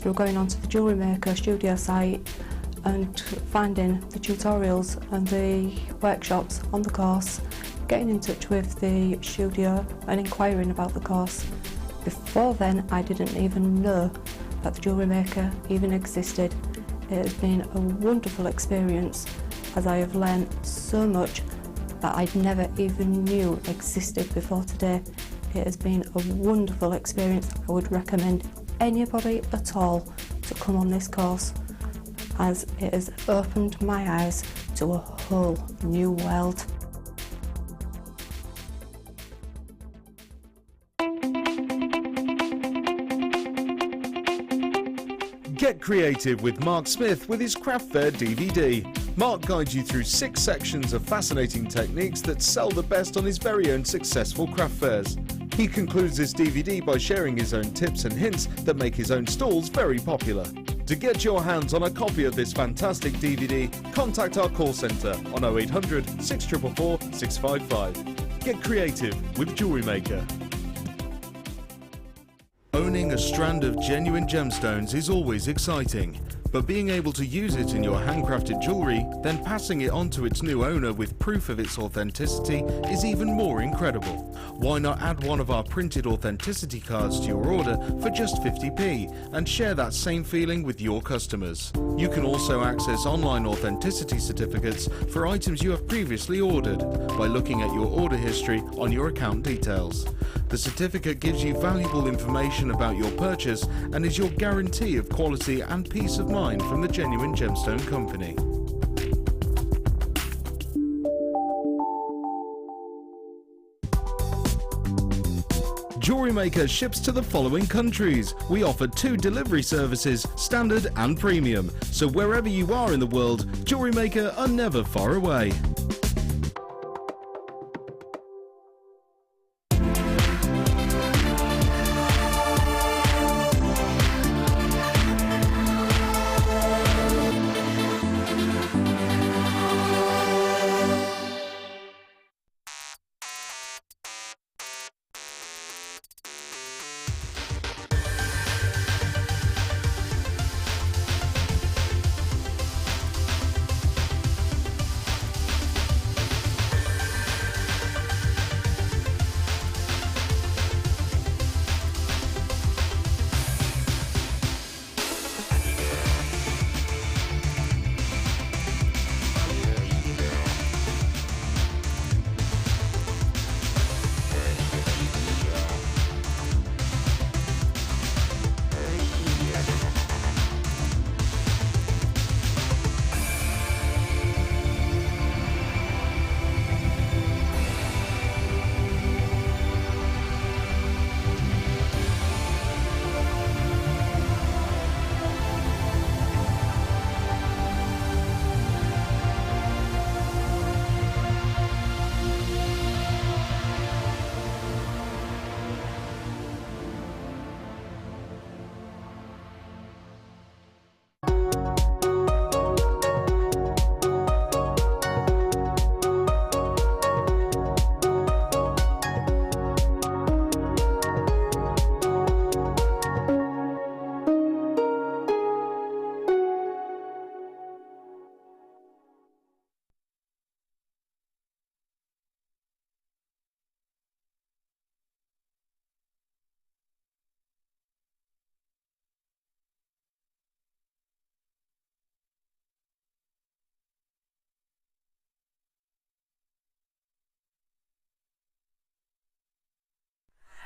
through going onto the JewelleryMaker studio site and finding the tutorials and the workshops on the course, getting in touch with the studio and inquiring about the course. Before then, I didn't even know that the JewelleryMaker even existed. It has been a wonderful experience, as I have learned so much that I never even knew existed before today. It has been a wonderful experience. I would recommend anybody at all to come on this course, as it has opened my eyes to a whole new world. Get creative with Mark Smith with his Craft Fair DVD. Mark guides you through 6 sections of fascinating techniques that sell the best on his very own successful craft fairs. He concludes this DVD by sharing his own tips and hints that make his own stalls very popular. To get your hands on a copy of this fantastic DVD, contact our call centre on 0800 644 655. Get creative with JewelleryMaker. Owning a strand of genuine gemstones is always exciting, but being able to use it in your handcrafted jewellery, then passing it on to its new owner with proof of its authenticity is even more incredible. Why not add one of our printed authenticity cards to your order for just 50p and share that same feeling with your customers? You can also access online authenticity certificates for items you have previously ordered by looking at your order history on your account details. The certificate gives you valuable information about your purchase and is your guarantee of quality and peace of mind from the Genuine Gemstone Company. JewelleryMaker ships to the following countries. We offer 2 delivery services, standard and premium. So wherever you are in the world, JewelleryMaker are never far away.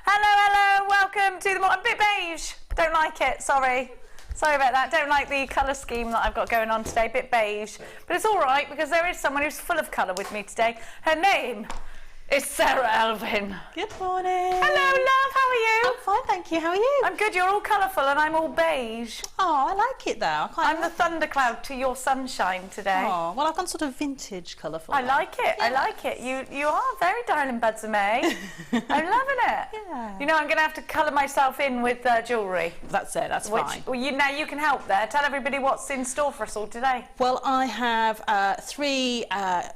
Hello, welcome to the I'm a bit beige. Don't like it, sorry. Sorry about that. Don't like the colour scheme that I've got going on today, bit beige. But it's all right because there is someone who's full of colour with me today. Her name is Sara Elvin. Good morning. Hello, love. How are you? I'm fine, thank you. How are you? I'm good. You're all colourful and I'm all beige. Oh, I like it though. I'm the thundercloud to your sunshine today. Oh, well, I've gone sort of vintage colourful. I like it. Yeah. I like it. You are very darling buds of May. I'm loving it. Yeah. You know, I'm going to have to colour myself in with jewellery. That's it. That's fine. Well, now you can help there. Tell everybody what's in store for us all today. Well, I have 3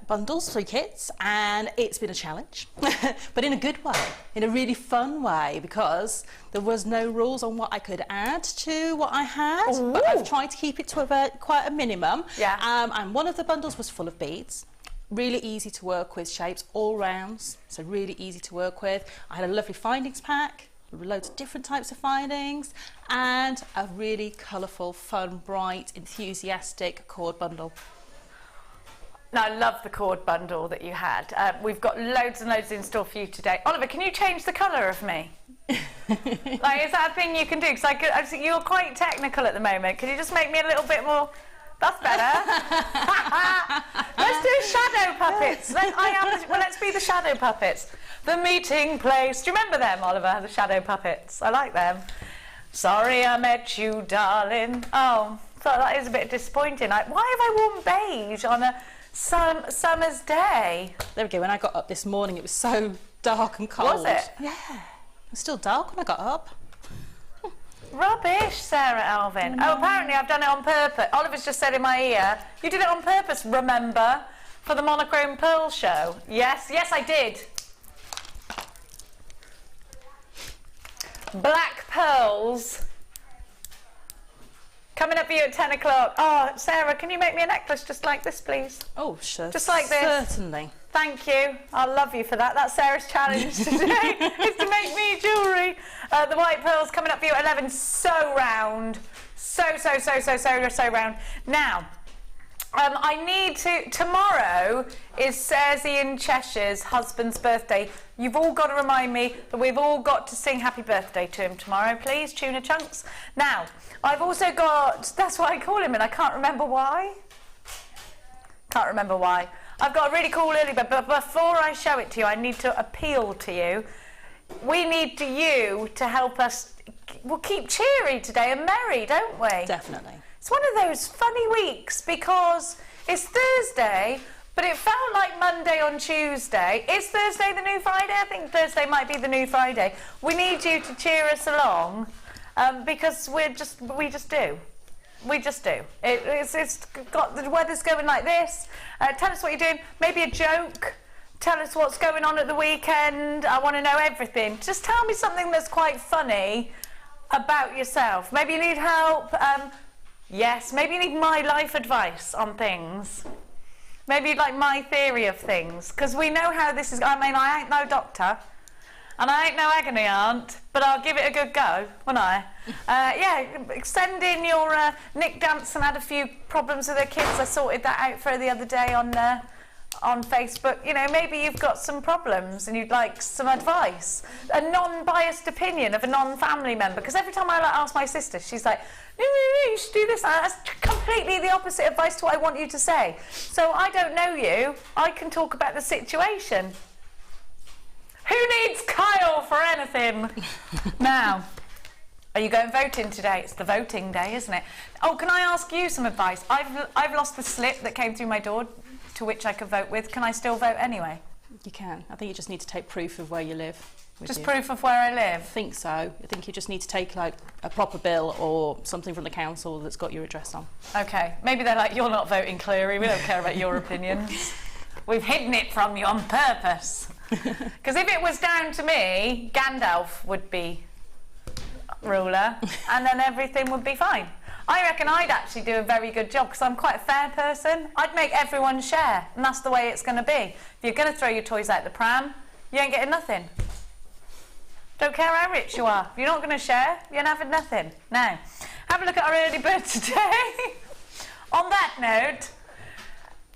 bundles, 3 kits, and it's been a challenge. challenge, but in a good way, in a really fun way, because there was no rules on what I could add to what I had. Ooh. But I've tried to keep it to quite a minimum. Yeah. And one of the bundles was full of beads. Really easy to work with shapes, all rounds, so really easy to work with. I had a lovely findings pack, loads of different types of findings, and a really colourful, fun, bright, enthusiastic cord bundle. Now, I love the cord bundle that you had. We've got loads and loads in store for you today. Oliver, can you change the colour of me? Like, is that a thing you can do? Because I think you're quite technical at the moment. Can you just make me a little bit more... That's better. Let's do shadow puppets. Let's be the shadow puppets. The meeting place. Do you remember them, Oliver? The shadow puppets. I like them. Sorry I met you, darling. Oh, so that is a bit disappointing. Like, why have I worn beige on a summer's day? There we go. When I got up this morning, it was so dark and cold. Was it? Yeah. It was still dark when I got up. Rubbish, Sarah Elvin. Oh, apparently I've done it on purpose. Oliver's just said in my ear, you did it on purpose, remember, for the monochrome pearl show. Yes, yes, I did. Black pearls. Coming up for you at 10 o'clock. Oh, Sarah, can you make me a necklace just like this, please? Oh, sure. Just like this. Certainly. Thank you. I'll love you for that. That's Sarah's challenge today, is to make me jewellery. The white pearls coming up for you at 11. So round. So round. Now, I need to... Tomorrow is Cersei in Cheshire's husband's birthday. You've all got to remind me that we've all got to sing happy birthday to him tomorrow, please, Tuna Chunks. Now, I've also got... That's what I call him, and I can't remember why. Can't remember why. I've got a really cool early bird, but before I show it to you, I need to appeal to you. We need you to help us. We'll keep cheery today and merry, don't we? Definitely. It's one of those funny weeks because it's Thursday, but it felt like Monday on Tuesday. Is Thursday the new Friday? I think Thursday might be the new Friday. We need you to cheer us along because we just do. We just do. It's got the weather's going like this. Tell us what you're doing. Maybe a joke. Tell us what's going on at the weekend. I want to know everything. Just tell me something that's quite funny about yourself. Maybe you need help. Yes, maybe you need my life advice on things. Maybe you'd like my theory of things. Because we know how this is... I mean, I ain't no doctor. And I ain't no agony aunt, but I'll give it a good go, won't I? Yeah, send in your Nick Danson had a few problems with her kids. I sorted that out for her the other day on Facebook. You know, maybe you've got some problems and you'd like some advice. A non-biased opinion of a non-family member. Because every time I ask my sister, she's like, no, you should do this. That's completely the opposite advice to what I want you to say. So I don't know you. I can talk about the situation. Who needs Kyle for anything? Now, are you going voting today? It's the voting day, isn't it? Oh, can I ask you some advice? I've lost the slip that came through my door to which I could vote with. Can I still vote anyway? You can. I think you just need to take proof of where you live. Just proof of where I live? I think so. I think you just need to take like a proper bill or something from the council that's got your address on. Okay. Maybe they're like, you're not voting, Cleary. We don't care about your opinions. We've hidden it from you on purpose. Because if it was down to me, Gandalf would be ruler and then everything would be fine. I reckon I'd actually do a very good job because I'm quite a fair person. I'd make everyone share, and that's the way it's going to be. If you're going to throw your toys out the pram, you ain't getting nothing. Don't care how rich you are. If you're not going to share, you're having nothing. Now, have a look at our early bird today. On that note,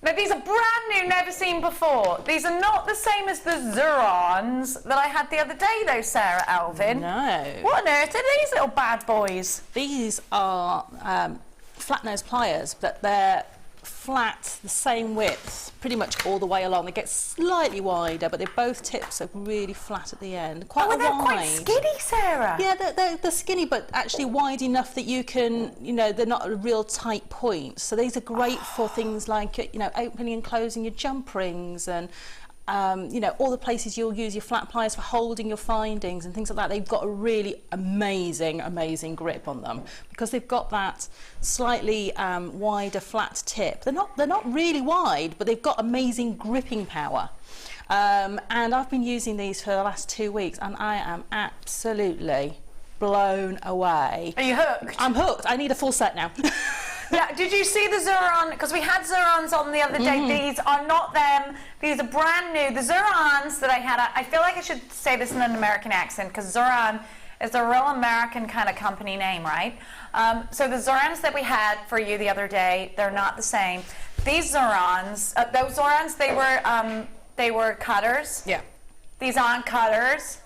now these are brand new, never seen before. These are not the same as the Zurons that I had the other day though, Sarah Elvin. No. What on earth are these little bad boys? These are flat nose pliers, but they're flat, the same width, pretty much all the way along. They get slightly wider, but they both tips are really flat at the end. Quite they're wide. Quite skinny, Sarah. Yeah, they're skinny, but actually wide enough that you can, you know, they're not a real tight point. So these are great for things like, you know, opening and closing your jump rings and you know, all the places you'll use your flat pliers for holding your findings and things like that, they've got a really amazing grip on them because they've got that slightly wider flat tip. They're not really wide, but they've got amazing gripping power. And I've been using these for the last 2 weeks and I am absolutely blown away. Are you hooked? I'm hooked. I need a full set now. Yeah, did you see the Zuran? Because we had Zurans on the other day. These are not them. These are brand new. The Zurans that I had, I feel like I should say this in an American accent because Zuran is a real American kind of company name, right? So the Zurans that we had for you the other day, they're not the same. These Zurans, those Zurans, they were cutters. Yeah. These aren't cutters.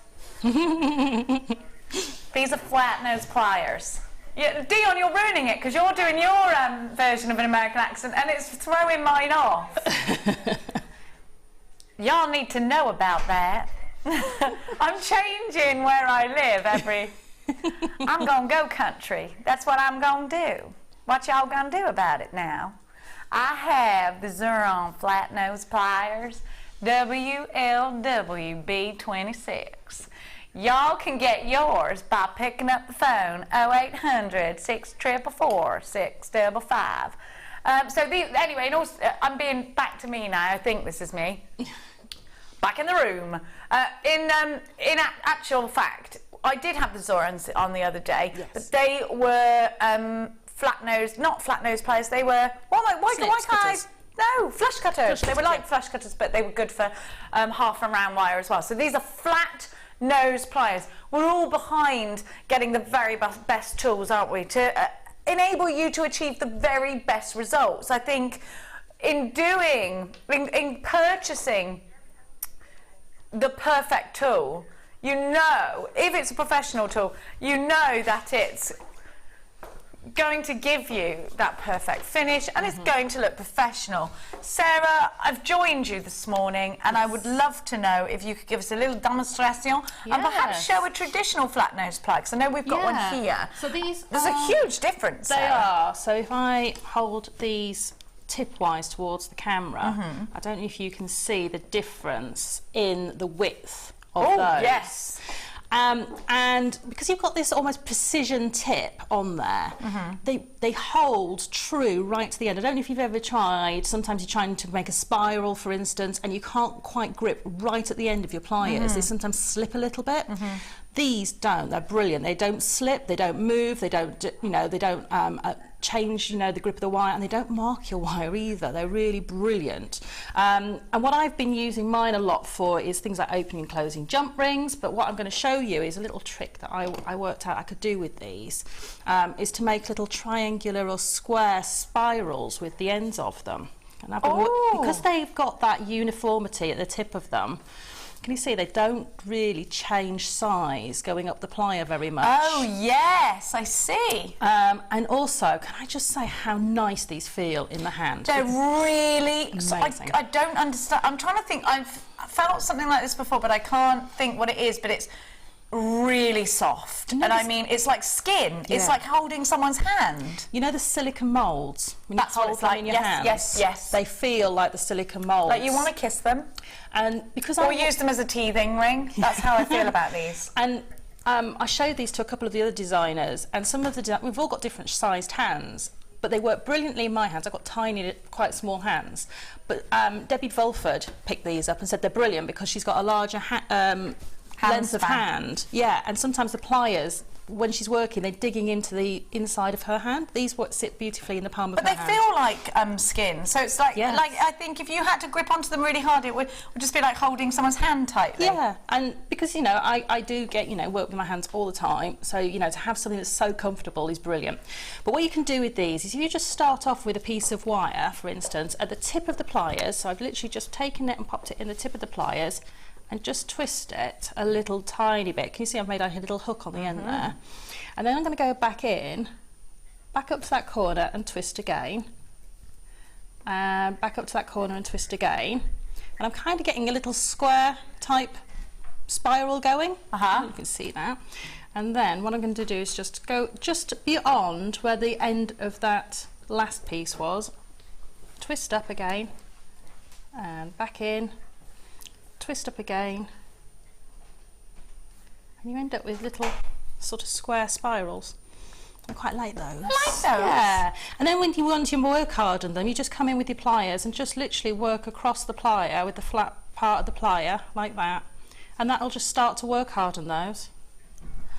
These are flat nose pliers. Yeah, Dion, you're ruining it because you're doing your version of an American accent and it's throwing mine off. Y'all need to know about that. I'm changing where I live I'm gonna go country. That's what I'm gonna do. What y'all gonna do about it now? I have the Zuran flat nose pliers, WLWB26. Y'all can get yours by picking up the phone 0800 644 655. Anyway, and also, I'm being back to me now. I think this is me. Back in the room. In actual fact, I did have the Zorans on the other day, yes. But they were not flat nose pliers. They were flush cutters. They were like flush cutters, but they were good for half and round wire as well. So these are flat nose pliers. We're all behind getting the very best tools, aren't we, to enable you to achieve the very best results. I think in purchasing the perfect tool, you know, if it's a professional tool, you know that it's going to give you that perfect finish and it's going to look professional. Sarah, I've joined you this morning and I would love to know if you could give us a little demonstration and perhaps show a traditional flat nose ply, because I know we've got one here. So there's a huge difference. They are. So if I hold these tip-wise towards the camera, I don't know if you can see the difference in the width of those. Oh, yes. And because you've got this almost precision tip on there, they hold true right to the end. I don't know if you've ever tried, sometimes you're trying to make a spiral, for instance, and you can't quite grip right at the end of your pliers. They sometimes slip a little bit. These don't. They're brilliant. They don't slip, they don't move, they don't, they don't change, the grip of the wire, and they don't mark your wire either. They're really brilliant. And what I've been using mine a lot for is things like opening and closing jump rings, but what I'm going to show you is a little trick that I worked out I could do with these, is to make little triangular or square spirals with the ends of them. And I've been because they've got that uniformity at the tip of them. Can you see they don't really change size going up the plier very much? Oh yes, I see. And also, can I just say how nice these feel in the hand? They're really amazing. I don't understand. I'm trying to think. I've felt something like this before, but I can't think what it is. But it's really soft, and I mean, it's like skin. It's like holding someone's hand. You know the silicone moulds? That's what it's like. In your hands? Yes. They feel like the silicone moulds. Like you want to kiss them. And because or use them as a teething ring. That's how I feel about these. And I showed these to a couple of the other designers, and some of we've all got different sized hands, but they work brilliantly in my hands. I've got tiny, quite small hands. But Debbie Vulford picked these up and said they're brilliant because she's got a larger length of hand. Yeah, and sometimes the pliers, when she's working, they're digging into the inside of her hand. These sit beautifully in the palm of her hand. But they feel like skin, so it's like, like I think if you had to grip onto them really hard, it would just be like holding someone's hand tightly. Yeah, and because I do get work with my hands all the time, so to have something that's so comfortable is brilliant. But what you can do with these is if you just start off with a piece of wire, for instance, at the tip of the pliers. So I've literally just taken it and popped it in the tip of the pliers. And just twist it a little tiny bit. Can you see I've made a little hook on the end there? And then I'm going to go back up to that corner and twist again. And back up to that corner and twist again. And I'm kind of getting a little square type spiral going. You can see that. And then what I'm going to do is just go just beyond where the end of that last piece was. Twist up again. And back in. twist up again, and you end up with little sort of square spirals. I quite like those. I like those. Yeah. And then when you want to work hard on them, you just come in with your pliers and just literally work across the plier with the flat part of the plier, like that. And that'll just start to work hard on those.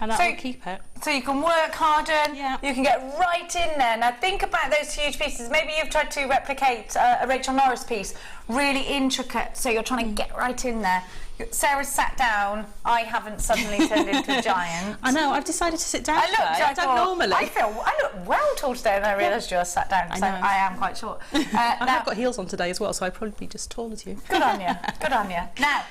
And that'll keep it. So you can work harder, Yeah. you can get right in there. Now think about those huge pieces. Maybe you've tried to replicate a Rachel Norris piece, really intricate, so you're trying to get right in there. Sarah's sat down, I haven't suddenly turned into a giant. I know, I've decided to sit down I today. I don't normally. I look well tall today, and I realised you were sat down, so I know. I am quite short. I Now, have got heels on today as well, so I'd probably be just tall as you. good on you, good on you. Now,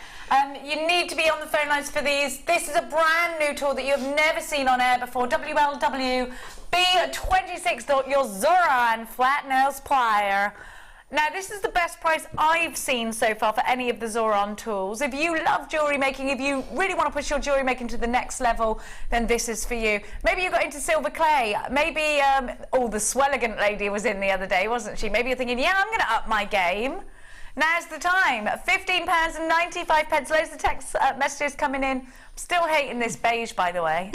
you need to be on the phone lines for these. This is a brand new tool that you have never seen on air before. WLW B26, your Zoran flat nose plier. Now, this is the best price I've seen so far for any of the Zoran tools. If you love jewellery making, if you really want to push your jewellery making to the next level, then this is for you. Maybe you got into silver clay. Maybe, the Swelligant lady was in the other day, wasn't she? Maybe you're thinking, yeah, I'm going to up my game. Now's the time. £15.95. Loads of text messages coming in. I'm still hating this beige, by the way.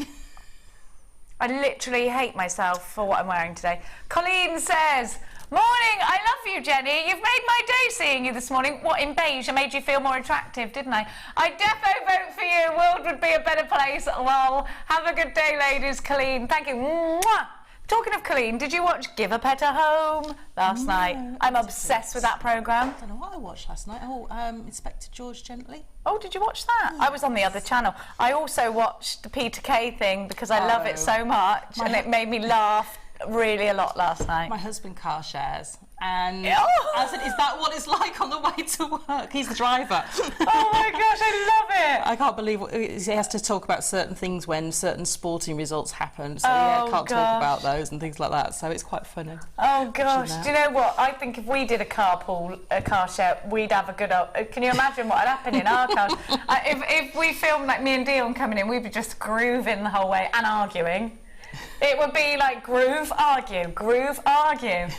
I literally hate myself for what I'm wearing today. Colleen says, morning, I love you, Jenny. You've made my day seeing you this morning. What, in beige? I made you feel more attractive, didn't I? I defo vote for you. World would be a better place. Well, have a good day, ladies. Colleen, thank you. Mwah. Talking of Colleen, did you watch Give a Pet a Home last night? I'm obsessed with that programme. I don't know what I watched last night. Oh, Inspector George Gently. Oh, did you watch that? Yes. I was on the other channel. I also watched the Peter Kay thing because I love it so much, and it made me laugh really a lot last night. My husband car shares, and I said, is that what it's like on the way to work? He's the driver. Oh my gosh, I love it. I can't believe he has to talk about certain things when certain sporting results happen, so yeah, can't talk about those and things like that, so it's quite funny. Oh gosh, do you know what? I think if we did a car share, we'd have a good old... Can you imagine what would happen in our cars? If we filmed like me and Dion coming in, we'd be just grooving the whole way and arguing. It would be like groove, argue, groove, argue.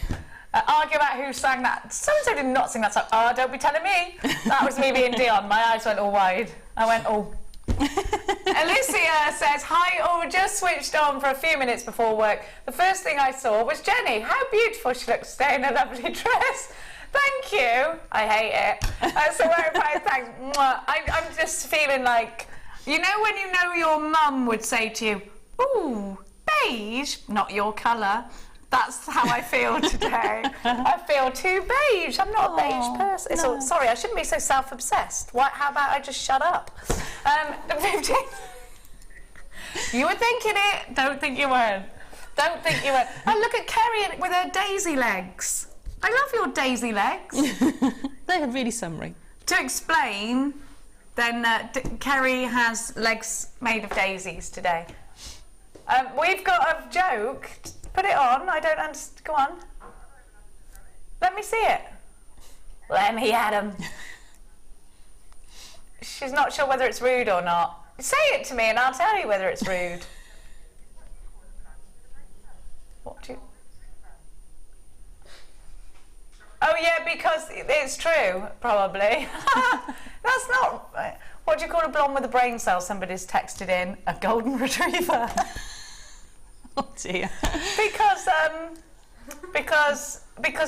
Argue about who sang that. So-and-so did not sing that song. Oh, don't be telling me. That was me being Dion. My eyes went all wide. I went, oh. Alicia says, hi, just switched on for a few minutes before work. The first thing I saw was Jenny. How beautiful she looks today in a lovely dress. Thank you. I hate it. So thanks. I'm just feeling like, you know when you know your mum would say to you, ooh, beige, not your colour. That's how I feel today. I feel too beige. I'm not a beige person. No. Sorry, I shouldn't be so self-obsessed. How about I just shut up? The 15... You were thinking it. Don't think you weren't. Don't think you weren't. And look at Kerry with her daisy legs. I love your daisy legs. They're really summery. To explain, then Kerry has legs made of daisies today. We've got a joke. Put it on. I don't understand. Go on. Let me see it. Let me at him. She's not sure whether it's rude or not. Say it to me and I'll tell you whether it's rude. What do you... Oh yeah, because it's true, probably. That's not... What do you call a blonde with a brain cell? Somebody's texted in. A golden retriever. Oh dear. Because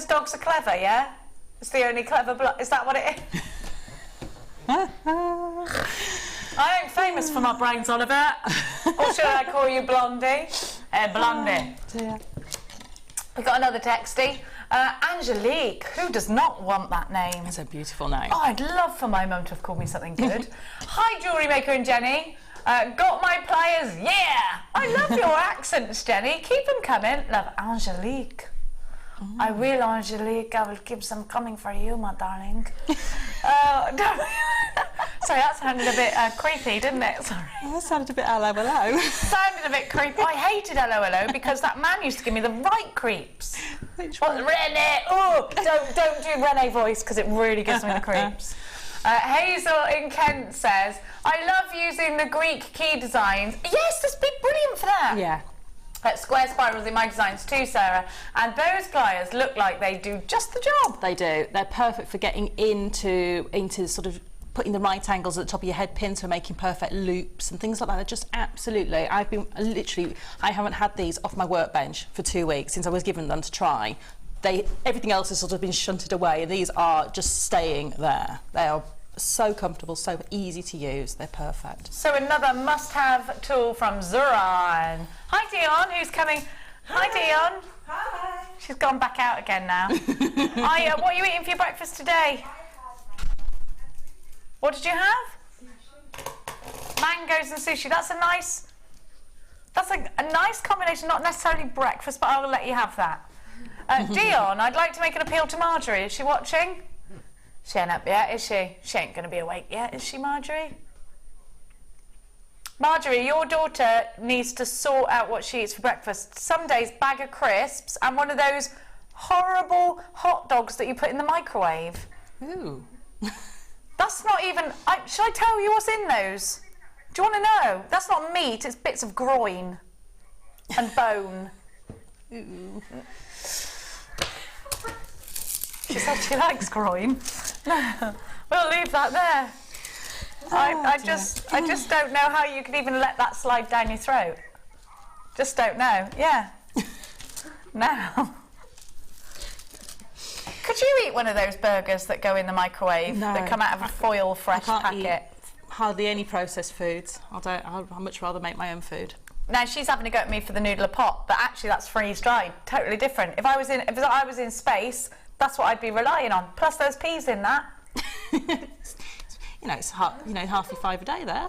dogs are clever, yeah? It's the only clever is that what it is? I ain't famous for my brains, Oliver. Or should I call you Blondie? Blondie. Oh dear. We've got another textie. Angelique, who does not want that name? It's a beautiful name. Oh, I'd love for my mum to have called me something good. Hi, JewelleryMaker and Jenny. Got my pliers, yeah! I love your accents, Jenny. Keep them coming. Love, Angelique. I will, Angelique. I will keep them coming for you, my darling. Sorry, that sounded a bit creepy, didn't it? Sorry. That sounded a bit hello. Sounded a bit creepy. I hated hello because that man used to give me the right creeps. Which one? Renee. Oh, don't do Renee voice because it really gives me the creeps. Hazel in Kent says, I love using the Greek key designs. Yes, that's been brilliant for that. Yeah. Square spirals in my designs too, Sarah. And those pliers look like they do just the job. They do. They're perfect for getting into sort of putting the right angles at the top of your head pins for making perfect loops and things like that. They're just absolutely, I haven't had these off my workbench for 2 weeks since I was given them to try. Everything else has sort of been shunted away, and these are just staying there. They are so comfortable, so easy to use. They're perfect. So another must-have tool from Zoran. Hi Dion, who's coming? Hi Dion. Hi. She's gone back out again now. What are you eating for your breakfast today? What did you have? Mangoes and sushi. That's a nice combination. Not necessarily breakfast, but I will let you have that. Dion, I'd like to make an appeal to Marjorie. Is she watching? She ain't up yet, is she? She ain't going to be awake yet, is she, Marjorie? Marjorie, your daughter needs to sort out what she eats for breakfast. Some days, bag of crisps and one of those horrible hot dogs that you put in the microwave. Ooh. That's not even... should I tell you what's in those? Do you want to know? That's not meat, it's bits of groin and bone. Ooh. She said she likes groin. No, we'll leave that there. I just don't know how you could even let that slide down your throat. Just don't know. Yeah. Now. Could you eat one of those burgers that go in the microwave that come out of a foil fresh packet? Hardly any processed foods. I'd much rather make my own food. Now she's having a go at me for the noodle a pot, but actually that's freeze dried. Totally different. If I was in space, that's what I'd be relying on. Plus there's peas in that. It's half your 5 a day there.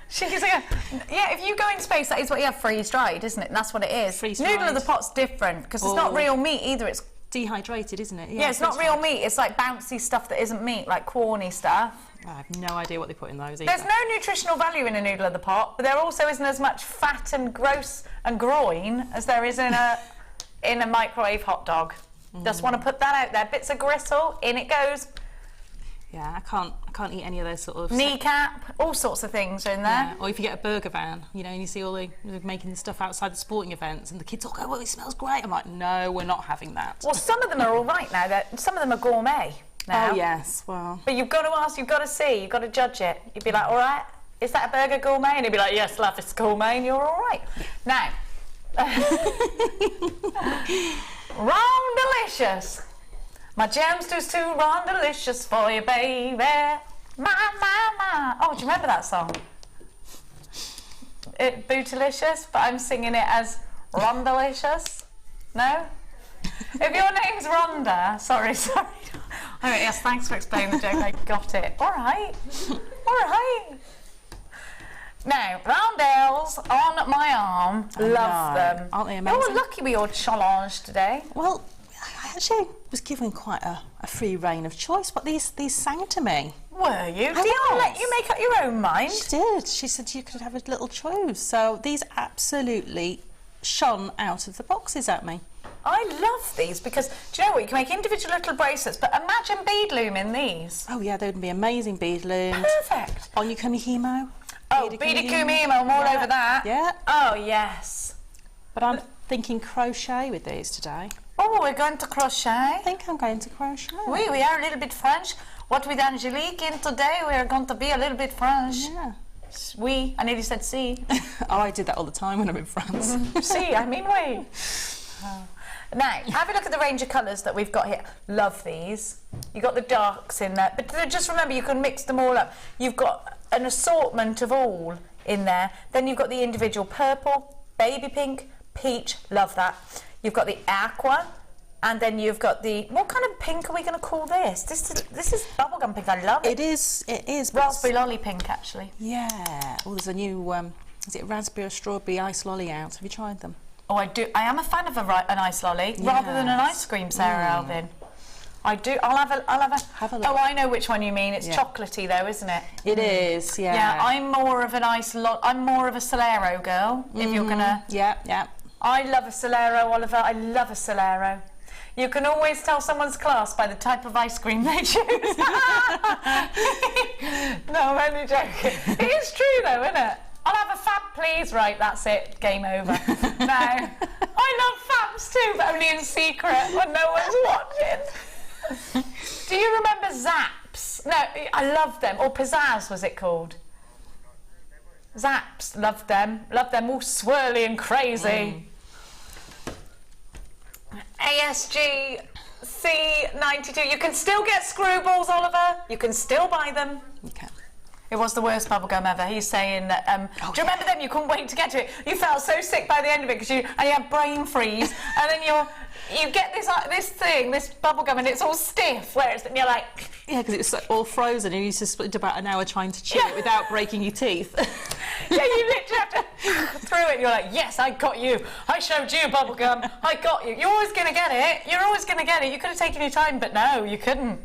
She's like, yeah, if you go in space, that is what you have, freeze dried, isn't it? And that's what it is. Noodle of the pot's different because it's not real meat either. It's dehydrated, isn't it? Yeah, it's not real meat. It's like bouncy stuff that isn't meat, like corny stuff. I have no idea what they put in those either. There's no nutritional value in a noodle of the pot, but there also isn't as much fat and gross and groin as there is in a microwave hot dog. Just want to put that out there. Bits of gristle, in it goes. Yeah, I can't eat any of those sort of... Kneecap, all sorts of things are in there. Yeah. Or if you get a burger van, and you see all the making the stuff outside the sporting events, and the kids all go, well, it smells great. I'm like, no, we're not having that. Well, some of them are all right now. Some of them are gourmet now. Oh, yes, well... But you've got to ask, you've got to see, you've got to judge it. You'd be like, all right, is that a burger gourmet? And he'd be like, yes, love, it's gourmet, and you're all right. Now... Wrong delicious. My gemstone's too wrong delicious for you, baby. My. Oh, do you remember that song? Bootylicious, but I'm singing it as Rondalicious. No? If your name's Rhonda, sorry. Oh, yes, thanks for explaining the joke. I got it. All right. Now, roundels on my arm. Love them. Aren't they amazing? You're lucky with your challenge today. Well, I actually was given quite a free rein of choice, but these sang to me. Were you? Dion let you make up your own mind? She did. She said you could have a little choose. So these absolutely shone out of the boxes at me. I love these because, do you know what, you can make individual little bracelets, but imagine bead loom in these. Oh yeah, they would be amazing bead looms. Perfect. On your kumihimo. Oh, beaded kumihimo, I'm all over that. Yeah. Oh, yes. But I'm thinking crochet with these today. Oh, we're going to crochet? I think I'm going to crochet. We are a little bit French. What with Angelique in today, we are going to be a little bit French. Yeah. Oui, I nearly said si. Oh, I did that all the time when I'm in France. Si, I mean oui. Now, have a look at the range of colours that we've got here. Love these. You've got the darks in there, but just remember you can mix them all up. You've got an assortment of all in there. Then you've got the individual purple, baby pink, peach, love that. You've got the aqua, and then you've got the, what kind of pink are we going to call this? This is bubblegum pink, I love it. It is. Raspberry lolly pink, actually. Yeah. Oh, there's a new, is it raspberry or strawberry ice lolly out? Have you tried them? Oh, I do. I am a fan of an ice lolly rather than an ice cream, Sarah Elvin. I do. I'll have a look. Oh, I know which one you mean. It's chocolatey though, isn't it? It is. Yeah. Yeah, I'm more of I'm more of a Solero girl. If you're gonna. Yeah. I love a Solero, Oliver. I love a Solero. You can always tell someone's class by the type of ice cream they choose. No, I'm only joking. It is true though, isn't it? I'll have a fab, please. Right, that's it. Game over. No. I love fabs too, but only in secret when no one's watching. Do you remember Zap? Zaps. No, I love them. Or Pizzazz was it called? Zaps. Loved them. Loved them. All swirly and crazy. ASG C92. You can still get screwballs, Oliver. You can still buy them. Okay. It was the worst bubblegum ever. He's saying that. Do you remember them? You couldn't wait to get to it. You felt so sick by the end of it because you had brain freeze, and then you get this bubblegum, and it's all stiff. And you're like, yeah, because it was all frozen, and you used to spend about an hour trying to chew it without breaking your teeth. Yeah, you literally have to through it. And you're like, yes, I got you. I showed you bubblegum. I got you. You're always going to get it. You're always going to get it. You could have taken your time, but no, you couldn't.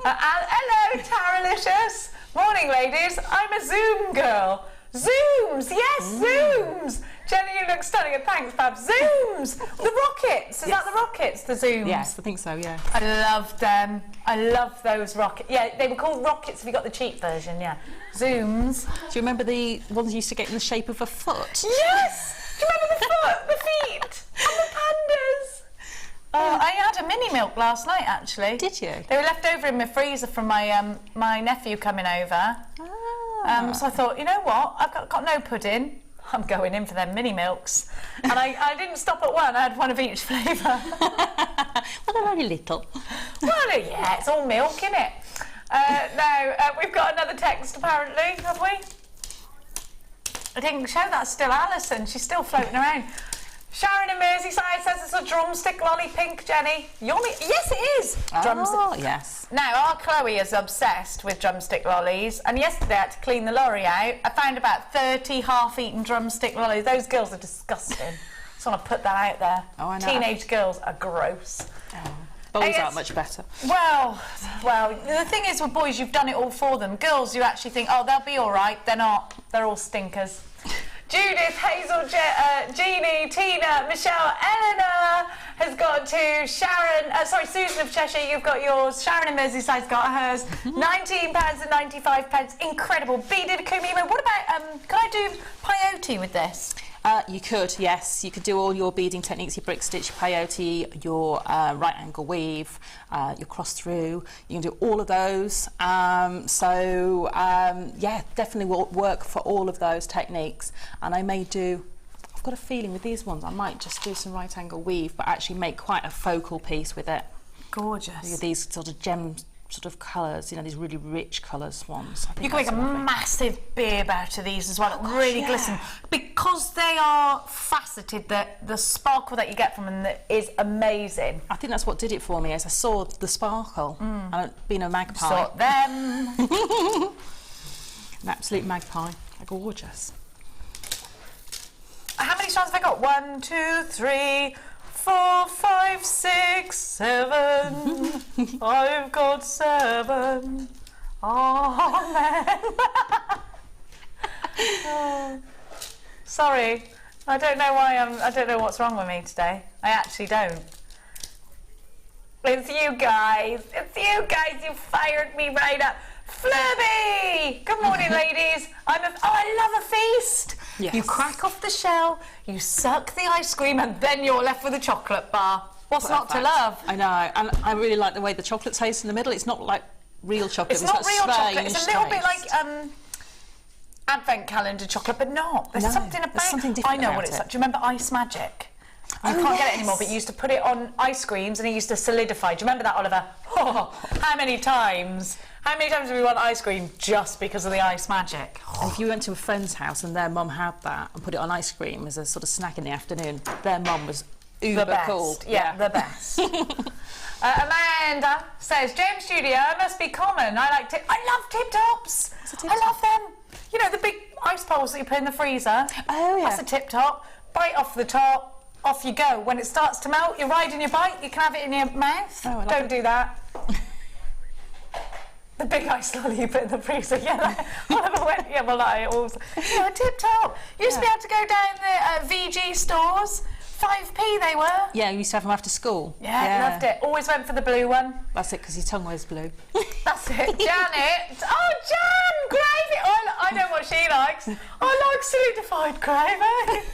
Hello, Taralicious. Morning, ladies. I'm a Zoom girl. Zooms, yes, Zooms. Jenny, you look stunning, and thanks, Fab. Zooms, the rockets. Is that the rockets, the Zooms? Yes, I think so, yeah. I loved them. I love those rockets. Yeah, they were called rockets if you got the cheap version, yeah. Zooms. Do you remember the ones you used to get in the shape of a foot? Yes! Do you remember the foot, the feet, and the pandas? Oh, I had a mini milk last night, actually. Did you? They were left over in my freezer from my my nephew coming over. So I thought, you know what? I've got no pudding. I'm going in for them mini milks. And I didn't stop at one. I had one of each flavour. Well, they're only little. Well, yeah, it's all milk, innit? Now, we've got another text, apparently, have we? I didn't show that's still Alison. She's still floating around. Sharon in Merseyside says it's a drumstick lolly pink, Jenny. Yummy. Yes, it is. Oh, yes. Now, our Chloe is obsessed with drumstick lollies, and yesterday I had to clean the lorry out. I found about 30 half-eaten drumstick lollies. Those girls are disgusting. Just want to put that out there. Oh, I know. Teenage girls are gross. Oh. Boys aren't much better. Well, the thing is with boys, you've done it all for them. Girls, you actually think, oh, they'll be all right. They're not. They're all stinkers. Judith, Hazel, Jeannie, Tina, Michelle, Eleanor has got to Sharon, Susan of Cheshire, you've got yours. Sharon in Merseyside's got hers. £19.95. Incredible. Beaded Kumimo. What about, can I do peyote with this? You could, yes. You could do all your beading techniques, your brick stitch, peyote, your right angle weave, your cross through. You can do all of those. Yeah, definitely will work for all of those techniques. And I may do, I've got a feeling with these ones, I might just do some right angle weave, but actually make quite a focal piece with it. Gorgeous. These sort of gem sort of colours, you know, these really rich colours ones. You can make a massive bib out of these as well, really glisten. Because they are faceted, the sparkle that you get from them is amazing. I think that's what did it for me, as I saw the sparkle, and being a magpie. Saw them. An absolute magpie. They're gorgeous. How many strands have I got? 1, 2, 3, 4, 5, 6, 7. I've got 7. Amen. Oh. Sorry, I don't know why I don't know what's wrong with me today. I actually don't. It's you guys. It's you guys. You fired me right up. Flurby! Good morning, ladies. I love a feast. Yes. You crack off the shell, you suck the ice cream, and then you're left with a chocolate bar. What's not to love? I know, and I really like the way the chocolate tastes in the middle. It's not like real chocolate. It's not real chocolate. It's a little bit like advent calendar chocolate, but not. There's something about. There's something different. I know what it's like. Do you remember Ice Magic? You can't get it anymore, but you used to put it on ice creams and it used to solidify. Do you remember that, Oliver? Oh, how many times? How many times have we want ice cream just because of the Ice Magic? And if you went to a friend's house and their mum had that and put it on ice cream as a sort of snack in the afternoon, their mum was uber cool. Yeah, the best. Amanda says, Gem Studio must be common. I love tip tops. I love them. You know, the big ice poles that you put in the freezer. Oh, yeah. That's a tip top. Bite off the top, off you go. When it starts to melt, you're riding your bike, you can have it in your mouth. Oh, Don't do that. The big ice lolly you put in the freezer, yeah. Oliver went, yeah, well, I also, yeah, tip top. You used to be able to go down the VG stores. 5p they were. Yeah, you used to have them after school. Yeah, loved it. Always went for the blue one. That's it, because your tongue was blue. That's it. Janet. Oh, Jan, gravy. Oh, I know what she likes. I like solidified gravy.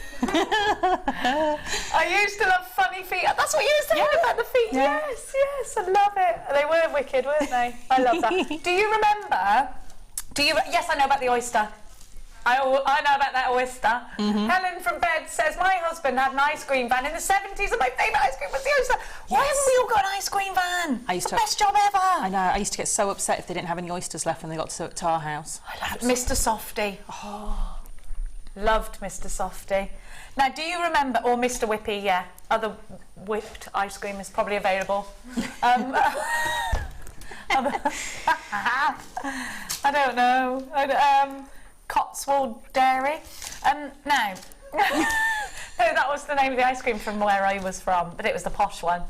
I used to love funny bunny feet. That's what you were saying about the feet. Yeah. Yes, yes, I love it. They were wicked, weren't they? I love that. Do you remember? Yes, I know about the oyster. I know about that oyster. Helen from bed says, my husband had an ice cream van in the 70s and my favourite ice cream was the oyster. Why haven't we all got an ice cream van? Best job ever. I know, I used to get so upset if they didn't have any oysters left when they got to our house. I loved Mr. Softy. Oh, loved Mr. Softy. Now, do you remember, or Mr. Whippy, yeah, other whipped ice cream is probably available. I don't know. Cotswold Dairy. No. No, that was the name of the ice cream from where I was from, but it was the posh one.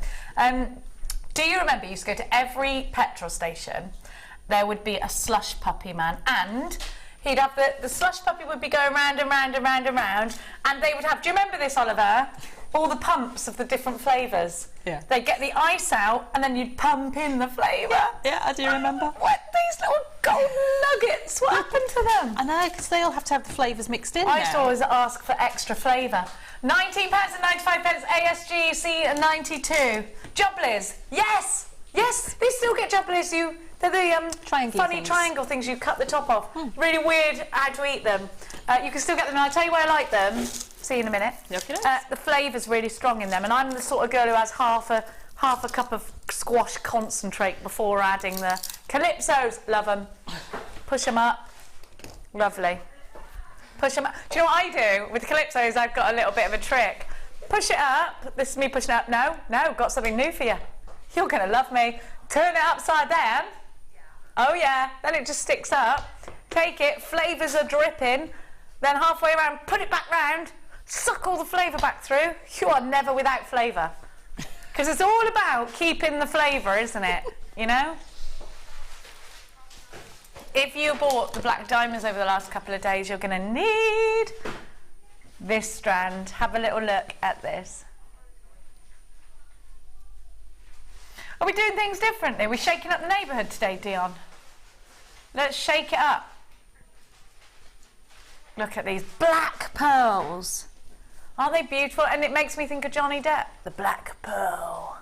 Do you remember you used to go to every petrol station, there would be a slush puppy man, and he'd have the slush puppy would be going round and round and round and round, and they would have, do you remember this, Oliver? All the pumps of the different flavours. Yeah. They'd get the ice out and then you'd pump in the flavour. Yeah, I do remember. What, these little gold nuggets, what happened to them? I know, because they all have to have the flavours mixed in I used to always ask for extra flavour. £19.95, ASGC 92. Jubblies, yes, yes, they still get jubblies. They're the funny triangle things you cut the top off. Really weird how to eat them. You can still get them, and I'll tell you why I like them. See you in a minute. The flavour's really strong in them, and I'm the sort of girl who has half a cup of squash concentrate before adding the Calypsos. Love them. Push them up. Lovely. Push them up. Do you know what I do with the Calypsos? I've got a little bit of a trick. Push it up. This is me pushing it up. No, got something new for you. You're going to love me. Turn it upside down. Oh yeah, then it just sticks up. Take it, flavours are dripping. Then halfway around, put it back round. Suck all the flavour back through. You are never without flavour. Because it's all about keeping the flavour, isn't it? You know? If you bought the black diamonds over the last couple of days, you're going to need this strand. Have a little look at this. Are we doing things differently? Are we shaking up the neighbourhood today, Dion? Let's shake it up. Look at these black pearls. Aren't they beautiful? And it makes me think of Johnny Depp, the black pearl.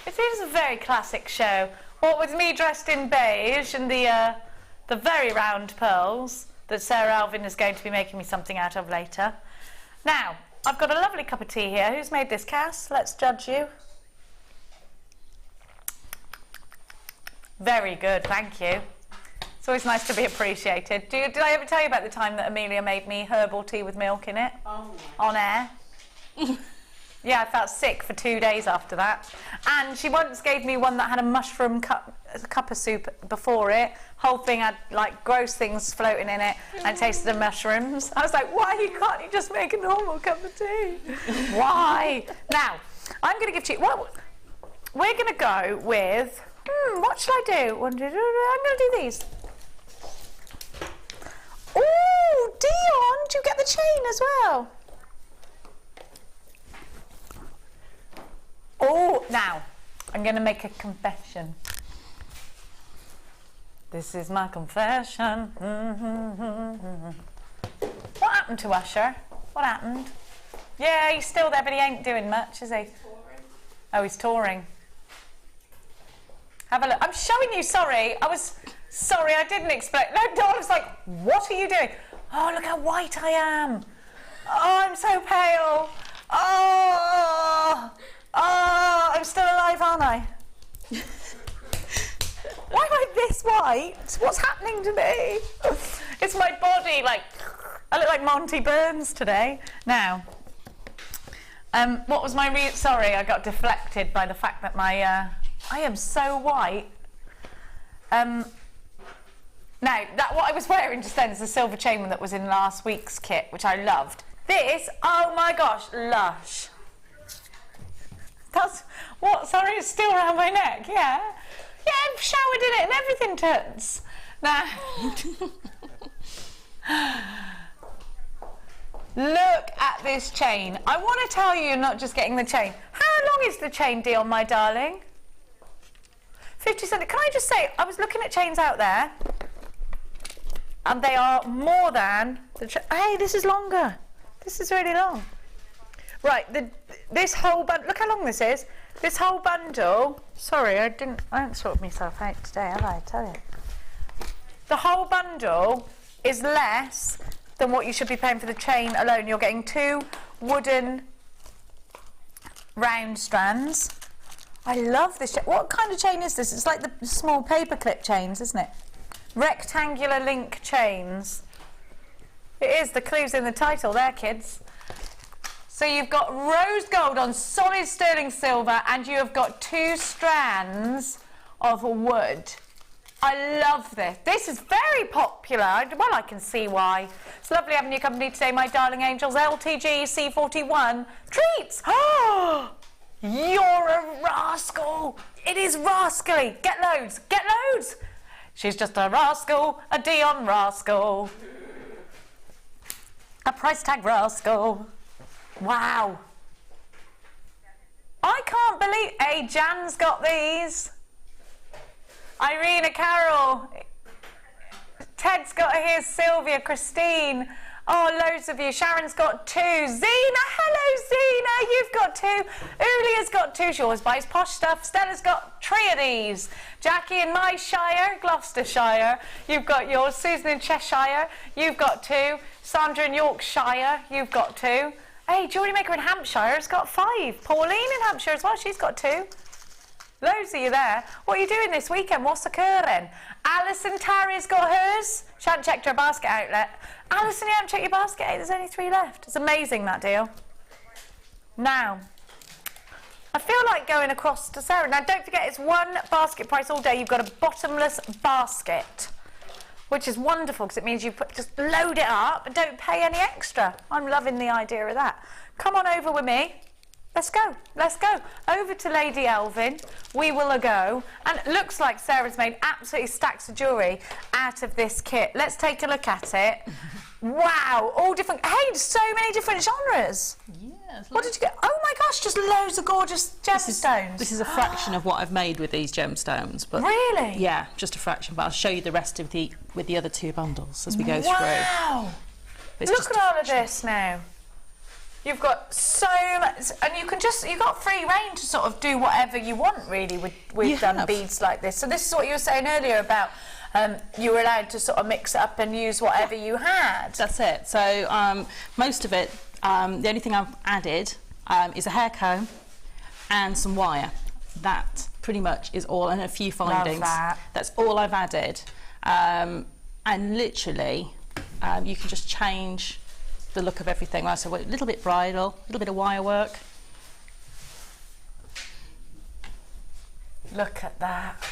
It is a very classic show. What with me dressed in beige and the very round pearls that Sara Elvin is going to be making me something out of later. Now, I've got a lovely cup of tea here. Who's made this, Cass? Let's judge you. Very good, thank you. It's always nice to be appreciated. Did I ever tell you about the time that Amelia made me herbal tea with milk in it? Oh, on air? Yeah, I felt sick for 2 days after that. And she once gave me one that had a mushroom cup of soup before it. Whole thing had like gross things floating in it and it tasted of mushrooms. I was like, why can't you just make a normal cup of tea? Why? Now, I'm going to give to you... Well, we're going to go with... what shall I do? I'm going to do these. Oh, Dion, do you get the chain as well? Oh, now, I'm going to make a confession. This is my confession. What happened to Usher? What happened? Yeah, he's still there, but he ain't doing much, is he? He's touring. Oh, he's touring. Have a look. I'm showing you, sorry. Sorry, I didn't expect... No, Dawn was like, what are you doing? Oh, look how white I am. Oh, I'm so pale. Oh, I'm still alive, aren't I? Why am I this white? What's happening to me? It's my body, like... I look like Monty Burns today. Now, what was my... Sorry, I got deflected by the fact that my... I am so white. Now, what I was wearing just then is the silver chain that was in last week's kit, which I loved. This, oh my gosh, Lush. That's, what, sorry, it's still around my neck, yeah? Yeah, I've showered in it and everything turns. Now, look at this chain. I want to tell you you're not just getting the chain. How long is the chain, Dion, my darling? 50 cents. Can I just say, I was looking at chains out there, and they are more than... Hey, this is longer. This is really long. Right, this whole bundle, look how long this is. This whole bundle, sorry, I haven't sorted myself out today, have I tell you? The whole bundle is less than what you should be paying for the chain alone. You're getting 2 wooden round strands. I love this chain. What kind of chain is this? It's like the small paperclip chains, isn't it? Rectangular link chains. It is, the clue's in the title there, kids. So you've got rose gold on solid sterling silver, and you have got 2 strands of wood. I love this. This is very popular. Well, I can see why. It's lovely having your company today, my darling angels. LTG C41 treats. Oh, you're a rascal. It is rascally. Get loads. Get loads. She's just a rascal, a Dion rascal, a price tag rascal. Wow. I can't believe... Hey, Jan's got these. Irina, Carol. Ted's got his. Sylvia, Christine. Oh, loads of you. Sharon's got 2. Zena, hello, Zena. You've got 2. Ulia's got 2. She always buys posh stuff. Stella's got 3 of these. Jackie in my shire, Gloucestershire. You've got yours. Susan in Cheshire. You've got 2. Sandra in Yorkshire. You've got 2. Hey, JewelleryMaker in Hampshire has got 5. Pauline in Hampshire as well, she's got 2. Loads of you there. What are you doing this weekend? What's occurring? Alison Tarry's got hers. She hadn't checked her basket outlet. Alison, you haven't checked your basket out. There's only 3 left. It's amazing, that deal. Now, I feel like going across to Sara. Now, don't forget, it's 1 basket price all day. You've got a bottomless basket, which is wonderful because it means you just load it up and don't pay any extra. I'm loving the idea of that. Come on over with me. Let's go. Let's go. Over to Lady Elvin. We will go. And it looks like Sarah's made absolutely stacks of jewellery out of this kit. Let's take a look at it. Wow. All different... Hey, so many different genres. Yes. What did you get? Oh, my gosh, just loads of gorgeous gemstones. This is a fraction of what I've made with these gemstones. But really? Yeah, just a fraction. But I'll show you the rest of with the other 2 bundles as we go through. Wow. Look at all of this now. You've got so much, and you've got free reign to sort of do whatever you want really with beads like this. So this is what you were saying earlier about you were allowed to sort of mix it up and use whatever you had. That's it. So most of it, the only thing I've added is a hair comb and some wire. That pretty much is all, and a few findings. Love that. That's all I've added. And literally, you can just change the look of everything. Right, so a little bit bridal, a little bit of wire work. Look at that.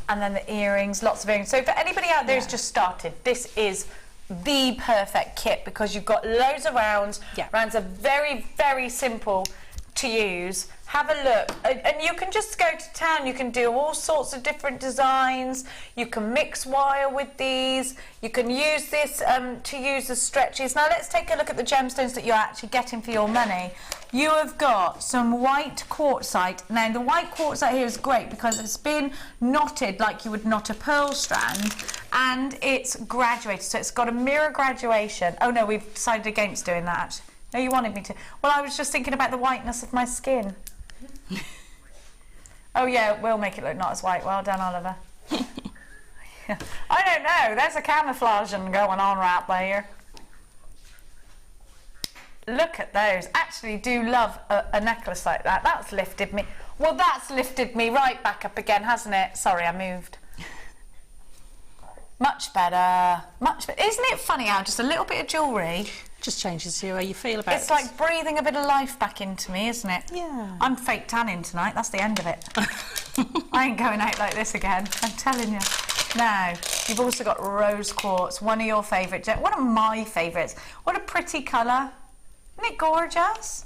And then the earrings, lots of earrings. So for anybody out there who's just started, this is the perfect kit because you've got loads of rounds. Yeah. Rounds are very, very simple to use. Have a look, and you can just go to town. You can do all sorts of different designs. You can mix wire with these. You can use this to use the stretches. Now let's take a look at the gemstones that you're actually getting for your money. You have got some white quartzite. Now the white quartzite here is great because it's been knotted like you would knot a pearl strand, and it's graduated, so it's got a mirror graduation. Oh no, we've decided against doing that actually. No, you wanted me to. Well, I was just thinking about the whiteness of my skin. Oh yeah, we'll make it look not as white. Well done, Oliver. I don't know. There's a camouflaging going on right there. Look at those. Actually, do love a necklace like that. That's lifted me. Well, that's lifted me right back up again, hasn't it? Sorry, I moved. Much better. Much better. Isn't it funny how just a little bit of jewellery just changes the way you feel about it. It's like breathing a bit of life back into me, isn't it? Yeah. I'm fake tanning tonight. That's the end of it. I ain't going out like this again. I'm telling you. Now, you've also got rose quartz, one of your favourite, one of my favourites. What a pretty colour. Isn't it gorgeous?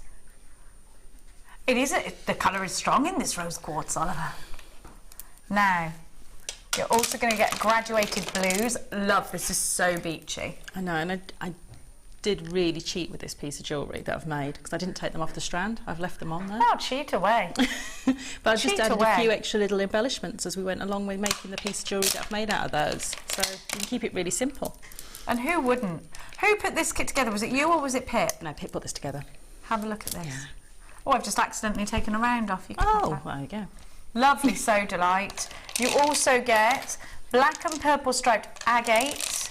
It is. The colour is strong in this rose quartz, Oliver. Now, you're also going to get graduated blues. Love, this is so beachy. I know, and I did really cheat with this piece of jewellery that I've made because I didn't take them off the strand. I've left them on there. Oh, cheat away. But I just added a few extra little embellishments as we went along with making the piece of jewellery that I've made out of those. So you can keep it really simple. And who wouldn't? Who put this kit together? Was it you or was it Pip? No, Pip put this together. Have a look at this. Yeah. Oh, I've just accidentally taken a round off. You can Oh, there you go. Lovely sodalite. You also get black and purple striped agate.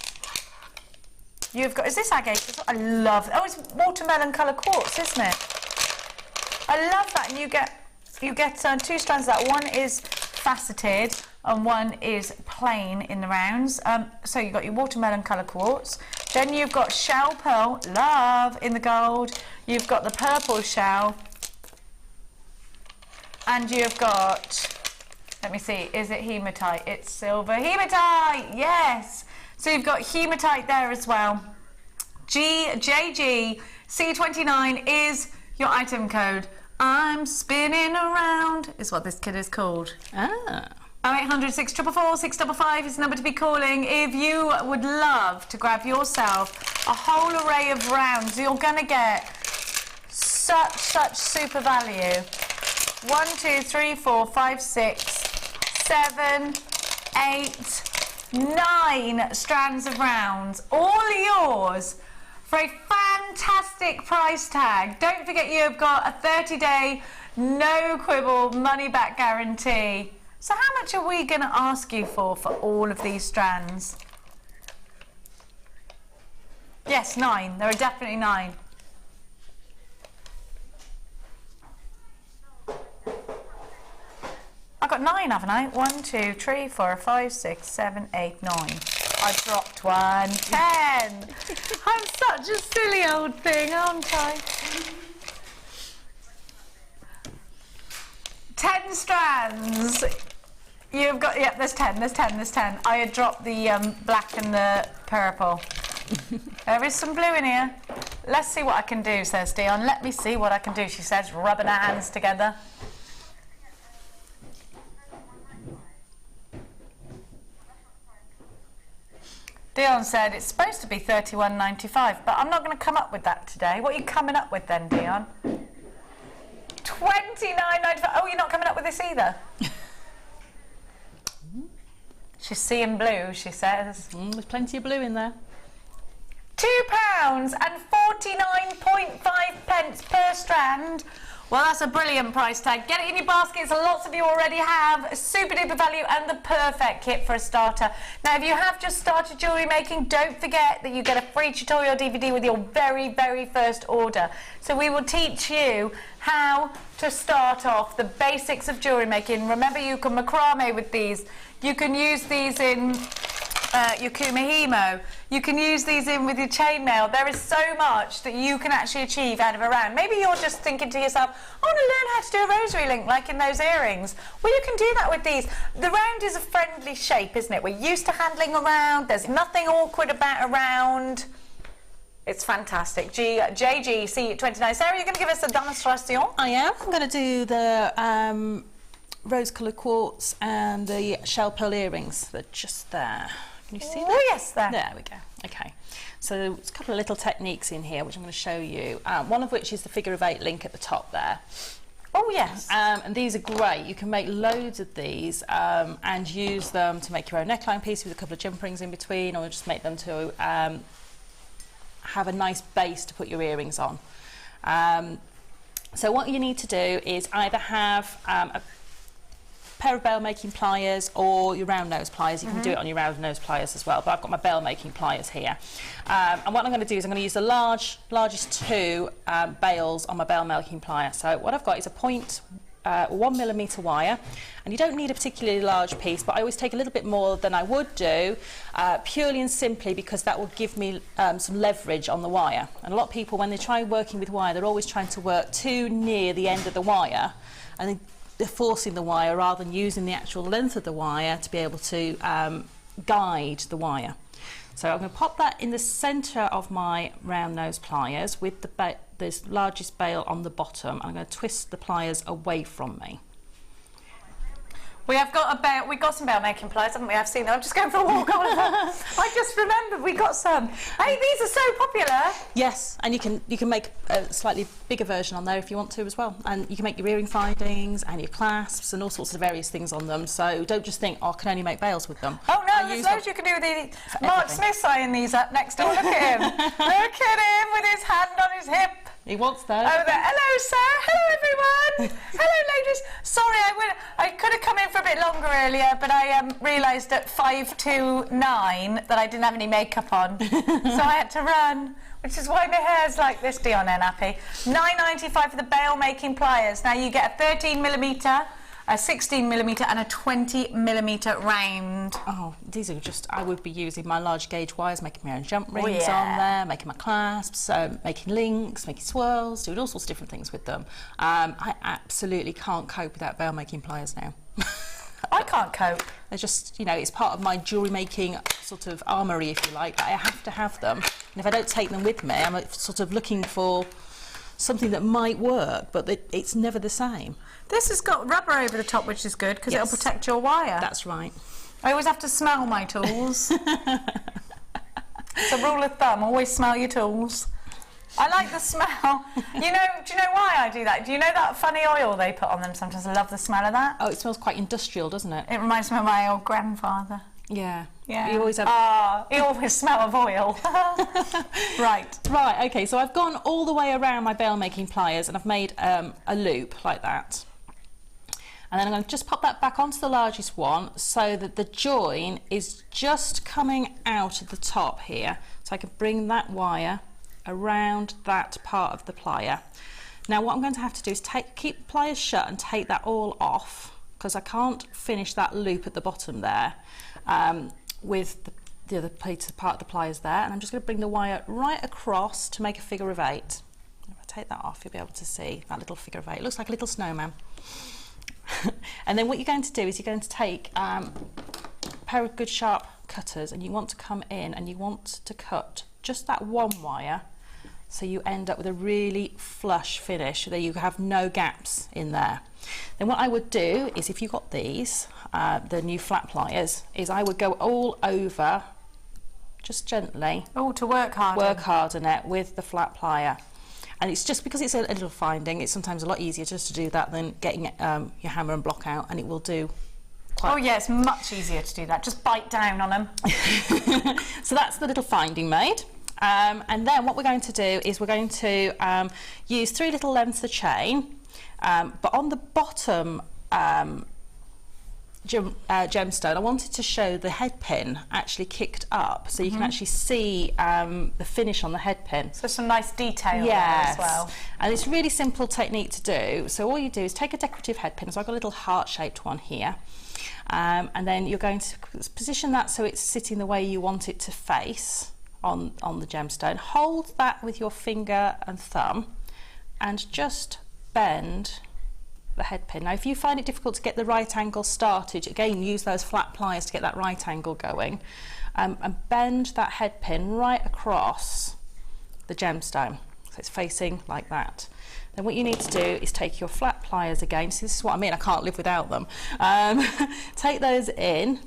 You've got, is this agate? I love, oh, it's watermelon colour quartz, isn't it? I love that. And you get 2 strands of that. One is faceted and one is plain in the rounds. So you've got your watermelon colour quartz. Then you've got shell pearl, love, in the gold. You've got the purple shell. And you've got, let me see, is it hematite? It's silver hematite, yes. So you've got hematite there as well. JG C29 is your item code. I'm spinning around is what this kit is called. Ah. 0800 644 655 is the number to be calling if you would love to grab yourself a whole array of rounds. You're going to get such super value. 1, 2, 3, 4, 5, 6, 7, 8, 9 strands of rounds, all yours for a fantastic price tag. Don't forget you've got a 30-day no quibble money back guarantee. So how much are we going to ask you for all of these strands? Yes, 9. There are definitely 9. I've got 9, haven't I? 1, 2, 3, 4, 5, 6, 7, 8, 9. I dropped 1. 10. I'm such a silly old thing, aren't I? 10 strands. You've got, yeah, there's 10, there's 10, there's 10. I had dropped the black and the purple. There is some blue in here. Let's see what I can do, says Dion. Let me see what I can do, she says, rubbing her hands together. Dion said it's supposed to be $31.95, but I'm not going to come up with that today. What are you coming up with then, Dion? $29.95. Oh, you're not coming up with this either? She's seeing blue, she says. There's plenty of blue in there. £2 and 49.5 pence per strand. Well, that's a brilliant price tag. Get it in your baskets. Lots of you already have. Super duper value and the perfect kit for a starter. Now, if you have just started jewellery making, don't forget that you get a free tutorial DVD with your very first order. So we will teach you how to start off the basics of jewellery making. Remember, you can macrame with these. You can use these in your kumihimo. You can use these in with your chainmail. There is so much that you can actually achieve out of a round. Maybe you're just thinking to yourself, I want to learn how to do a rosary link like in those earrings. Well, you can do that with these. The round is a friendly shape, isn't it? We're used to handling a round. There's nothing awkward about a round. It's fantastic. JGC29. Sarah, you're going to give us a demonstration? I am. I'm going to do the rose-coloured quartz and the shell pearl earrings. They're just there. Can you see that? Oh, yes, there. There we go. Okay. So there's a couple of little techniques in here which I'm going to show you. One of which is the figure of 8 link at the top there. Oh, yes. And these are great. You can make loads of these and use them to make your own neckline piece with a couple of jump rings in between, or just make them to have a nice base to put your earrings on. So what you need to do is either have a pair of bail making pliers or your round nose pliers. You can do it on your round nose pliers as well, but I've got my bail making pliers here. And what I'm going to do is I'm going to use the largest 2 bails on my bail making plier. So what I've got is a 0.1mm wire, and you don't need a particularly large piece, but I always take a little bit more than I would do, purely and simply because that will give me some leverage on the wire. And a lot of people, when they try working with wire, they're always trying to work too near the end of the wire, and they're forcing the wire rather than using the actual length of the wire to be able to guide the wire. So I'm going to pop that in the centre of my round nose pliers with this largest bail on the bottom. I'm going to twist the pliers away from me. We have got we got some bell making pliers, haven't we? I've seen them. I'm just going for a walk, Oliver. I just remembered we got some. Hey, these are so popular. Yes, and you can make a slightly bigger version on there if you want to as well. And you can make your earring findings and your clasps and all sorts of various things on them. So don't just think, oh, I can only make veils with them. Oh no, there's loads you can do with these. Mark Smith's eyeing these up next door. Look at him. Look at him with his hand on his hip. He wants those. Over there. Hello, sir. Hello, everyone. Hello, ladies. Sorry, I could have come in for a bit longer earlier, but I realised at 5 to 9 that I didn't have any makeup on, so I had to run, which is why my hair's like this. Dion and happy. £9.95 for the bail making pliers. Now you get a 13mm, a 16mm and a 20mm round. Oh, these are just, I would be using my large gauge wires, making my own jump rings on there, making my clasps, making links, making swirls, doing all sorts of different things with them. I absolutely can't cope without veil making pliers now. I can't cope. They're just, you know, it's part of my jewellery making sort of armoury, if you like. I have to have them. And if I don't take them with me, I'm sort of looking for something that might work, but it's never the same. This has got rubber over the top, which is good because it'll protect your wire. That's right. I always have to smell my tools. It's a rule of thumb, always smell your tools. I like the smell. Do you know why I do that? Do you know that funny oil they put on them sometimes? I love the smell of that. Oh, it smells quite industrial, doesn't it? It reminds me of my old grandfather. Yeah. Yeah. You always have... you always smell of oil. Right. Right, okay, so I've gone all the way around my bail making pliers and I've made a loop like that. And then I'm going to just pop that back onto the largest one so that the join is just coming out at the top here. So I can bring that wire around that part of the plier. Now what I'm going to have to do is keep the pliers shut and take that all off, because I can't finish that loop at the bottom there with the other part of the pliers there. And I'm just going to bring the wire right across to make a figure of 8. If I take that off, you'll be able to see that little figure of 8. It looks like a little snowman. And then what you're going to do is you're going to take a pair of good sharp cutters, and you want to come in and you want to cut just that one wire, so you end up with a really flush finish, so that you have no gaps in there. Then what I would do is, if you got these, the new flat pliers, is I would go all over, just gently. Oh, to work hard. Work hard on it with the flat plier. And it's just because it's a little finding, it's sometimes a lot easier just to do that than getting your hammer and block out, and it will do quite... Oh yeah, it's much easier to do that. Just bite down on them. So that's the little finding made. And then what we're going to do is we're going to use 3 little lengths of chain, but on the bottom gemstone I wanted to show the head pin actually kicked up, so you can actually see the finish on the head pin. So some nice detail there as well. And it's a really simple technique to do. So all you do is take a decorative head pin, so I've got a little heart-shaped one here, and then you're going to position that so it's sitting the way you want it to face on the gemstone. Hold that with your finger and thumb and just bend the head pin. Now if you find it difficult to get the right angle started, again use those flat pliers to get that right angle going, and bend that head pin right across the gemstone so it's facing like that. Then what you need to do is take your flat pliers again, so this is what I mean, I can't live without them. Take those in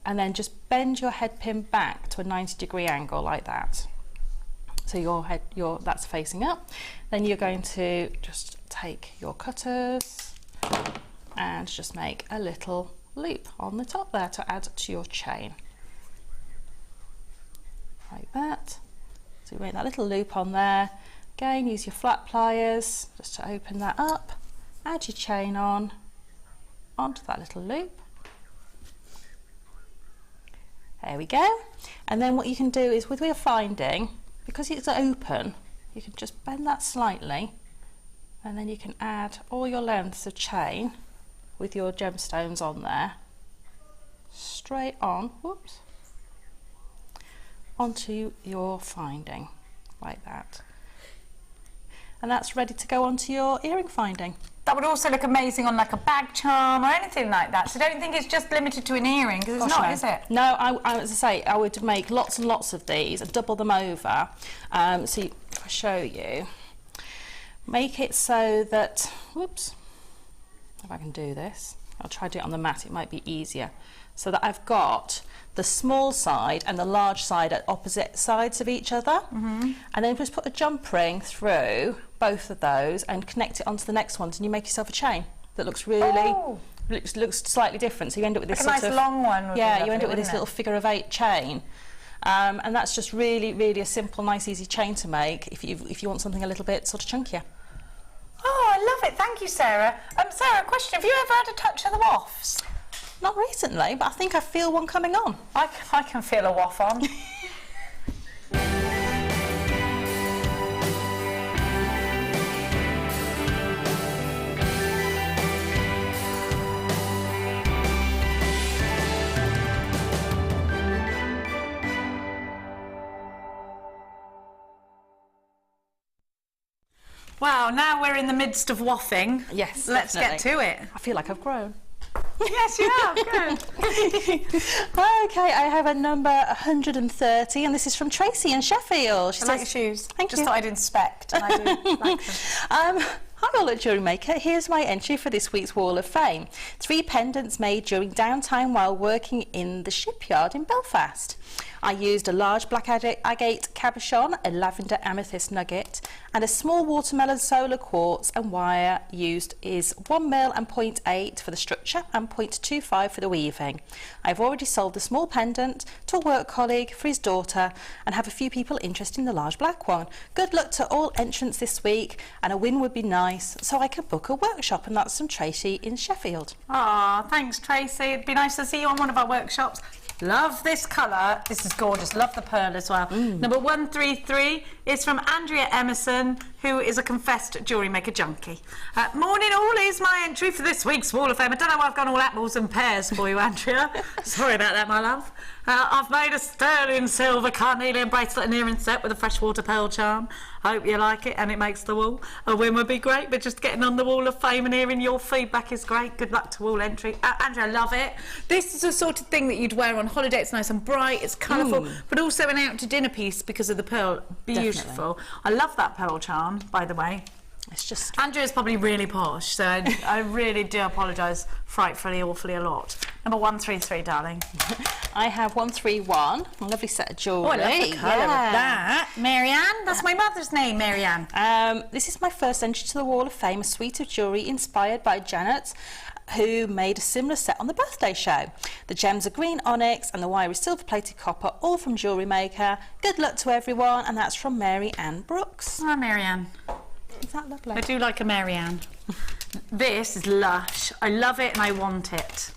and then just bend your head pin back to a 90-degree angle like that. So that's facing up. Then you're going to just take your cutters and just make a little loop on the top there to add to your chain. Like that. So you make that little loop on there. Again, use your flat pliers just to open that up. Add your chain onto that little loop. There we go. And then what you can do is with your finding, because it's open, you can just bend that slightly, and then you can add all your lengths of chain with your gemstones on there, straight on, whoops, onto your finding, like that. And that's ready to go onto your earring finding. That would also look amazing on like a bag charm or anything like that. So I don't think it's just limited to an earring, because it's not, is it? No, as I say, I would make lots and lots of these and double them over. So if I show you, make it so that, whoops, if I can do this, I'll try to do it on the mat, it might be easier. So that I've got the small side and the large side at opposite sides of each other. And then just put a jump ring through both of those and connect it onto the next ones, and you make yourself a chain that looks really looks slightly different. So you end up with this like a nice long one. Yeah, you end up with this little figure of 8 chain. And that's just really, really a simple, nice, easy chain to make if you want something a little bit sort of chunkier. Oh, I love it. Thank you, Sarah. Sarah, a question. Have you ever had a touch of the wafts? Not recently, but I think I feel one coming on. I can feel a waft on. Wow, now we're in the midst of waffing. Yes, let's definitely. get to it. I feel like I've grown. Yes, you have. Good. Okay, I have a number 130, and this is from Tracy in Sheffield. She I like your shoes. Thank Just you. thought I'd inspect, and I do like them. Hi all at JewelleryMaker, here's my entry for this week's Wall of Fame. 3 pendants made during downtime while working in the shipyard in Belfast. I used a large black agate cabochon, a lavender amethyst nugget, and a small watermelon solar quartz, and wire used is 1 mil and 0.8 for the structure and 0.25 for the weaving. I've already sold the small pendant to a work colleague for his daughter and have a few people interested in the large black one. Good luck to all entrants this week, and a win would be nice so I could book a workshop, and that's from Tracy in Sheffield. Ah, thanks, Tracy. It'd be nice to see you on one of our workshops. Love this colour. This is gorgeous. Love the pearl as well. Number 133 is from Andrea Emerson, who is a confessed jewellery maker junkie. Morning all is my entry for this week's Wall of Fame. I don't know why I've gone all apples and pears for you, Andrea. Sorry about that, my love. I've made a sterling silver carnelian bracelet and earring set with a freshwater pearl charm. Hope you like it, and it makes the wall. A win would be great, but just getting on the Wall of Fame and hearing your feedback is great. Good luck to all entry. Andrea, I love it. This is the sort of thing that you'd wear on holiday. It's nice and bright, it's colourful, but also an out to dinner piece because of the pearl. Beautiful. Definitely. I love that pearl charm, by the way. It's just... Andrea's probably really posh, so I really do apologise frightfully, awfully a lot. Number 133, darling. I have 131, a lovely set of jewellery. Oh, I love the colour of that. Marianne, that's my mother's name, Marianne. This is my first entry to the Wall of Fame, a suite of jewellery inspired by Janet, who made a similar set on the birthday show. The gems are green onyx and the wire is silver plated copper, all from JewelleryMaker. Good luck to everyone, and that's from Mary Ann Brooks. Oh, Marianne. Is that lovely? I do like a Marianne. This is lush. I love it and I want it.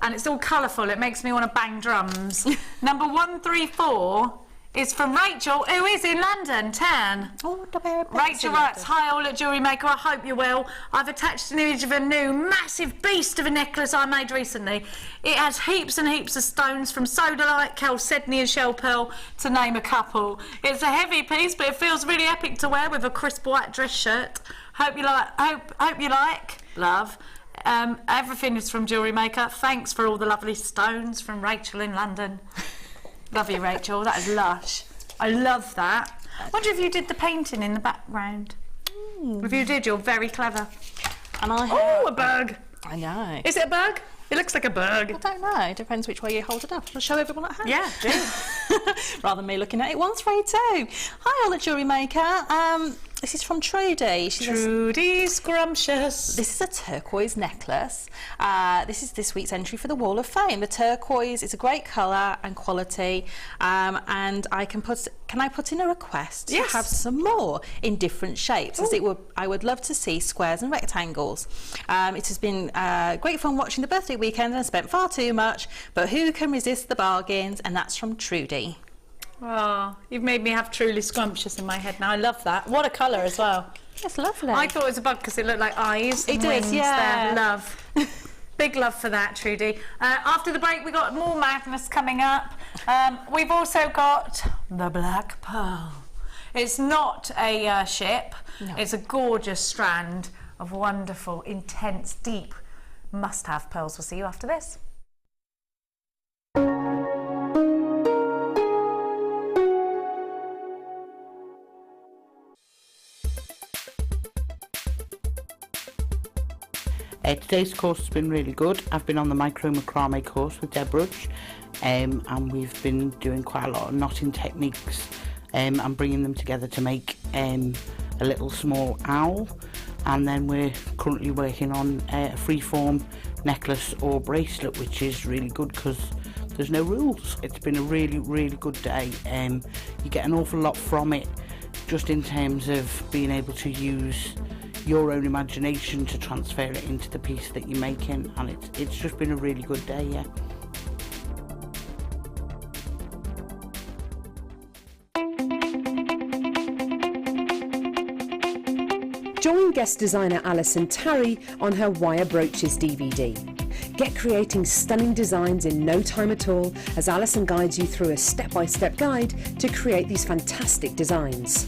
And it's all colourful. It makes me want to bang drums. Number 134 is from Rachel, who is in London, 10. Oh, Rachel writes, hi all at JewelleryMaker, I hope you're well. I've attached an image of a new massive beast of a necklace I made recently. It has heaps and heaps of stones from sodalite, chalcedony and shell pearl, to name a couple. It's a heavy piece, but it feels really epic to wear with a crisp white dress shirt. Hope you like, love. Everything is from JewelleryMaker. Thanks for all the lovely stones from Rachel in London. Love you, Rachel. That is lush. I love that. I wonder if you did the painting in the background. If you did, you're very clever. And I have... Oh, a bug. I know. Is it a bug? It looks like a bug. I don't know. It depends which way you hold it up. I'll show everyone at home. Yeah, do. Rather than me looking at it. 132. Hi, all at JewelleryMaker. This is from Trudy. Trudy Scrumptious. This is a turquoise necklace. This is this week's entry for the Wall of Fame. The turquoise is a great colour and quality, and can I put in a request to have some more in different shapes? As I would love to see squares and rectangles. It has been great fun watching the birthday weekend, and I spent far too much, but who can resist the bargains? And that's from Trudy. Oh, you've made me have Truly Scrumptious in my head now. I love that. What a colour as well. It's lovely. I thought it was a bug because it looked like eyes and it wings does, yeah. there. Love. Big love for that, Trudy. After the break, we got more madness coming up. We've also got the Black Pearl. It's not a ship. No. It's a gorgeous strand of wonderful, intense, deep, must-have pearls. We'll see you after this. Today's course has been really good. I've been on the micro macrame course with Wire Brooches, and we've been doing quite a lot of knotting techniques and bringing them together to make a little small owl. And then we're currently working on a freeform necklace or bracelet, which is really good because there's no rules. It's been a really good day. You get an awful lot from it, just in terms of being able to use your own imagination to transfer it into the piece that you're making, and it's just been a really good day, yeah. Join guest designer Alison Tarry on her Wire Brooches DVD. Get creating stunning designs in no time at all as Alison guides you through a step-by-step guide to create these fantastic designs.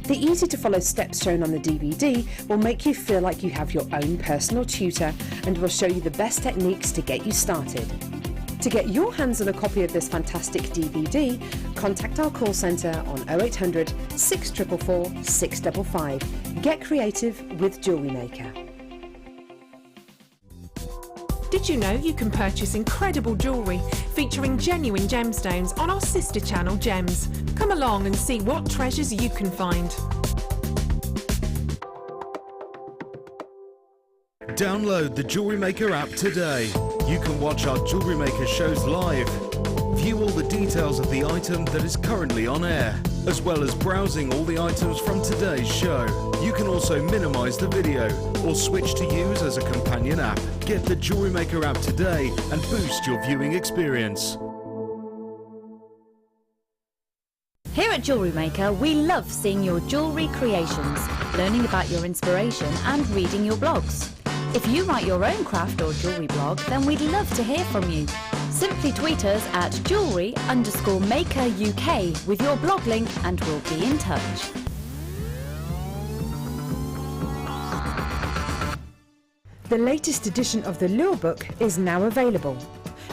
The easy-to-follow steps shown on the DVD will make you feel like you have your own personal tutor and will show you the best techniques to get you started. To get your hands on a copy of this fantastic DVD, contact our call centre on 0800 644 655. Get creative with JewelleryMaker. Did you know you can purchase incredible jewellery featuring genuine gemstones on our sister channel Gems? Come along and see what treasures you can find. Download the JewelleryMaker app today. You can watch our JewelleryMaker shows live, view all the details of the item that is currently on air, as well as browsing all the items from today's show. You can also minimize the video or switch to use as a companion app. Get the JewelleryMaker app today and boost your viewing experience. Here at JewelleryMaker, we love seeing your jewellery creations, learning about your inspiration and reading your blogs. If you write your own craft or jewellery blog, then we'd love to hear from you. Simply tweet us at jewellery_maker UK with your blog link and we'll be in touch. The latest edition of the Lure Book is now available.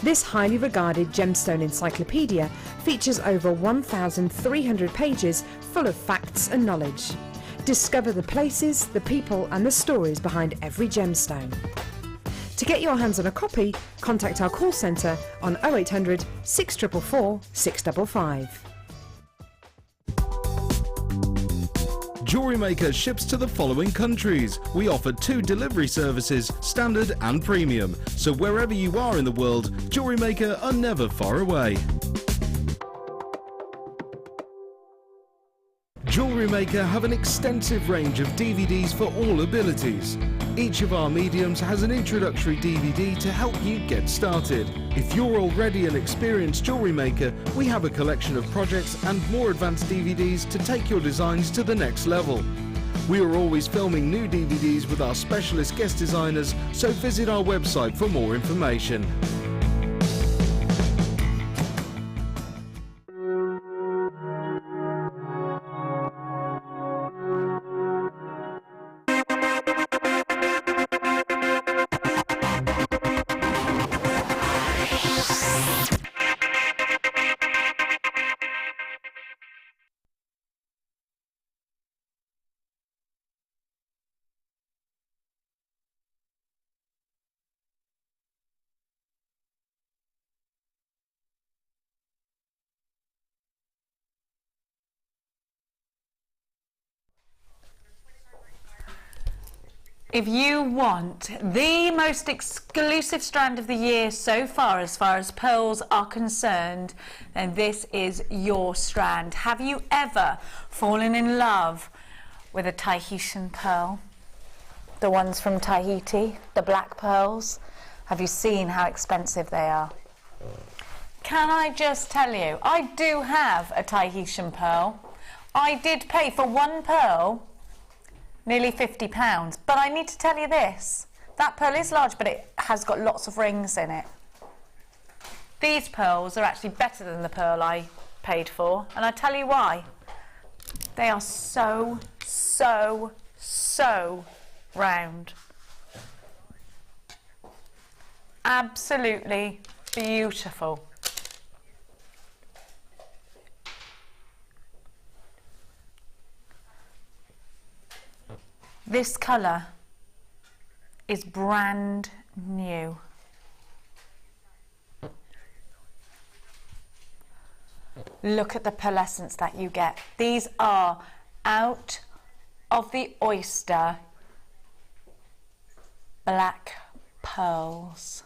This highly regarded gemstone encyclopedia features over 1,300 pages full of facts and knowledge. Discover the places, the people and the stories behind every gemstone. To get your hands on a copy, contact our call centre on 0800 644 655. JewelleryMaker ships to the following countries. We offer 2 delivery services, standard and premium. So wherever you are in the world, JewelleryMaker are never far away. JewelleryMaker have an extensive range of DVDs for all abilities. Each of our mediums has an introductory DVD to help you get started. If you're already an experienced jewellery maker, we have a collection of projects and more advanced DVDs to take your designs to the next level. We are always filming new DVDs with our specialist guest designers, so visit our website for more information. If you want the most exclusive strand of the year so far as pearls are concerned, then this is your strand. Have you ever fallen in love with a Tahitian pearl? The ones from Tahiti, the black pearls? Have you seen how expensive they are? Can I just tell you, I do have a Tahitian pearl. I did pay for one pearl nearly £50, but I need to tell you this, that pearl is large, but it has got lots of rings in it. These pearls are actually better than the pearl I paid for, and I tell you why. They are so round. Absolutely beautiful. This colour is brand new. Look at the pearlescence that you get. These are out of the oyster black pearls.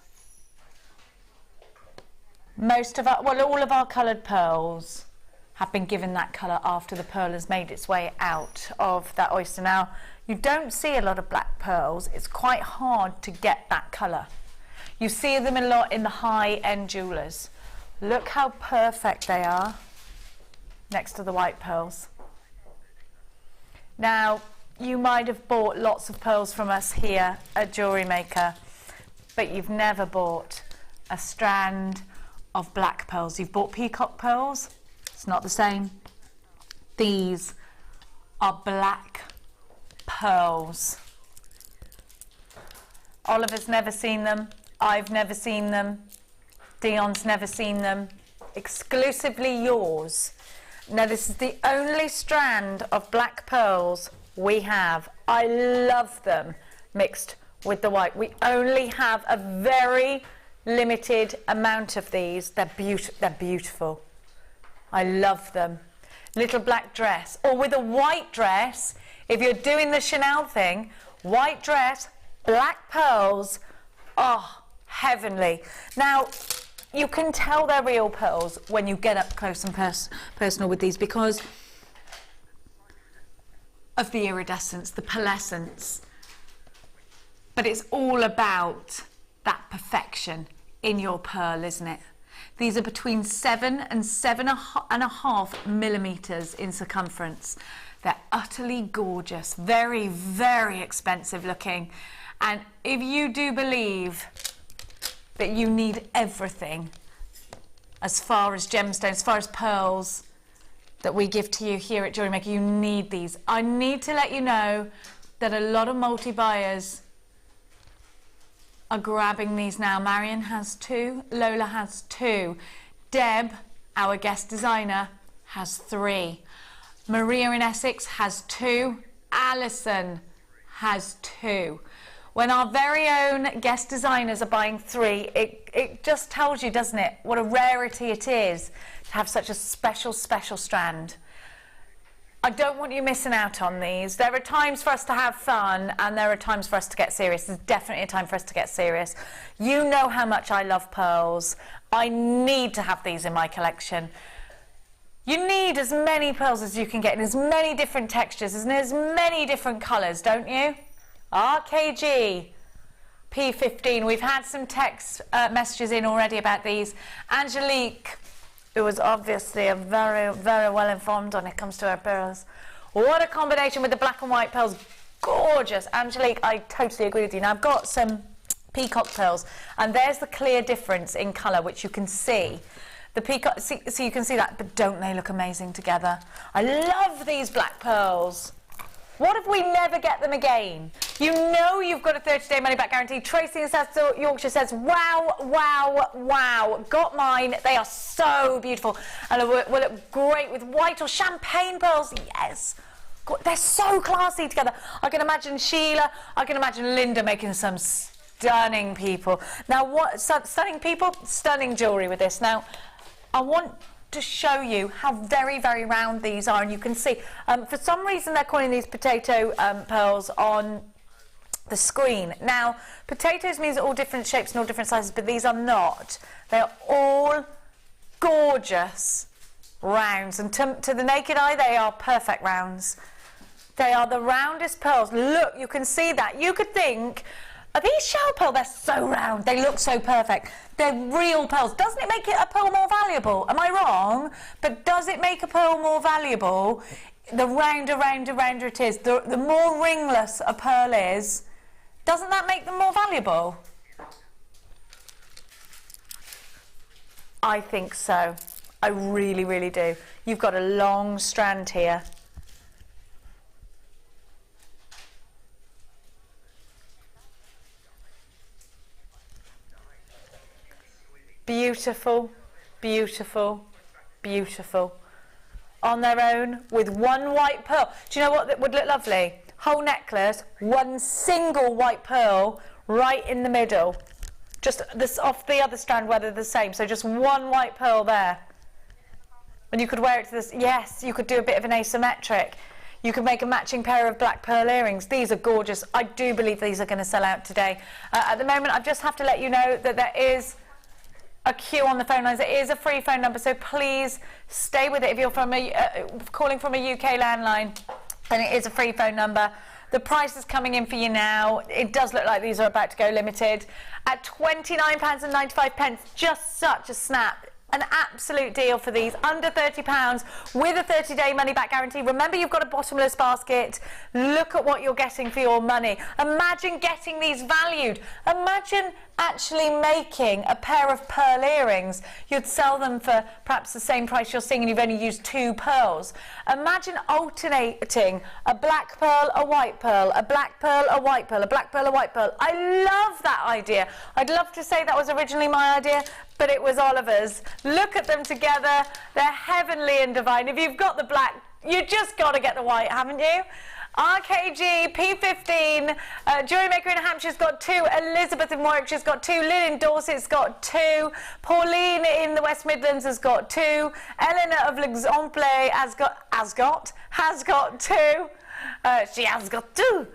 Most of our, well, all of our coloured pearls have been given that colour after the pearl has made its way out of that oyster. Now, you don't see a lot of black pearls. It's quite hard to get that colour. You see them a lot in the high-end jewellers. Look how perfect they are next to the white pearls. Now, you might have bought lots of pearls from us here at JewelleryMaker, but you've never bought a strand of black pearls. You've bought peacock pearls. It's not the same. These are black pearls. Oliver's never seen them. I've never seen them. Dion's never seen them. Exclusively yours. Now, this is the only strand of black pearls we have. I love them mixed with the white. We only have a very limited amount of these. They're beautiful. I love them. Little black dress, or with a white dress, if you're doing the Chanel thing, white dress, black pearls, oh, heavenly. Now, you can tell they're real pearls when you get up close and personal with these because of the iridescence, the pearlescence. But it's all about that perfection in your pearl, isn't it? These are between 7 and 7.5 millimetres in circumference. They're utterly gorgeous, very, very expensive looking. And if you do believe that you need everything as far as gemstones, as far as pearls that we give to you here at JewelleryMaker, you need these. I need to let you know that a lot of multi-buyers are grabbing these now. Marion has 2, Lola has 2, Deb, our guest designer, has 3, Maria in Essex has 2, Alison has 2. When our very own guest designers are buying 3, it just tells you, doesn't it, what a rarity it is to have such a special, special strand. I don't want you missing out on these. There are times for us to have fun and there are times for us to get serious. There's definitely a time for us to get serious. You know how much I love pearls. I need to have these in my collection. You need as many pearls as you can get in as many different textures and as many different colours, don't you? RKG P15. We've had some text messages in already about these. Angelique, who was obviously a very, very well informed when it comes to her pearls. What a combination with the black and white pearls. Gorgeous. Angelique, I totally agree with you. Now, I've got some peacock pearls, and there's the clear difference in colour, which you can see. The peacock, so you can see that, but don't they look amazing together? I love these black pearls. What if we never get them again? You know you've got a 30-day money-back guarantee. Tracy in South Yorkshire says, wow, wow, wow. Got mine. They are so beautiful. And will look great with white or champagne pearls. Yes. They're so classy together. I can imagine Sheila. I can imagine Linda making some stunning people. Now, what stunning people? Stunning jewellery with this. Now, I want to show you how very, very round these are, and you can see for some reason they're calling these potato pearls on the screen. Now, potatoes means all different shapes and all different sizes, but these are not. They're all gorgeous rounds, and to the naked eye they are perfect rounds. They are the roundest pearls. Look, you can see that. You could think, are these shell pearls? They're so round. They look so perfect. They're real pearls. Doesn't it make a pearl more valuable? Am I wrong? But does it make a pearl more valuable? The rounder it is, the more ringless a pearl is, doesn't that make them more valuable? I think so. I really, really do. You've got a long strand here. Beautiful, beautiful, beautiful. On their own, with one white pearl. Do you know what would look lovely? whole necklace, one single white pearl right in the middle. Just this off the other strand where they're the same. So just one white pearl there. And you could wear it to this. Yes, you could do a bit of an asymmetric. You could make a matching pair of black pearl earrings. These are gorgeous. I do believe these are going to sell out today. At the moment, I just have to let you know that there is a queue on the phone lines. It is a free phone number, so please stay with it. If you're from calling from a UK landline, then it is a free phone number. The price is coming in for you now. It does look like these are about to go limited. At £29.95, just such a snap. An absolute deal for these, under £30 with a 30-day money-back guarantee. Remember, you've got a bottomless basket. Look at what you're getting for your money. Imagine getting these valued. Imagine actually making a pair of pearl earrings. You'd sell them for perhaps the same price you're seeing and you've only used 2 pearls. Imagine alternating a black pearl, a white pearl, a black pearl, a white pearl, a black pearl, a white pearl. I love that idea. I'd love to say that was originally my idea, but it was Oliver's. Look at them together. They're heavenly and divine. If you've got the black, you just got to get the white, haven't you? RKG, P15, JewelleryMaker in Hampshire's got 2, Elizabeth in Warwickshire's got 2, Lynn in Dorset's got 2, Pauline in the West Midlands has got 2, Eleanor of L'Exemple has got 2. She has got 2.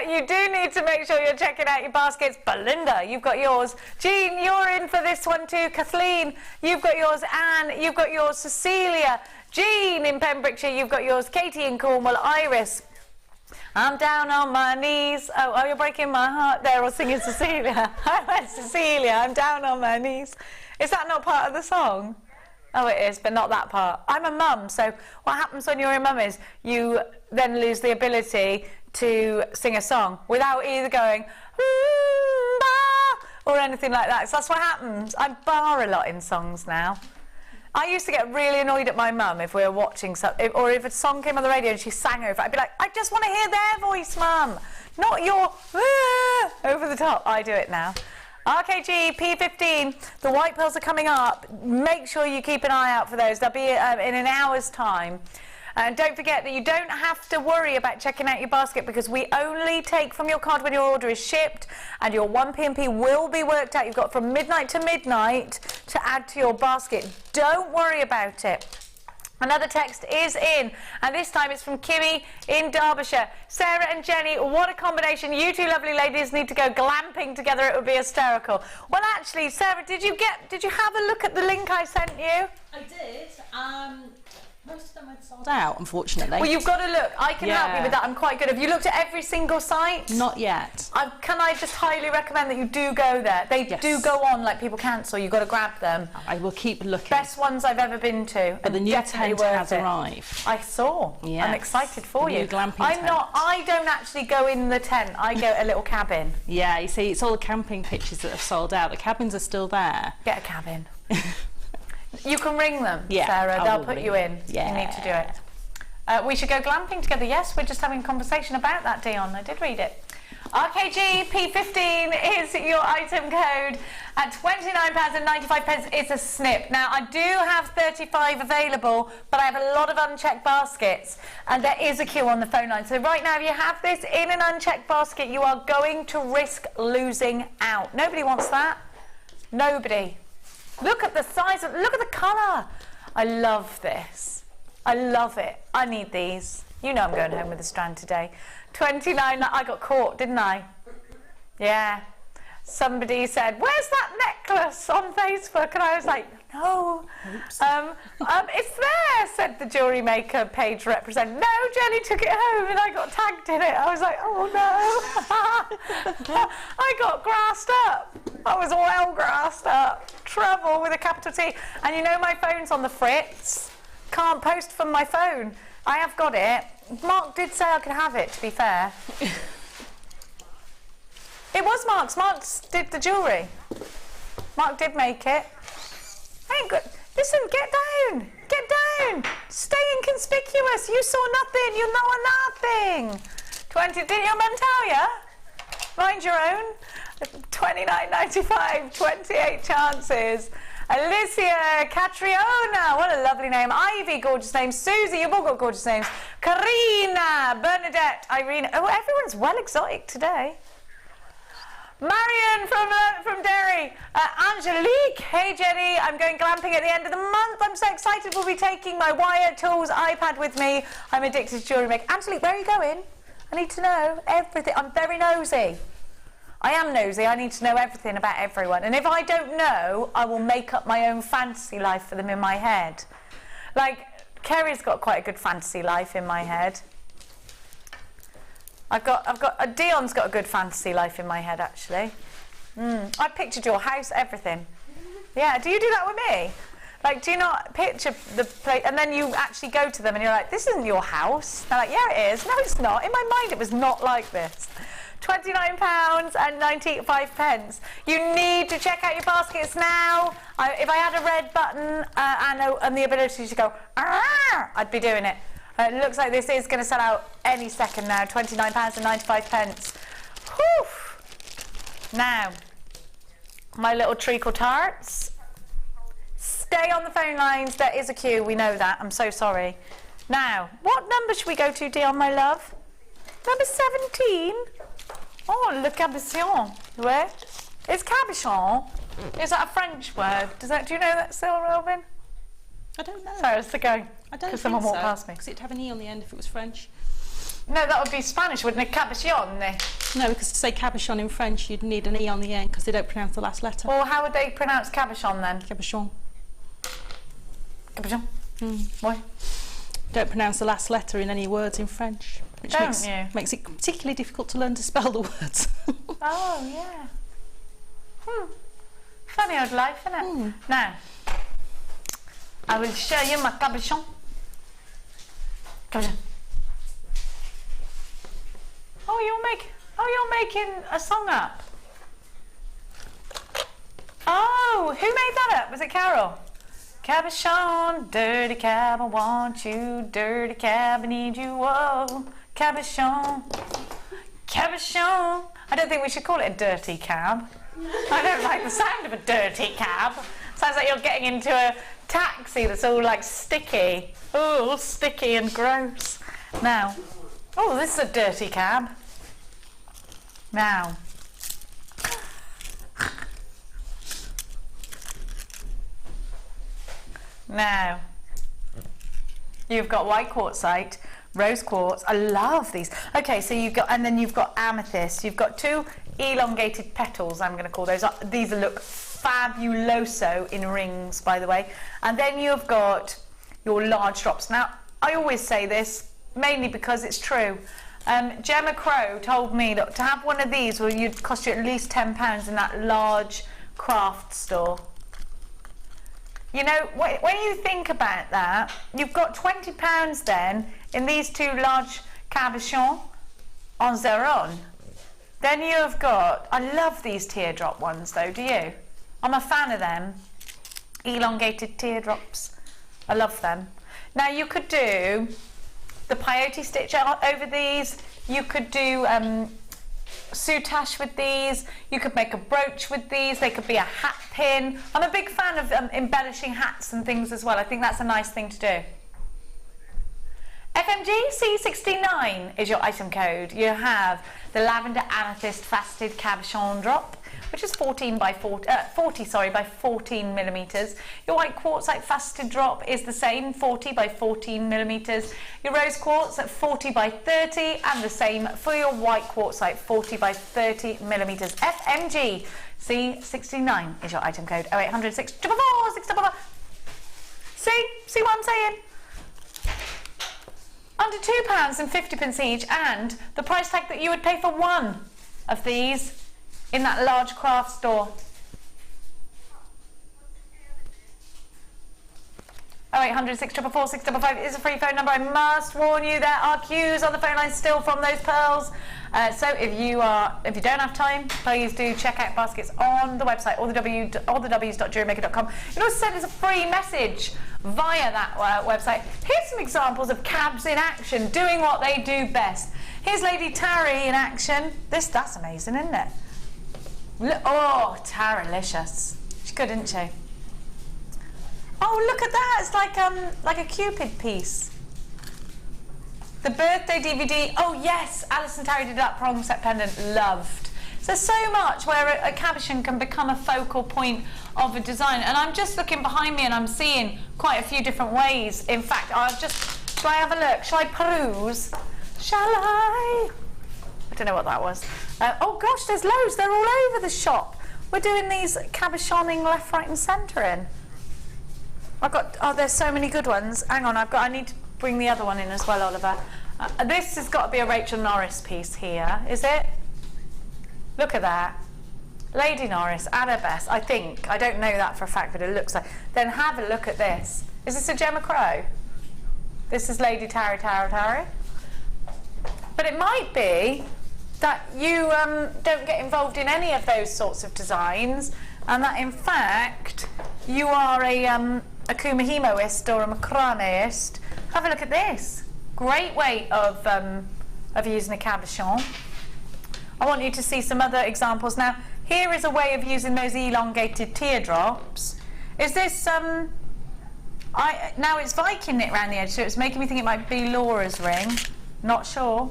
You do need to make sure you're checking out your baskets. Belinda, you've got yours. Jean, you're in for this one too. Kathleen, you've got yours. Anne, you've got yours. Cecilia, Jean in Pembrokeshire, you've got yours. Katie in Cornwall, Iris. I'm down on my knees. Oh, you're breaking my heart there. I was singing Cecilia. I went Cecilia, I'm down on my knees. Is that not part of the song? Oh, it is, but not that part. I'm a mum, so what happens when you're a mum is you then lose the ability to sing a song without either going or anything like that. So that's what happens. I bar a lot in songs now. I used to get really annoyed at my mum if we were watching something, or if a song came on the radio and she sang over it, I'd be like, I just want to hear their voice, Mum, not your over the top. I do it now. RKG, P15, the white pearls are coming up. Make sure you keep an eye out for those. They'll be in an hour's time. And don't forget that you don't have to worry about checking out your basket because we only take from your card when your order is shipped, and your 1P&P will be worked out. You've got from midnight to midnight to add to your basket. Don't worry about it. Another text is in, and this time it's from Kimmy in Derbyshire. Sarah and Jenny, what a combination. You two lovely ladies need to go glamping together. It would be hysterical. Well, actually, Sarah, did you have a look at the link I sent you? I did. Most of them had sold out, unfortunately. Well, you've got to look. I can help you with that. I'm quite good. Have you looked at every single site? Not yet. Can I just highly recommend that you do go there? They do go on like people cancel. You've got to grab them. I will keep looking. Best ones I've ever been to. But the new tent has arrived. I saw. Yes. I'm excited for you. New glamping tent. I don't actually go in the tent. I go a little cabin. Yeah, you see, it's all the camping pictures that have sold out. The cabins are still there. Get a cabin. You can ring them, yeah, Sarah. They'll put you in. Yeah. You need to do it. We should go glamping together. Yes, we're just having a conversation about that, Dion. I did read it. RKG P15 is your item code at £29.95. It's a snip. Now, I do have 35 available, but I have a lot of unchecked baskets, and there is a queue on the phone line. So right now, if you have this in an unchecked basket, you are going to risk losing out. Nobody wants that. Nobody. Look at the size of, look at the colour. I love this. I love it. I need these. You know I'm going home with a strand today. 29, I got caught, didn't I? Yeah. Somebody said, where's that necklace on Facebook? And I was like, no. It's there, said the JewelleryMaker page representative. No, Jenny took it home and I got tagged in it. I was like, oh no. I got grassed up. I was well grassed up. Trouble with a capital T. And you know my phone's on the fritz. Can't post from my phone. I have got it. Mark did say I could have it, to be fair. It was Mark's. Mark's did the jewellery. Mark did make it. Ain't good. Listen, get down. Get down. Stay inconspicuous. You saw nothing. You know nothing. 20. Didn't your mum tell you? Mind your own. 29.95. 28 chances. Alicia, Catriona, what a lovely name. Ivy, gorgeous name. Susie, you've all got gorgeous names. Karina, Bernadette. Bernadette, Irene. Oh, everyone's well exotic today. Marion from Derry. Angelique. Hey, Jenny. I'm going glamping at the end of the month. I'm so excited. We'll be taking my Wire Tools iPad with me. I'm addicted to jewellery making. Angelique, where are you going? I need to know everything. I'm very nosy. I am nosy. I need to know everything about everyone. And if I don't know, I will make up my own fantasy life for them in my head. Like, Kerry's got quite a good fantasy life in my head. Dion's got a good fantasy life in my head, actually. I pictured your house, everything. Yeah, do you do that with me? Like, do you not picture the place, and then you actually go to them and you're like, this isn't your house. They're like, yeah, it is. No, it's not. In my mind, it was not like this. £29.95. You need to check out your baskets now. If I had a red button and the ability to go, I'd be doing it. It looks like this is going to sell out any second now. £29.95. Whew. Now, my little treacle tarts. Stay on the phone lines. There is a queue. We know that. I'm so sorry. Now, what number should we go to, Dion, my love? Number 17. Oh, le cabochon. Where? Is cabochon? Is that a French word? Do you know that still, Elvin? I don't know. Sorry, it's the go. I don't think someone walked past me. Because it'd have an E on the end if it was French. No, that would be Spanish, wouldn't it? Cabochon. No, because to say cabochon in French, you'd need an E on the end because they don't pronounce the last letter. Well, how would they pronounce cabochon then? Cabochon. Cabochon? Why? Don't pronounce the last letter in any words in French. Which makes it particularly difficult to learn to spell the words. Oh, yeah. Funny old life, isn't it? Now, I will show you my cabochon. Cabochon. Oh, you're making a song up. Oh, who made that up? Was it Carol? Cabochon, dirty cab, I want you. Dirty cab, I need you. Whoa, cabochon, cabochon. I don't think we should call it a dirty cab. I don't like the sound of a dirty cab. Sounds like you're getting into a taxi that's all like sticky. Oh, sticky and gross. Now, oh, this is a dirty cab. Now. Now, you've got white quartzite, rose quartz. I love these. Okay, so you've got, and then you've got amethyst. You've got two elongated petals, I'm going to call those. These look fabuloso in rings, by the way. And then you've got your large drops. Now, I always say this, mainly because it's true. Gemma Crow told me that to have one of these would cost you at least £10 in that large craft store. You know, when you think about that, you've got £20 then in these two large cabochons on their own. Then you've got, I love these teardrop ones though, do you? I'm a fan of them. Elongated teardrops. I love them. Now you could do the peyote stitch over these. You could do soutache with these. You could make a brooch with these. They could be a hat pin. I'm a big fan of embellishing hats and things as well. I think that's a nice thing to do. FMG C69 is your item code. You have the lavender amethyst faceted cabochon drop, which is 40 by 14 millimeters. Your white quartzite faceted drop is the same, 40 by 14 millimeters. Your rose quartz at 40 by 30, and the same for your white quartzite, 40 by 30 millimeters. FMG C69 is your item code. 0800 644 644. See what I'm saying? Under £2.50 each, and the price tag that you would pay for one of these in that large craft store. 0800 644 655 is a free phone number. I must warn you, there are queues on the phone line still from those pearls. So if you don't have time, please do check out baskets on the website, all the w's.jewellerymaker.com. You can also send us a free message via that website. Here's some examples of cabs in action, doing what they do best. Here's Lady Tarry in action. That's amazing, isn't it? Oh, Tarrylicious. She's good, isn't she? Oh, look at that! It's like a Cupid piece. The birthday DVD, oh yes, Alison Terry did that prong set pendant, loved. So there's so much where a cabochon can become a focal point of a design. And I'm just looking behind me and I'm seeing quite a few different ways. In fact, shall I have a look? Shall I peruse? Shall I? I don't know what that was. Oh gosh, there's loads, they're all over the shop. We're doing these cabochoning left, right and centre in. There's so many good ones. Hang on, I need to bring the other one in as well, Oliver. This has got to be a Rachel Norris piece here, is it? Look at that. Lady Norris at her best, I think. I don't know that for a fact, but it looks like. Then have a look at this. Is this a Gemma Crow? This is Lady Tarry. But it might be that you don't get involved in any of those sorts of designs, and that in fact you are a kumahimaist or a macrameist. Have a look at this. Great way of using a cabochon. I want you to see some other examples. Now, here is a way of using those elongated teardrops. Is this, now it's Viking knit around the edge, so it's making me think it might be Laura's ring. Not sure.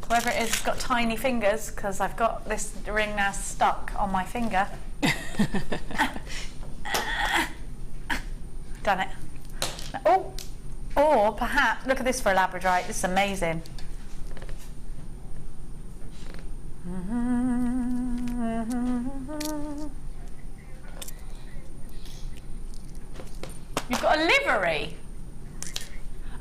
Whoever it is has got tiny fingers, because I've got this ring now stuck on my finger. Done it. Oh, or perhaps, look at this for a labradorite, this is amazing. You've got a livery.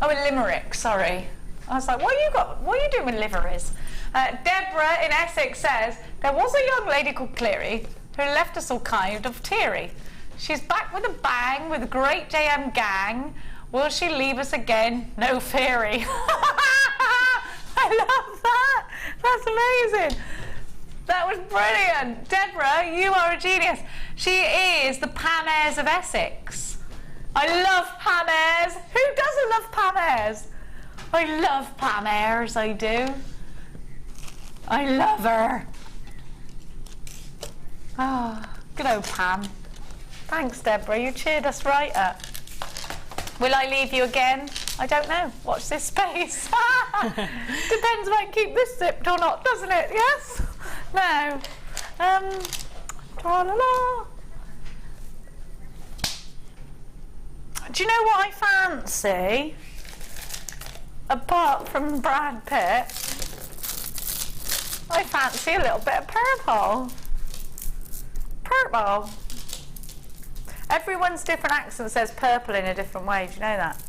Oh, a limerick, sorry. I was like, what are you doing with liveries? Deborah in Essex says, there was a young lady called Cleary who left us all kind of teary. She's back with a bang with a great JM gang. Will she leave us again? No fairy. I love that. That's amazing. That was brilliant. Deborah, you are a genius. She is the Pam Ayres of Essex. I love Pam Ayres. Who doesn't love Pam Ayres? I love Pam Ayres, I do. I love her. Ah, good old Pam. Thanks, Deborah. You cheered us right up. Will I leave you again? I don't know. Watch this space. Depends if I can keep this zipped or not, doesn't it? Yes? No. Tra-la-la. Do you know what I fancy? Apart from Brad Pitt, I fancy a little bit of purple. Purple. Everyone's different accent says purple in a different way. Do you know that?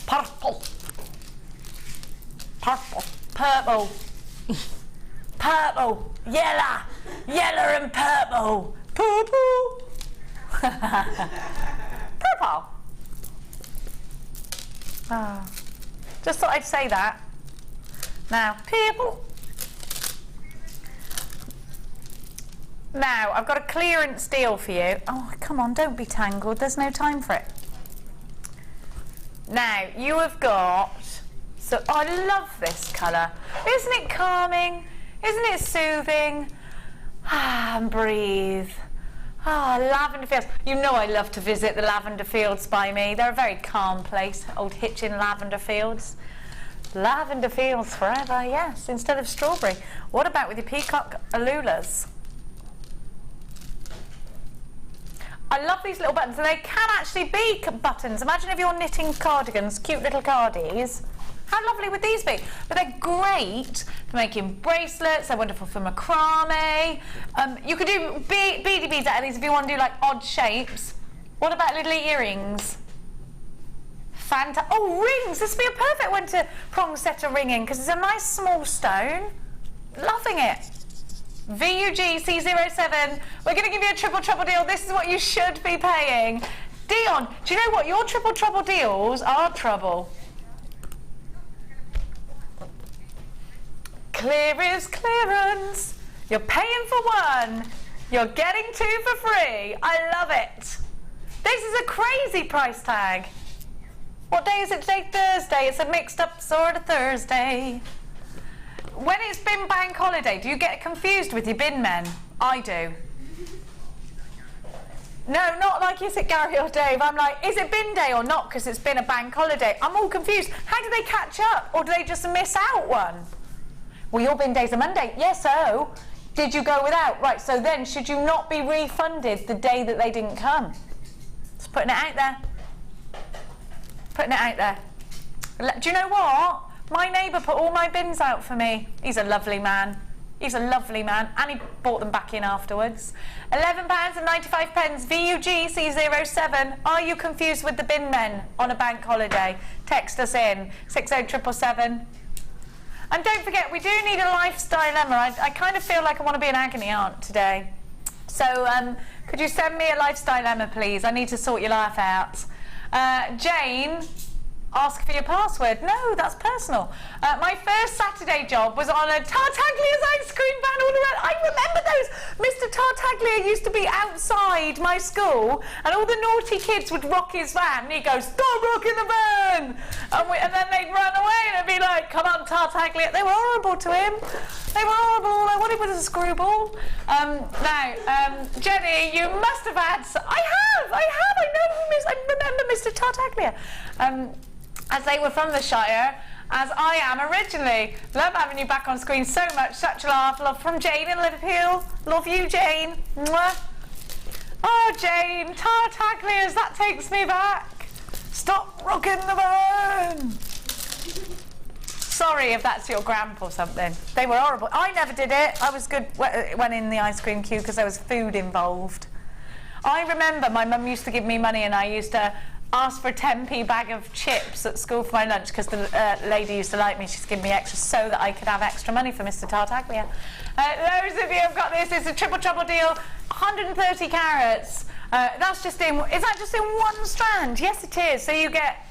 Purple. Purple. Purple. Purple. Yellow. Yellow and purple. Purple. Purple. Oh. Just thought I'd say that. Now, purple. Now, I've got a clearance deal for you. Oh, come on, don't be tangled. There's no time for it. Now, you have got... So, I love this colour. Isn't it calming? Isn't it soothing? Ah, and breathe. Ah, lavender fields. You know I love to visit the lavender fields by me. They're a very calm place, Old Hitchin lavender fields. Lavender fields forever, yes, instead of strawberry. What about with your peacock alulas? I love these little buttons, and they can actually be buttons. Imagine if you're knitting cardigans, cute little cardies. How lovely would these be? But they're great for making bracelets. They're wonderful for macrame. You could do beady beads out of these if you want to do like odd shapes. What about little earrings? Oh, rings! This would be a perfect one to prong set a ring in because it's a nice small stone. Loving it. VUG C07. We're going to give you a triple trouble deal. This is what you should be paying. Dion, do you know what? Your triple trouble deals are trouble. Cleary's clearance. You're paying for one. You're getting two for free. I love it. This is a crazy price tag. What day is it today? Thursday. It's a mixed up sort of Thursday. When it's been bank holiday, do you get confused with your bin men? I do. No, not like, is it Gary or Dave? I'm like, is it bin day or not? Because it's been a bank holiday. I'm all confused. How do they catch up? Or do they just miss out one? Well, your bin day's a Monday. Yes, so did you go without? Right, so then should you not be refunded the day that they didn't come? Just putting it out there. Putting it out there. Do you know what? My neighbour put all my bins out for me. He's a lovely man. He's a lovely man, and he brought them back in afterwards. £11.95, VUG C07. Are you confused with the bin men on a bank holiday? Text us in 60777. And don't forget, we do need a lifestyle dilemma. I kind of feel like I want to be an agony aunt today. So could you send me a lifestyle dilemma, please? I need to sort your life out. Jane, ask for your password. No, that's personal. My first Saturday job was on a Tartaglia's ice cream van all around. I remember those. Mr. Tartaglia used to be outside my school, and all the naughty kids would rock his van, and he'd go, "Stop rocking the van!" And then they'd run away, and it'd be like, "Come on, Tartaglia." They were horrible to him. They were horrible. All I wanted was a screwball. Now, Jenny, you must have had. I have. I remember Mr. Tartaglia. As they were from the Shire, as I am originally. Love having you back on screen so much. Such a laugh. Love from Jane in Liverpool. Love you, Jane. Mwah. Oh, Jane, Tartaglias, that takes me back. Stop rocking the van. Sorry if that's your gramp or something. They were horrible. I never did it. I was good when in the ice cream queue because there was food involved. I remember my mum used to give me money and I used to ask for a 10p bag of chips at school for my lunch because the lady used to like me. She'd give me extra so that I could have extra money for Mr. Tartaglia. Those of you who've got this, it's a triple trouble deal. 130 carats. That's just in. Is that just in one strand? Yes, it is. So you get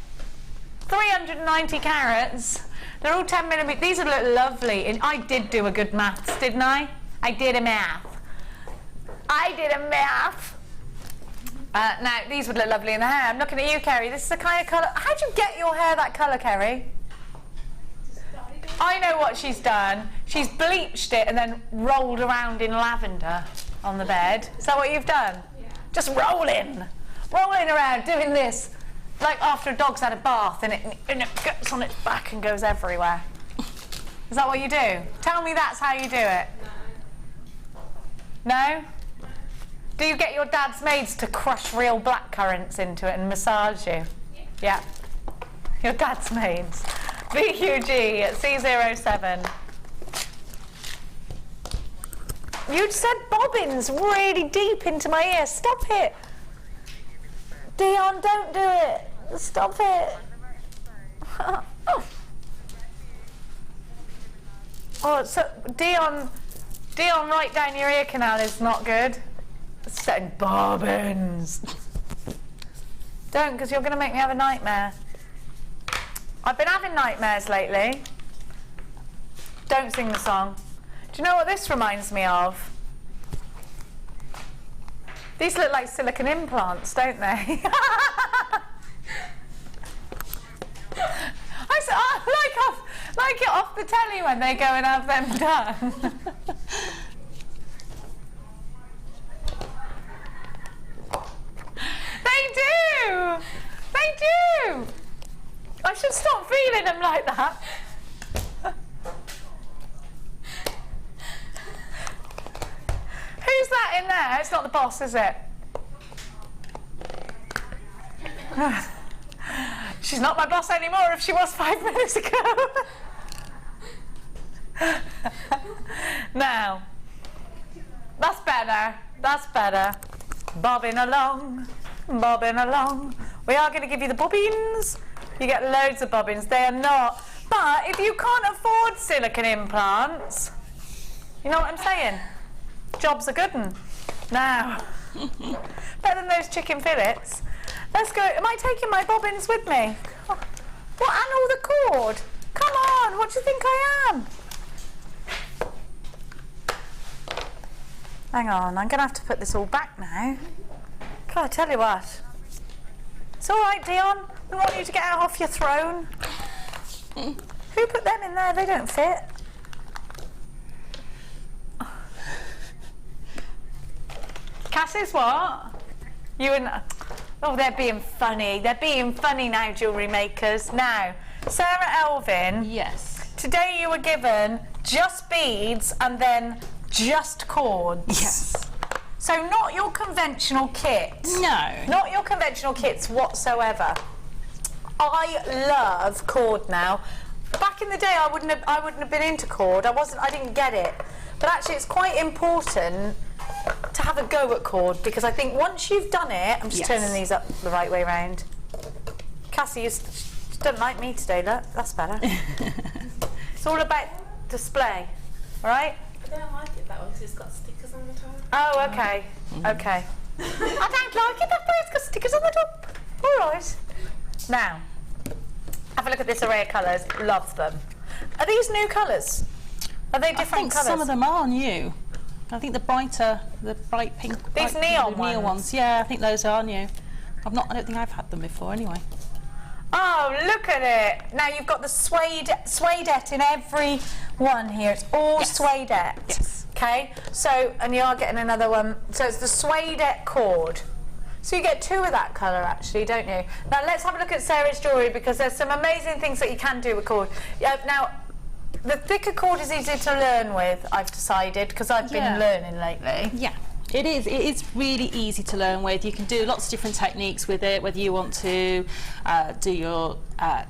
390 carats. They're all 10mm. These would look lovely. And I did do a good maths, didn't I? I did a math. Now, these would look lovely in the hair. I'm looking at you, Kerry. This is the kind of colour. How'd you get your hair that colour, Kerry? I know what she's done. She's bleached it and then rolled around in lavender on the bed. Is that what you've done? Yeah. Just rolling around, doing this. Like after a dog's had a bath and it gets on its back and goes everywhere. Is that what you do? Tell me that's how you do it. No? Do you get your dad's maids to crush real black currants into it and massage you? Yeah. Your dad's maids. VQG at C07. You said bobbins really deep into my ear. Stop it. Dion, don't do it. Stop it. Oh, so Dion, right down your ear canal is not good. Setting bobbins. Don't, because you're going to make me have a nightmare. I've been having nightmares lately. Don't sing the song. Do you know what this reminds me of? These look like silicone implants, don't they? I like it off the telly when they go and have them done. They do! I should stop feeling them like that. Who's that in there? It's not the boss, is it? She's not my boss anymore if she was 5 minutes ago. Now, that's better. Bobbing along. We are going to give you the bobbins. You get loads of bobbins. They are not. But if you can't afford silicone implants, you know what I'm saying? Job's a good one. Now, better than those chicken fillets. Let's go. Am I taking my bobbins with me? What? And all the cord? Come on. What do you think I am? Hang on. I'm going to have to put this all back now. God, I tell you what. It's all right, Dion. We want you to get out off your throne. Who put them in there? They don't fit. Cassie's what? You and... Oh, they're being funny. They're being funny now, jewellery makers. Now, Sarah, Elvin. Yes. Today you were given just beads and then just cords. Yes. So not your conventional kit. No. Not your conventional kits whatsoever. I love cord now. Back in the day, I wouldn't have been into cord. I didn't get it. But actually, it's quite important to have a go at cord, because I think once you've done it, I'm just turning these up the right way round. Cassie, you don't like me today, look, that's better. It's all about display, all right? I don't like it that way because it's got stickers on the top. Oh, okay, okay. I don't like it that way, it's got stickers on the top. All right. Now, have a look at this array of colours, love them. Are these new colours? Are they different colours? I think some of them are new. I think the bright pink. These neon ones? Yeah, I think those are new. I don't think I've had them before anyway. Oh, look at it. Now you've got the suedette in every one here. It's all suedette. Yes. Okay, so, and you are getting another one. So it's the suedette cord. So you get two of that colour actually, don't you? Now let's have a look at Sarah's jewellery, because there's some amazing things that you can do with cord. Now, the thicker cord is easier to learn with, I've decided, because I've been learning lately. Yeah, it is. It is really easy to learn with. You can do lots of different techniques with it, whether you want to do your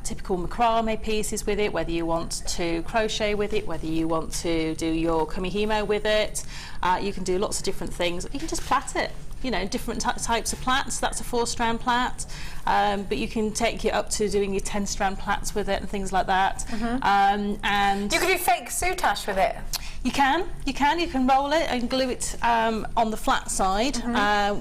typical macrame pieces with it, whether you want to crochet with it, whether you want to do your kumihimo with it. You can do lots of different things. You can just plait it. You know, different types of plaits. That's a 4-strand plait, but you can take it up to doing your 10-strand plaits with it and things like that. And you can do fake soutache with it. You can roll it and glue it on the flat side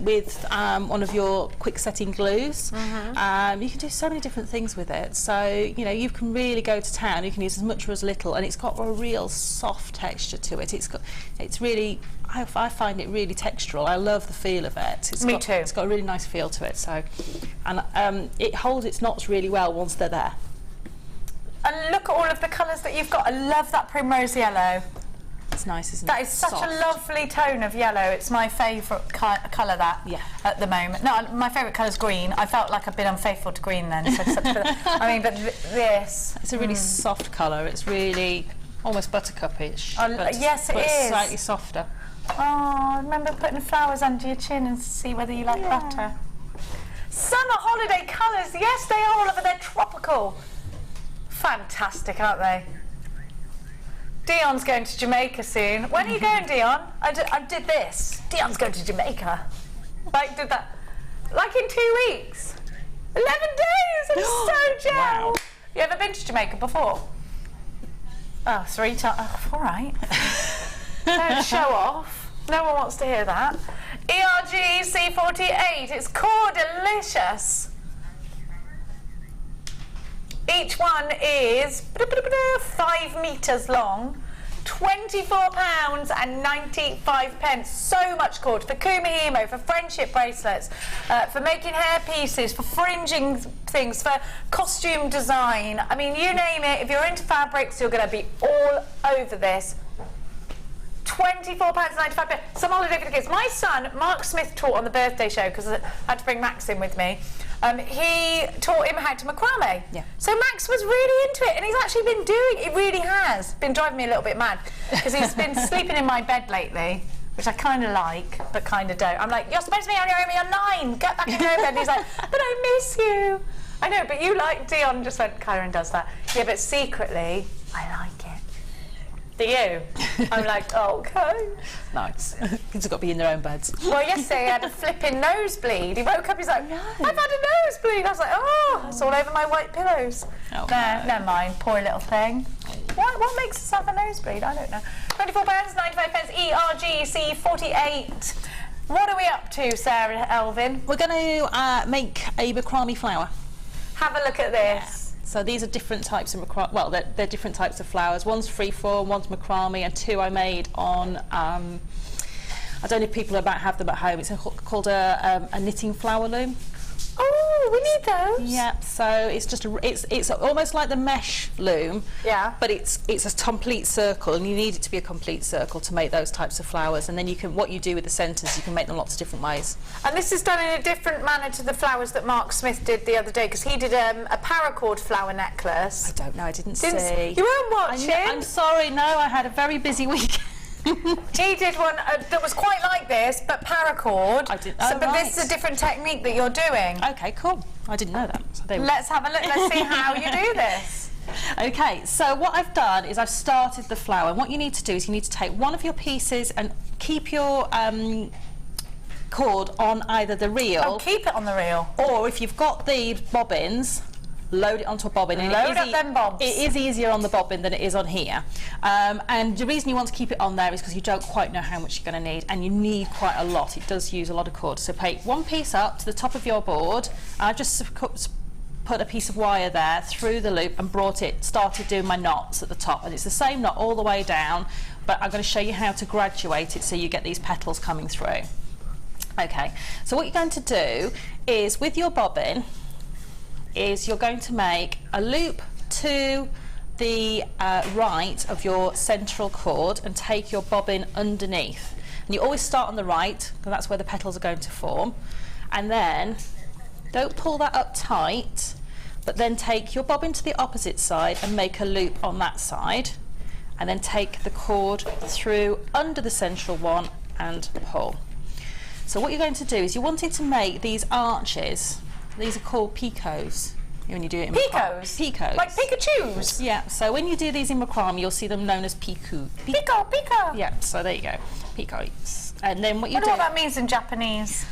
with one of your quick setting glues. You can do so many different things with it. So, you know, you can really go to town. You can use as much or as little, and it's got a real soft texture to it. It's really, I find it really textural. I love the feel of it. Me too. It's got a really nice feel to it. So, and it holds its knots really well once they're there. And look at all of the colours that you've got. I love that primrose yellow. It's nice, isn't it? That is such a lovely tone of yellow. It's my favourite colour at the moment. No, my favourite colour is green. I felt like I've been unfaithful to green then. So I mean, but this. It's a really soft colour. It's really almost buttercupish. Yes, it is. Slightly softer. Oh, remember putting flowers under your chin and see whether you like butter. Summer holiday colours. Yes, they are all over. They're tropical. Fantastic, aren't they? Dion's going to Jamaica soon. When are you going, Dion? I did this. Dion's going to Jamaica. Did that. Like in 2 weeks. 11 days. I'm so jealous. Wow. You ever been to Jamaica before? Oh, 3 times. Oh, all right. Don't show off. No one wants to hear that. ERG C48. It's core delicious. Each one is 5 metres long, £24 and 95 pence. So much cord for kumihimo, for friendship bracelets, for making hair pieces, for fringing things, for costume design. I mean, you name it. If you're into fabrics, you're going to be all over this. £24 and 95 pence. Some holiday for the kids. My son, Mark Smith, taught on the birthday show because I had to bring Max in with me. He taught him how to macrame. Yeah. So Max was really into it, and he's actually been doing it. He really has been driving me a little bit mad because he's been sleeping in my bed lately, which I kind of like, but kind of don't. I'm like, you're supposed to be on your own, you're 9. Get back in your bed. And he's like, but I miss you. I know, but you like Dion just went, Kyron does that. Yeah, but secretly, I like it. Do you? I'm like, okay. Nice. Kids have got to be in their own beds. Well, yesterday he had a flipping nosebleed. He woke up, he's like, I've had a nosebleed. I was like, oh, it's all over my white pillows. Oh, no, never mind, poor little thing. What makes us have a nosebleed? I don't know. £24, 95 pence, ERGC 48. What are we up to, Sarah, Elvin? We're going to make a macrame flower. Have a look at this. Yeah. So these are different types of macrame. Well, they're different types of flowers. One's freeform, one's macrame, and 2 I made on. I don't know if people have them at home. It's called a knitting flower loom. Oh, Oh, we need those. Yeah, so it's just it's almost like the mesh loom. Yeah. But it's a complete circle, and you need it to be a complete circle to make those types of flowers. And then you can, what you do with the centres, you can make them lots of different ways. And this is done in a different manner to the flowers that Mark Smith did the other day, because he did a paracord flower necklace. I don't know, I didn't see. You weren't watching? I'm sorry, no, I had a very busy week. He did one that was quite like this, but paracord. I did. But this is a different technique that you're doing. Okay, cool. I didn't know that. So let's have a look. Let's see how you do this. Okay, so what I've done is I've started the flower. And what you need to do is you need to take one of your pieces and keep your cord on either the reel. Oh, keep it on the reel. Or if you've got the bobbins, load it onto a bobbin. And load up them bobs. It is easier on the bobbin than it is on here. And the reason you want to keep it on there is because you don't quite know how much you're going to need, and you need quite a lot. It does use a lot of cord. So take one piece up to the top of your board. I've just put a piece of wire there through the loop and started doing my knots at the top. And it's the same knot all the way down, but I'm going to show you how to graduate it so you get these petals coming through. Okay, so what you're going to do is with your bobbin, you're going to make a loop to the right of your central cord and take your bobbin underneath. And you always start on the right, because that's where the petals are going to form. And then don't pull that up tight, but then take your bobbin to the opposite side and make a loop on that side. And then take the cord through under the central one and pull. So what you're going to do is you're wanting to make these arches. These are called picots when you do it in macrame. Picos? Like Pikachus? Yeah, so when you do these in macrame, you'll see them known as pico. Pico. Yeah, so there you go, picots. And then what you I do... wonder what that means in Japanese.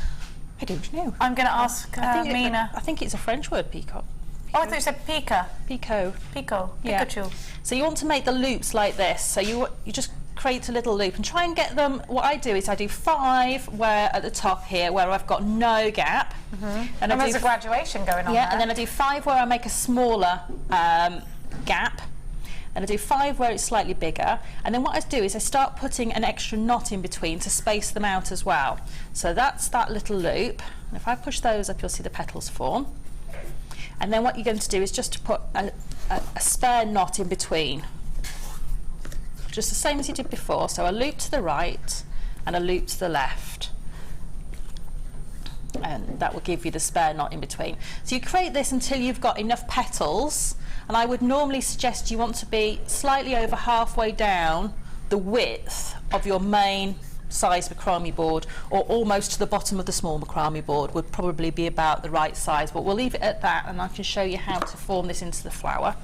I don't know. I'm going to ask Mina. I think it's a French word, picot. Oh, I thought you said pica. Pico. Pico. Yeah. Pikachu. So you want to make the loops like this. So you just create a little loop and try and get them. What I do is I do 5 where at the top here where I've got no gap. And there's a graduation going on there. And then I do 5 where I make a smaller gap. And I do 5 where it's slightly bigger, and then what I do is I start putting an extra knot in between to space them out as well. So that's that little loop, and if I push those up you'll see the petals form. And then what you're going to do is just to put a spare knot in between, just the same as you did before. So a loop to the right and a loop to the left, and that will give you the spare knot in between. So you create this until you've got enough petals, and I would normally suggest you want to be slightly over halfway down the width of your main size macrame board, or almost to the bottom of the small macrame board would probably be about the right size, but we'll leave it at that and I can show you how to form this into the flower.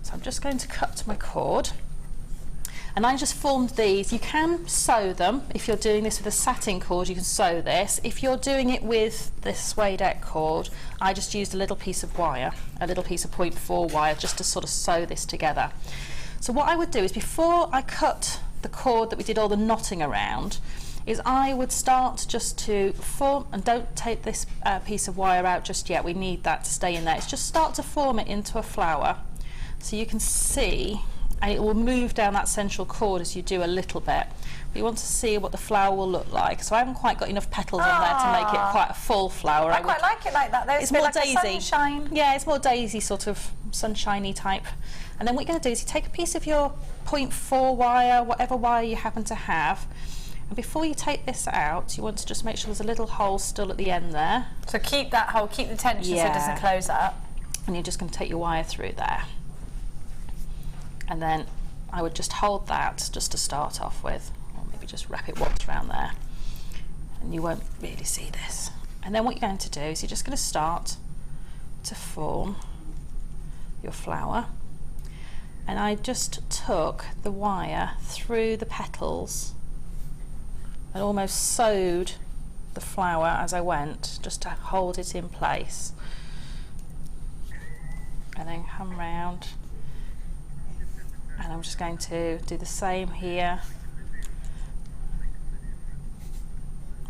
So I'm just going to cut my cord. And I just formed these. You can sew them. If you're doing this with a satin cord, you can sew this. If you're doing it with this suede cord, I just used a little piece of wire, a little piece of 0.4 wire, just to sort of sew this together. So what I would do is, before I cut the cord that we did all the knotting around, is I would start just to form, and don't take this piece of wire out just yet, we need that to stay in there. It's just start to form it into a flower. So you can see, and it will move down that central cord as you do a little bit. But you want to see what the flower will look like. So I haven't quite got enough petals on there to make it quite a full flower. I quite like it like that. There's it's more like daisy. Sunshine. Yeah, it's more daisy, sort of sunshiny type. And then what you're going to do is you take a piece of your 0.4 wire, whatever wire you happen to have, and before you take this out, you want to just make sure there's a little hole still at the end there. So keep that hole, keep the tension so it doesn't close up. And you're just going to take your wire through there. And then I would just hold that just to start off with, or maybe just wrap it once around there, and you won't really see this. And then what you're going to do is you're just going to start to form your flower, and I just took the wire through the petals and almost sewed the flower as I went, just to hold it in place, and then come round. And I'm just going to do the same here.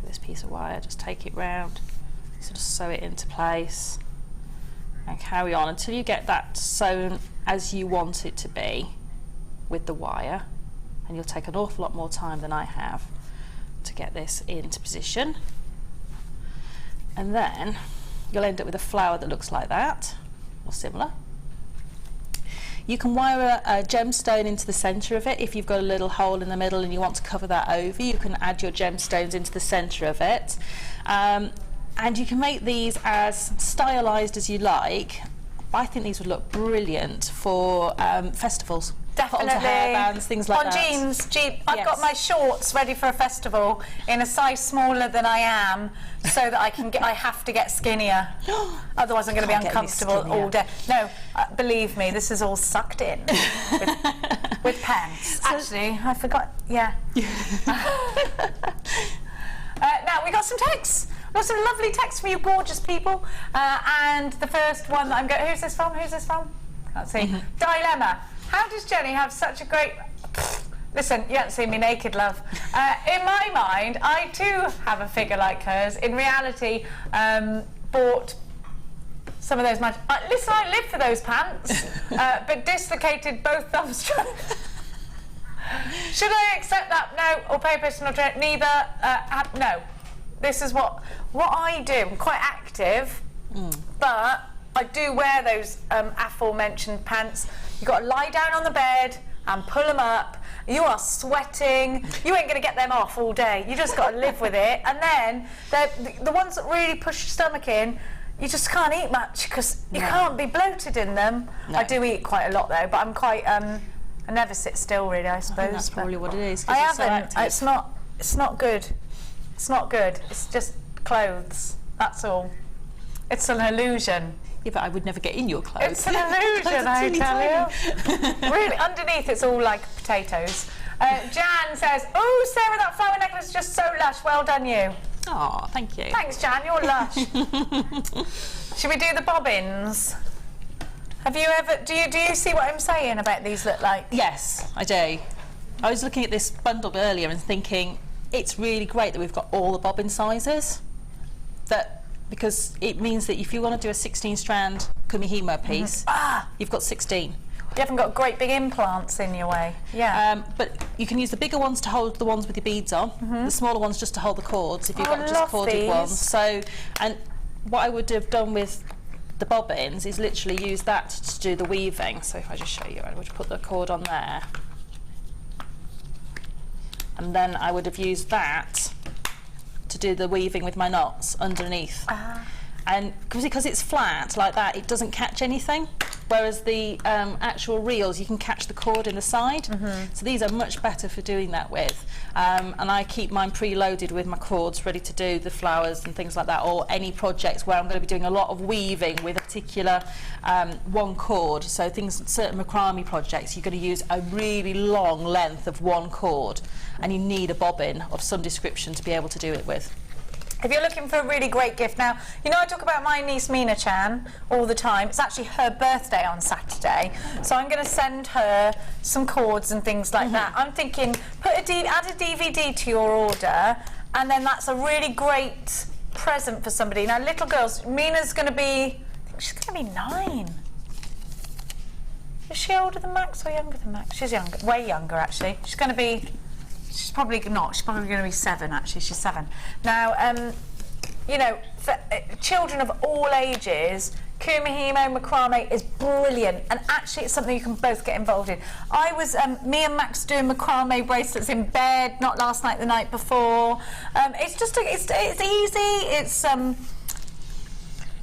This piece of wire, just take it round, sort of sew it into place, and carry on until you get that sewn as you want it to be with the wire. And you'll take an awful lot more time than I have to get this into position. And then you'll end up with a flower that looks like that, or similar. You can wire a gemstone into the centre of it. If you've got a little hole in the middle and you want to cover that over, you can add your gemstones into the centre of it. And you can make these as stylised as you like. I think these would look brilliant for festivals. Definitely. Put onto hairbands, things like that. On jeans. I've got my shorts ready for a festival in a size smaller than I am, so that I have to get skinnier. Otherwise I'm going to be uncomfortable all day. No, believe me, this is all sucked in with pants. Actually, I forgot. Yeah. Now we got some texts. Got some lovely texts from you gorgeous people. And the first one that I'm going. Who's this from? Who's this from? Can't see. Dilemma. How does Jenny have such a great... Listen, you haven't seen me naked, love. In my mind, I too have a figure like hers. In reality, bought some of those... listen, I live for those pants, but dislocated both thumb strokes. Should I accept that? No. Or pay personal trade? Neither. No. This is what I do. I'm quite active, but I do wear those aforementioned pants. You've got to lie down on the bed and pull them up. You are sweating. You ain't going to get them off all day. You just got to live with it. And then the ones that really push your stomach in, you just can't eat much because you can't be bloated in them. No. I do eat quite a lot though, but I'm quite. I never sit still really. I suppose. I think that's probably what it is. I haven't. So it's not. It's not good. It's not good. It's just clothes. That's all. It's an illusion. Yeah, but I would never get in your clothes. It's an illusion, I tell you. Really, underneath it's all like potatoes. Jan says, "Oh, Sarah, that flower necklace is just so lush. Well done, you." Oh, thank you. Thanks, Jan. You're lush. Should we do the bobbins? Have you ever? Do you see what I'm saying about these look like? Yes, I do. I was looking at this bundle earlier and thinking it's really great that we've got all the bobbin sizes. Because it means that if you want to do a 16-strand kumihimo piece, you've got 16. You haven't got great big implants in your way. Yeah. But you can use the bigger ones to hold the ones with your beads on, the smaller ones just to hold the cords if you've got just corded ones. So, and what I would have done with the bobbins is literally use that to do the weaving. So if I just show you, I would put the cord on there. And then I would have used that to do the weaving with my knots underneath. And because it's flat like that, it doesn't catch anything, whereas the actual reels you can catch the cord in the side. So these are much better for doing that with, and I keep mine preloaded with my cords ready to do the flowers and things like that, or any projects where I'm going to be doing a lot of weaving with a particular one cord. So certain macrame projects, you're going to use a really long length of one cord, and you need a bobbin of some description to be able to do it with. If you're looking for a really great gift, now, you know I talk about my niece Mina Chan all the time. It's actually her birthday on Saturday, so I'm going to send her some cords and things like that. I'm thinking, add a DVD to your order, and then that's a really great present for somebody. Now, little girls, Mina's going to be, I think she's going to be 9. Is she older than Max or younger than Max? She's younger, way younger actually. She's going to be... She's probably not. She's probably going to be 7, actually. She's 7. Now, you know, for children of all ages, kumihimo macrame is brilliant, and actually it's something you can both get involved in. I was, me and Max doing macrame bracelets in bed, not last night, the night before. It's just, it's easy. It's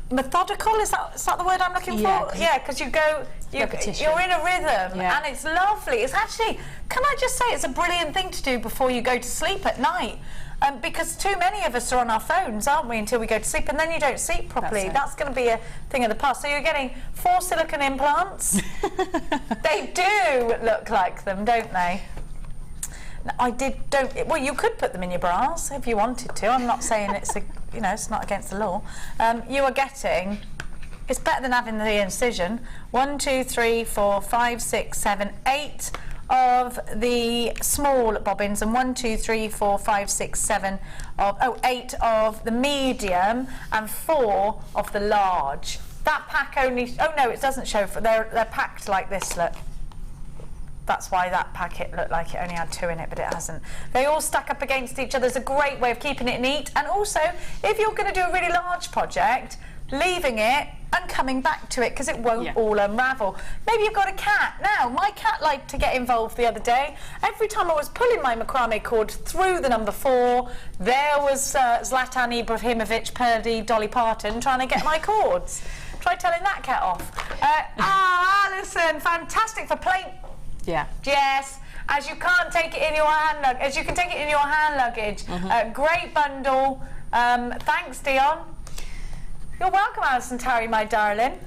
methodical. Is that the word I'm looking for? Yeah, because you're in a rhythm, and it's lovely. It's actually, can I just say, it's a brilliant thing to do before you go to sleep at night, because too many of us are on our phones, aren't we, until we go to sleep, and then you don't sleep properly. That's going to be a thing of the past. So you're getting 4 silicone implants. They do look like them, don't they? Well, you could put them in your bras if you wanted to. I'm not saying it's it's not against the law. You are getting, it's better than having the incision. 1, 2, 3, 4, 5, 6, 7, 8 of the small bobbins, and 1, 2, 3, 4, 5, 6, 7 of 8 of the medium, and 4 of the large. That pack only. Oh no, it doesn't show. They're packed like this. Look. That's why that packet looked like it only had 2 in it, but it hasn't. They all stack up against each other. It's a great way of keeping it neat. And also, if you're going to do a really large project, leaving it and coming back to it because it won't all unravel. Maybe you've got a cat. Now, my cat liked to get involved the other day. Every time I was pulling my macrame cord through the number 4, there was Zlatan Ibrahimovic, Purdy, Dolly Parton trying to get my cords. Try telling that cat off. Alison, fantastic for plain. Yeah. Yes. As you can't take it in your hand luggage, as you can take it in your hand luggage. Great bundle. Thanks, Dion. You're welcome, Alison Tarry, my darling.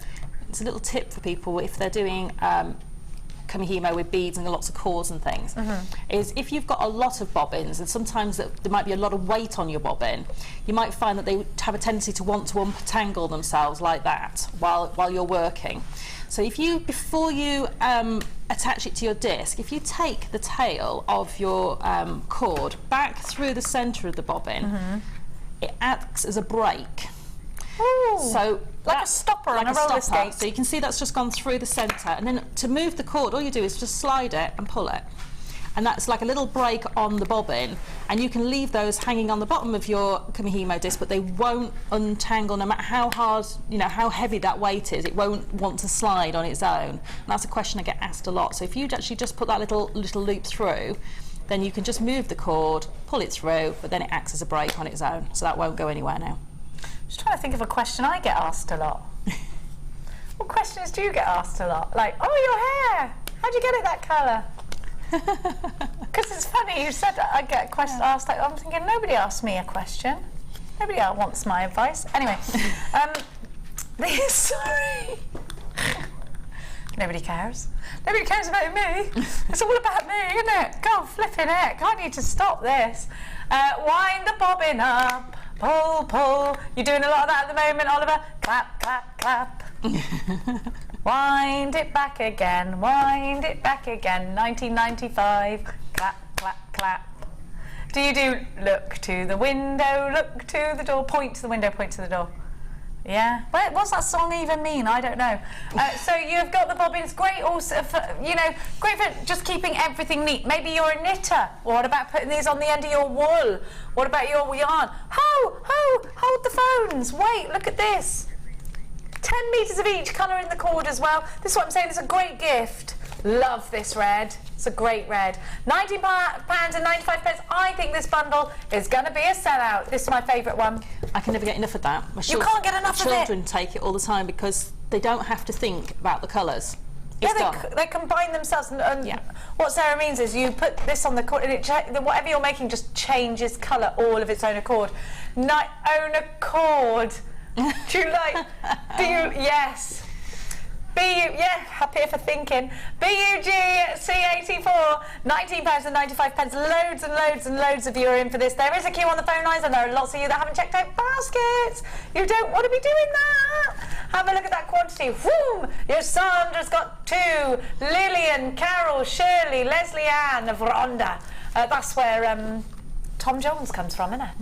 It's a little tip for people if they're doing kamihimo with beads and lots of cords and things, is if you've got a lot of bobbins, and sometimes there might be a lot of weight on your bobbin, you might find that they have a tendency to want to untangle themselves like that while you're working. So if you, before you attach it to your disc, if you take the tail of your cord back through the centre of the bobbin, it acts as a brake. Ooh, so like a stopper on a roller skate. So you can see that's just gone through the centre, and then to move the cord, all you do is just slide it and pull it. And that's like a little brake on the bobbin, and you can leave those hanging on the bottom of your kamihimo disc, but they won't untangle no matter how hard, you know, how heavy that weight is. It won't want to slide on its own. And that's a question I get asked a lot. So if you actually just put that little loop through, then you can just move the cord, pull it through, but then it acts as a brake on its own, so that won't go anywhere now. Just trying to think of a question I get asked a lot. What questions do you get asked a lot? Like, oh, your hair, how'd you get it that colour? Because it's funny, you said that I get a question asked, like, I'm thinking, nobody asked me a question. Nobody else wants my advice. Anyway, sorry. Nobody cares. Nobody cares about me. It's all about me, isn't it? God flipping heck, I need to stop this. Wind the bobbin up, pull, pull. You're doing a lot of that at the moment, Oliver. Clap, clap, clap. Wind it back again, wind it back again. 1995, clap, clap, clap. Do you do look to the window, look to the door, point to the window, point to the door? Yeah. What's that song even mean? I don't know. So you've got the bobbins, great also for, you know, great for just keeping everything neat. Maybe you're a knitter. What about putting these on the end of your wool? What about your yarn? Hold the phones. Wait, look at this. 10 metres of each colour in the cord as well. This is what I'm saying, it's a great gift. Love this red. It's a great red. £19.95. I think this bundle is going to be a sellout. This is my favourite one. I can never get enough of that. You can't get enough of it. Children take it all the time because they don't have to think about the colours. They combine themselves. And what Sarah means is you put this on the cord and whatever you're making just changes colour all of its own accord. Own accord. Do you like? Yes. Happy for thinking. BUGC84, £19.95. Loads and loads and loads of you are in for this. There is a queue on the phone lines, and there are lots of you that haven't checked out baskets. You don't want to be doing that. Have a look at that quantity. Whoom! Your Sandra's got 2. Lillian, Carol, Shirley, Leslie Ann of Rhonda. That's where Tom Jones comes from, isn't it?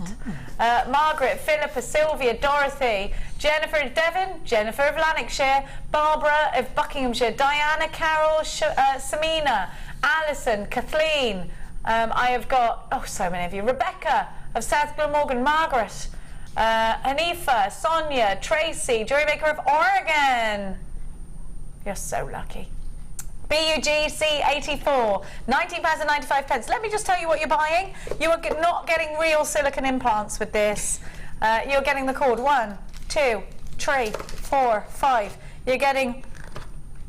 Margaret, Philippa, Sylvia, Dorothy, Jennifer of Devon, Jennifer of Lanarkshire, Barbara of Buckinghamshire, Diana, Carol, Samina, Alison, Kathleen. I have got, so many of you. Rebecca of South Glamorgan, Margaret, Hanifa, Sonia, Tracy, JewelleryMaker of Oregon. You're so lucky. BUGC84, £19.95. Let me just tell you what you're buying. You are not getting real silicone implants with this. You're getting the cord 1, 2, 3, 4, 5. You're getting,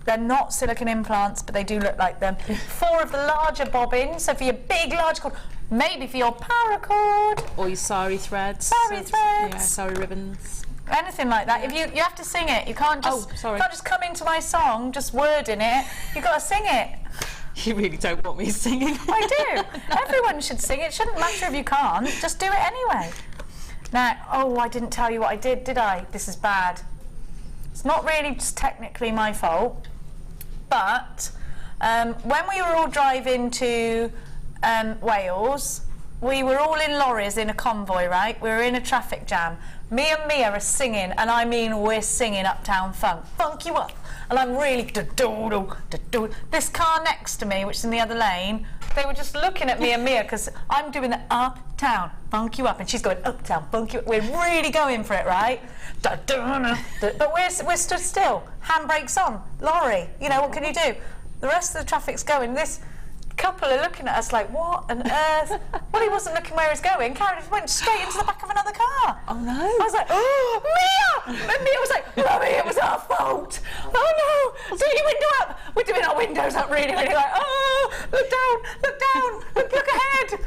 they're not silicone implants, but they do look like them. 4 of the larger bobbins, so for your big, large cord, maybe for your paracord. Or your sari threads. Sari threads. Yeah, sari ribbons. Anything like that. If you have to sing it. You can't just can't just come into my song just wording it. You've got to sing it. You really don't want me singing. I do. Everyone should sing it. Shouldn't matter if you can't. Just do it anyway. Now, I didn't tell you what I did I? This is bad. It's not really just technically my fault, but when we were all driving to Wales, we were all in lorries in a convoy, right? We were in a traffic jam. Me and Mia are singing, and I mean we're singing Uptown Funk. Funk you up. And I'm really, this car next to me, which is in the other lane, they were just looking at me and Mia because I'm doing the up, down, funk you up, and she's going up, down, funk you up. We're really going for it, right? But we're stood still, handbrakes on, lorry. You know, what can you do? The rest of the traffic's going. This couple are looking at us like, what on earth? Well, he wasn't looking where he's going. Karen just went straight into the back of another car. Oh no! I was like, oh, Mia! And Mia was like, Mummy, it was our fault. Oh no! Do your window up. We're doing our windows up really, really like, oh, look down, look ahead.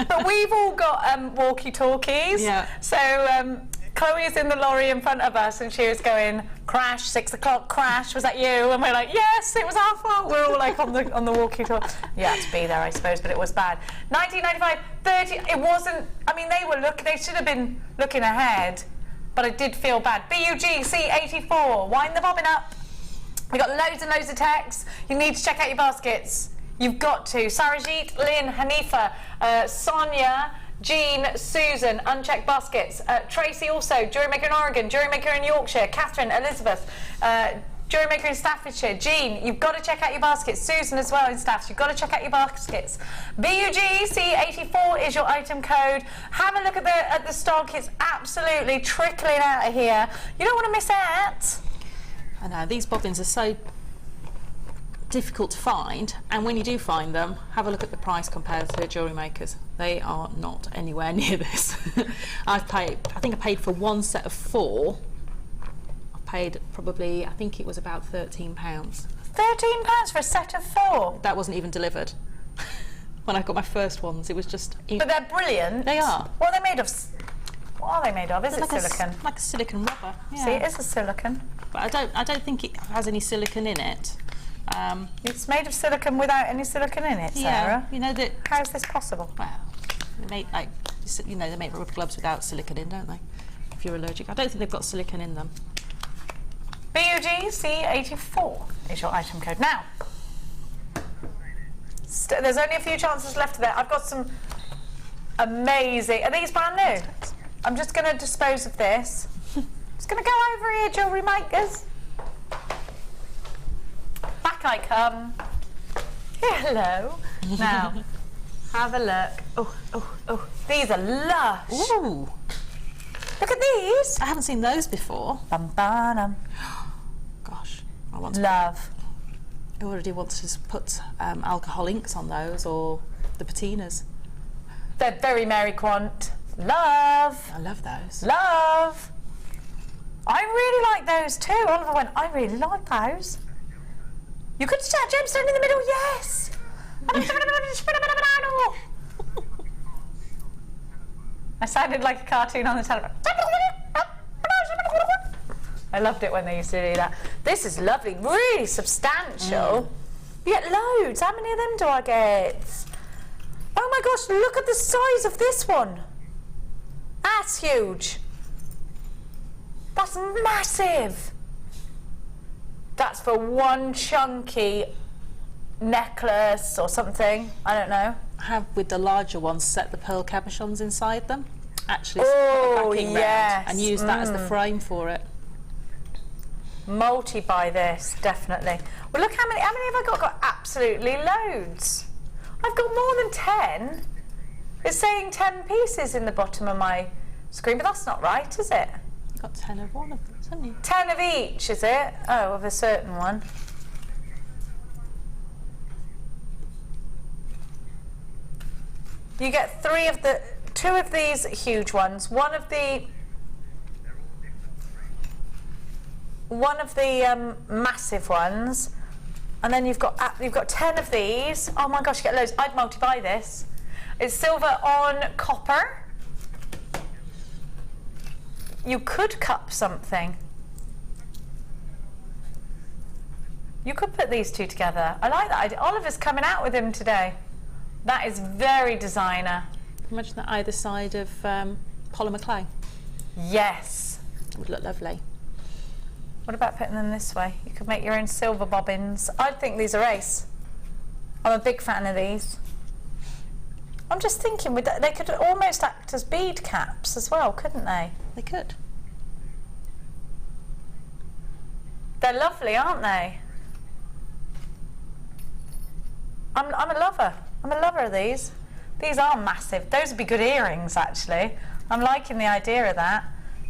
But we've all got walkie-talkies. Yeah. So Chloe is in the lorry in front of us, and she was going, crash, 6 o'clock, crash, was that you? And we're like, yes, it was our fault. We're all like on the walkie-talkie. You had to be there, I suppose, but it was bad. 1995, 30, it wasn't, I mean, they should have been looking ahead, but it did feel bad. BUG, C84, wind the bobbin up. We got loads and loads of texts. You need to check out your baskets. You've got to. Sarajit, Lynn, Hanifa, Sonia, Jean, Susan, unchecked baskets. Tracy also, JewelleryMaker in Oregon, JewelleryMaker in Yorkshire, Catherine, Elizabeth, JewelleryMaker in Staffordshire. Jean, you've got to check out your baskets. Susan as well in Staffs, you've got to check out your baskets. BUGC84 is your item code. Have a look at the stock. It's absolutely trickling out of here. You don't want to miss out. I know, these bobbins are so difficult to find, and when you do find them, have a look at the price compared to Jewellery Makers. They are not anywhere near this. I think I paid for one set of 4. I paid probably, I think it was about £13. £13 for a set of 4? That wasn't even delivered. When I got my first ones, it was just... But they're brilliant. They are. What are they made of? What are they made of? Is it like silicone? Like a silicone rubber. Yeah. See, it is a silicone. But I don't think it has any silicone in it. It's made of silicone without any silicone in it, Sarah. Yeah, you know that. How is this possible? Well, they make they make rubber gloves without silicone in, don't they? If you're allergic, I don't think they've got silicone in them. BUGC84 is your item code. Now, there's only a few chances left of that. I've got some amazing. Are these brand new? I'm just going to dispose of this. Just going to go over here, Jewellery Makers. Back I come. Hello. Now, have a look. Oh, these are lush. Ooh. Look at these. I haven't seen those before. Bum, ba-dum. Gosh, I want to. Love. I already want to put alcohol inks on those, or the patinas. They're very Mary Quant. Love. I love those. Love. I really like those too. Oliver went, I really like those. You could start gemstone in the middle, yes. I sounded like a cartoon on the telephone. I loved it when they used to do that. This is lovely, really substantial. You get loads. How many of them do I get? Oh my gosh, look at the size of this one. That's huge. That's massive. That's for one chunky necklace or something. I don't know. I have, with the larger ones, set the pearl cabochons inside them. Actually, yes. and use that as the frame for it. Multi-buy this, definitely. Well, look how many have I got? Got absolutely loads. I've got more than 10. It's saying 10 pieces in the bottom of my screen, but that's not right, is it? You've got 10 of one of them, haven't you? 10 of each, is it? Oh, of a certain one. You get 2 of these huge ones, one of the massive ones, and then you've got 10 of these. Oh my gosh, you get loads. I'd multi-buy this. It's silver on copper. You could cup something. You could put these two together. I like that idea. Oliver's coming out with him today. That is very designer. Imagine that either side of polymer clay. Yes. It would look lovely. What about putting them this way? You could make your own silver bobbins. I think these are ace. I'm a big fan of these. I'm just thinking, they could almost act as bead caps as well, couldn't they? They could. They're lovely, aren't they? I'm a lover. I'm a lover of these. These are massive. Those would be good earrings, actually. I'm liking the idea of that.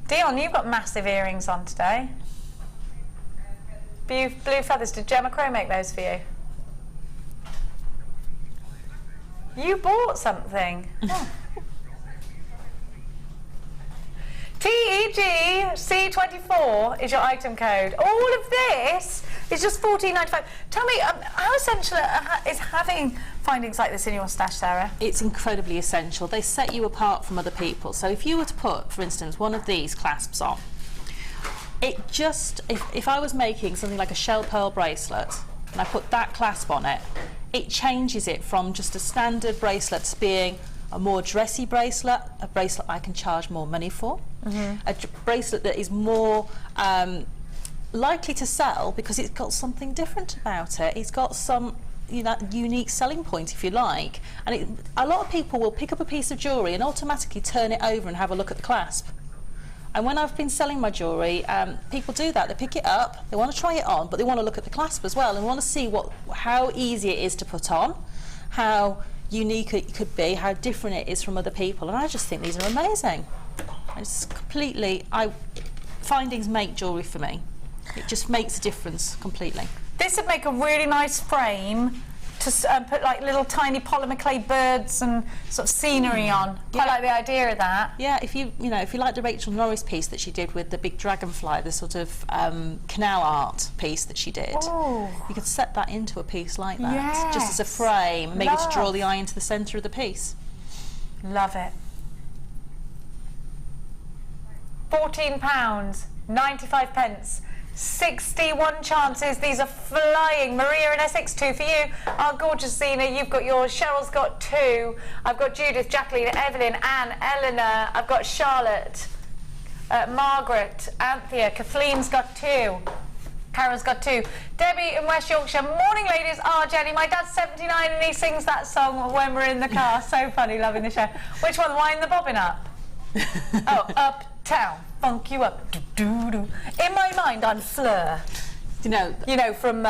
Dion, you've got massive earrings on today. Blue feathers. Did Gemma Crow make those for you? You bought something. Oh. TEGC24 is your item code. All of this is just $14.95. Tell me, how essential is having findings like this in your stash, Sarah? It's incredibly essential. They set you apart from other people. So if you were to put, for instance, one of these clasps on, it just, if I was making something like a shell pearl bracelet and I put that clasp on it, it changes it from just a standard bracelet to being a more dressy bracelet, a bracelet I can charge more money for, a bracelet that is more likely to sell because it's got something different about it. It's got some unique selling point, if you like. And a lot of people will pick up a piece of jewellery and automatically turn it over and have a look at the clasp. And when I've been selling my jewellery, people do that. They pick it up, they want to try it on, but they want to look at the clasp as well and want to see how easy it is to put on, how unique it could be, how different it is from other people. And I just think these are amazing. It's completely, findings make jewellery for me. It just makes a difference completely. This would make a really nice frame to put like little tiny polymer clay birds and sort of scenery on. Quite like the idea of that. Yeah, if you like the Rachel Norris piece that she did with the big dragonfly, the sort of canal art piece that she did, you could set that into a piece like that, just as a frame, maybe to draw the eye into the centre of the piece. Love it. £14.95. 61 chances. These are flying. Maria in Essex, 2 for you. Our gorgeous Zena, you've got yours. Cheryl's got 2. I've got Judith, Jacqueline, Evelyn, Anne, Eleanor. I've got Charlotte, Margaret, Anthea. Kathleen's got 2. Karen's got 2. Debbie in West Yorkshire. Morning, ladies. Jenny, my dad's 79 and he sings that song when we're in the car. So funny, loving the show. Which one? Wind the bobbin up. Oh, uptown. Funk you up. Do, do, do. In my mind, I'm Fleur. You know from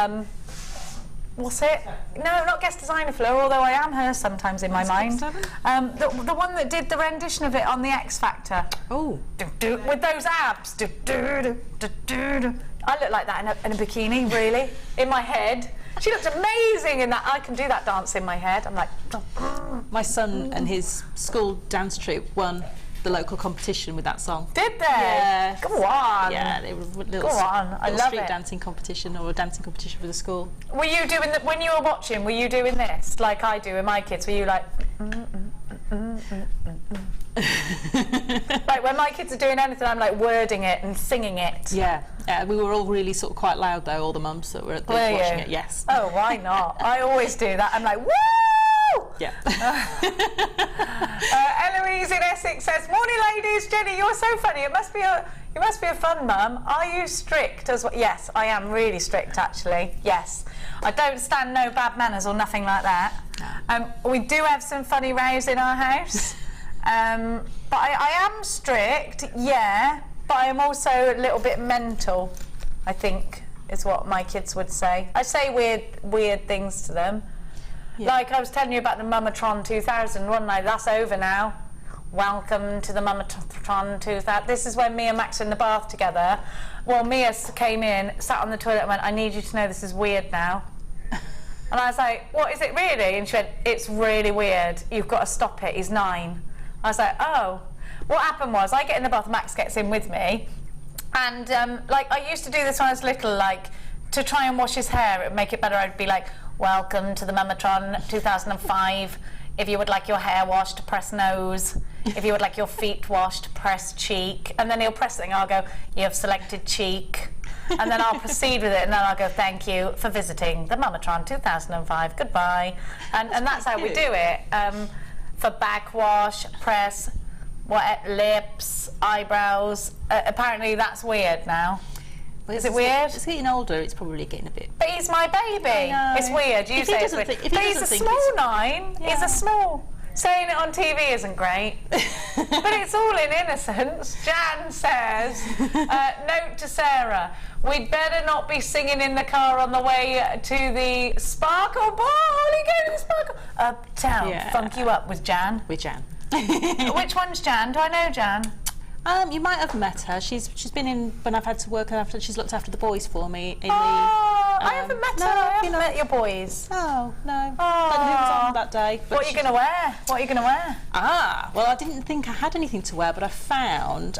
what's it? No, not guest designer Fleur, although I am her sometimes in my mind. The one that did the rendition of it on the X Factor. Oh, with those abs. Do, do, do, do, do, do. I look like that in a bikini, really, in my head. She looks amazing in that. I can do that dance in my head. I'm like. My son and his school dance troupe won the local competition with that song. Did they? Yeah. Go on. Yeah, they were little, Go on. I love street it. dancing competition or a dancing competition for the school. Were you doing when you were watching? Were you doing this like I do with my kids? Were you like? Like when my kids are doing anything, I'm like wording it and singing it. Yeah. We were all really sort of quite loud though. All the mums that were at the watching it. Yes. Oh, why not? I always do that. I'm like woo. Yeah. Eloise in Essex says, "Morning, ladies. Jenny, you're so funny. You must be a fun mum. Are you strict as well?" Yes, I am really strict actually. Yes, I don't stand no bad manners or nothing like that. We do have some funny rows in our house, but I am strict. Yeah, but I am also a little bit mental. I think is what my kids would say. I say weird things to them. Yeah. Like I was telling you about the Mumatron 2000, wasn't I? That's over now. Welcome to the Mumatron 2000. This is when me and Max were in the bath together. Well, Mia came in, sat on the toilet and went, "I need you to know this is weird now." And I was like, "What is it really?" And she went, "It's really weird. You've got to stop it. He's 9. I was like, "Oh." What happened was I get in the bath, Max gets in with me. And like I used to do this when I was little, like to try and wash his hair, it would make it better. I'd be like, "Welcome to the Mumatron 2005. If you would like your hair washed, press nose. If you would like your feet washed, press cheek." And then he'll press it and I'll go, "You have selected cheek." And then I'll proceed with it and then I'll go, "Thank you for visiting the Mumatron 2005. Goodbye." And that's how we do it. For backwash, press, lips, eyebrows. Apparently that's weird now. Is it weird? It's getting older, it's probably getting a bit... But he's my baby. It's weird, you say it's weird. But he's a small 9. Yeah. He's a small... Saying it on TV isn't great, but it's all in innocence. Jan says, note to Sara, we'd better not be singing in the car on the way to the Sparkle Ball. You go to the Sparkle Uptown. Yeah. Funk you up with Jan. With Jan. Which one's Jan? Do I know Jan? You might have met her. She's been in when I've had to work after. She's looked after the boys for me. I haven't met her. I haven't met your boys. Oh no. Oh. Don't know who was on that day. What are you going to wear? What are you going to wear? Well, I didn't think I had anything to wear, but I found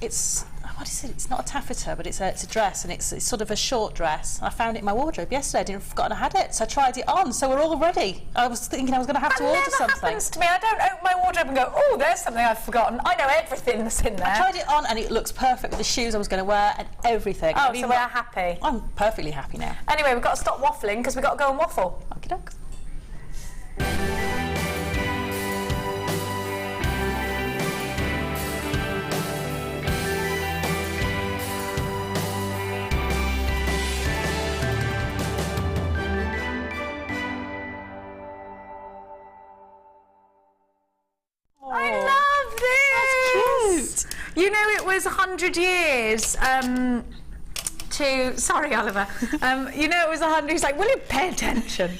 it's. What is it? It's not a taffeta, but it's a dress, and it's sort of a short dress. I found it in my wardrobe yesterday. I didn't forgotten I had it, so I tried it on. So we're all ready. I was thinking I was going to have to order something. That never happens to me. I don't open my wardrobe and go, oh, there's something I've forgotten. I know everything that's in there. I tried it on, and it looks perfect with the shoes I was going to wear and everything. Oh, so we're happy. I'm perfectly happy now. Anyway, we've got to stop waffling because we've got to go and waffle. Okie dokes. I love this! That's cute! You know, it was 100 years Sorry, Oliver. You know, it was 100... He's like, will you pay attention?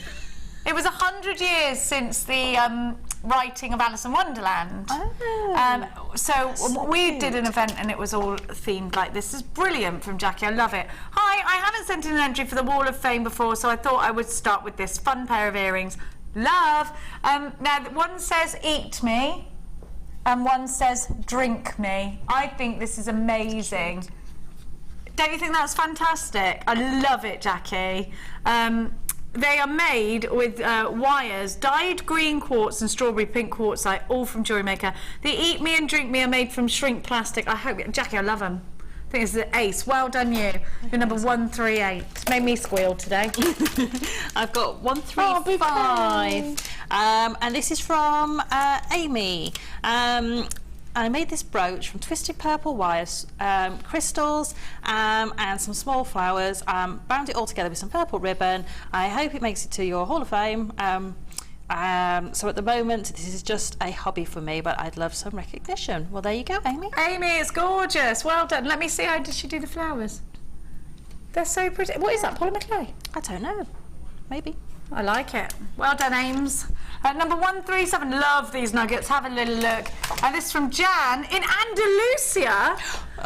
It was 100 years since the writing of Alice in Wonderland. Oh. So we did an event and it was all themed like this. This is brilliant from Jackie. I love it. Hi, I haven't sent in an entry for the Wall of Fame before, so I thought I would start with this fun pair of earrings. Love. Now, one says eat me and one says drink me. I think this is amazing. Don't you think that's fantastic? I love it, Jackie. They are made with wires, dyed green quartz and strawberry pink quartzite, all from JewelleryMaker. The Eat Me and Drink Me are made from shrink plastic. I hope, Jackie, I love them. I think this is an ace. Well done, you. You're number 138. Made me squeal today. I've got 135. And this is from Amy. I made this brooch from twisted purple wires, crystals, and some small flowers. Bound it all together with some purple ribbon. I hope it makes it to your Hall of Fame. So at the moment, this is just a hobby for me, but I'd love some recognition. Well, there you go, Amy. Amy, it's gorgeous. Well done. Let me see, how did she do the flowers? They're so pretty. What is that, polymer clay? I don't know. Maybe. I like it. Well done, Ames. Number 137, love these nuggets. Have a little look. And this is from Jan in Andalusia,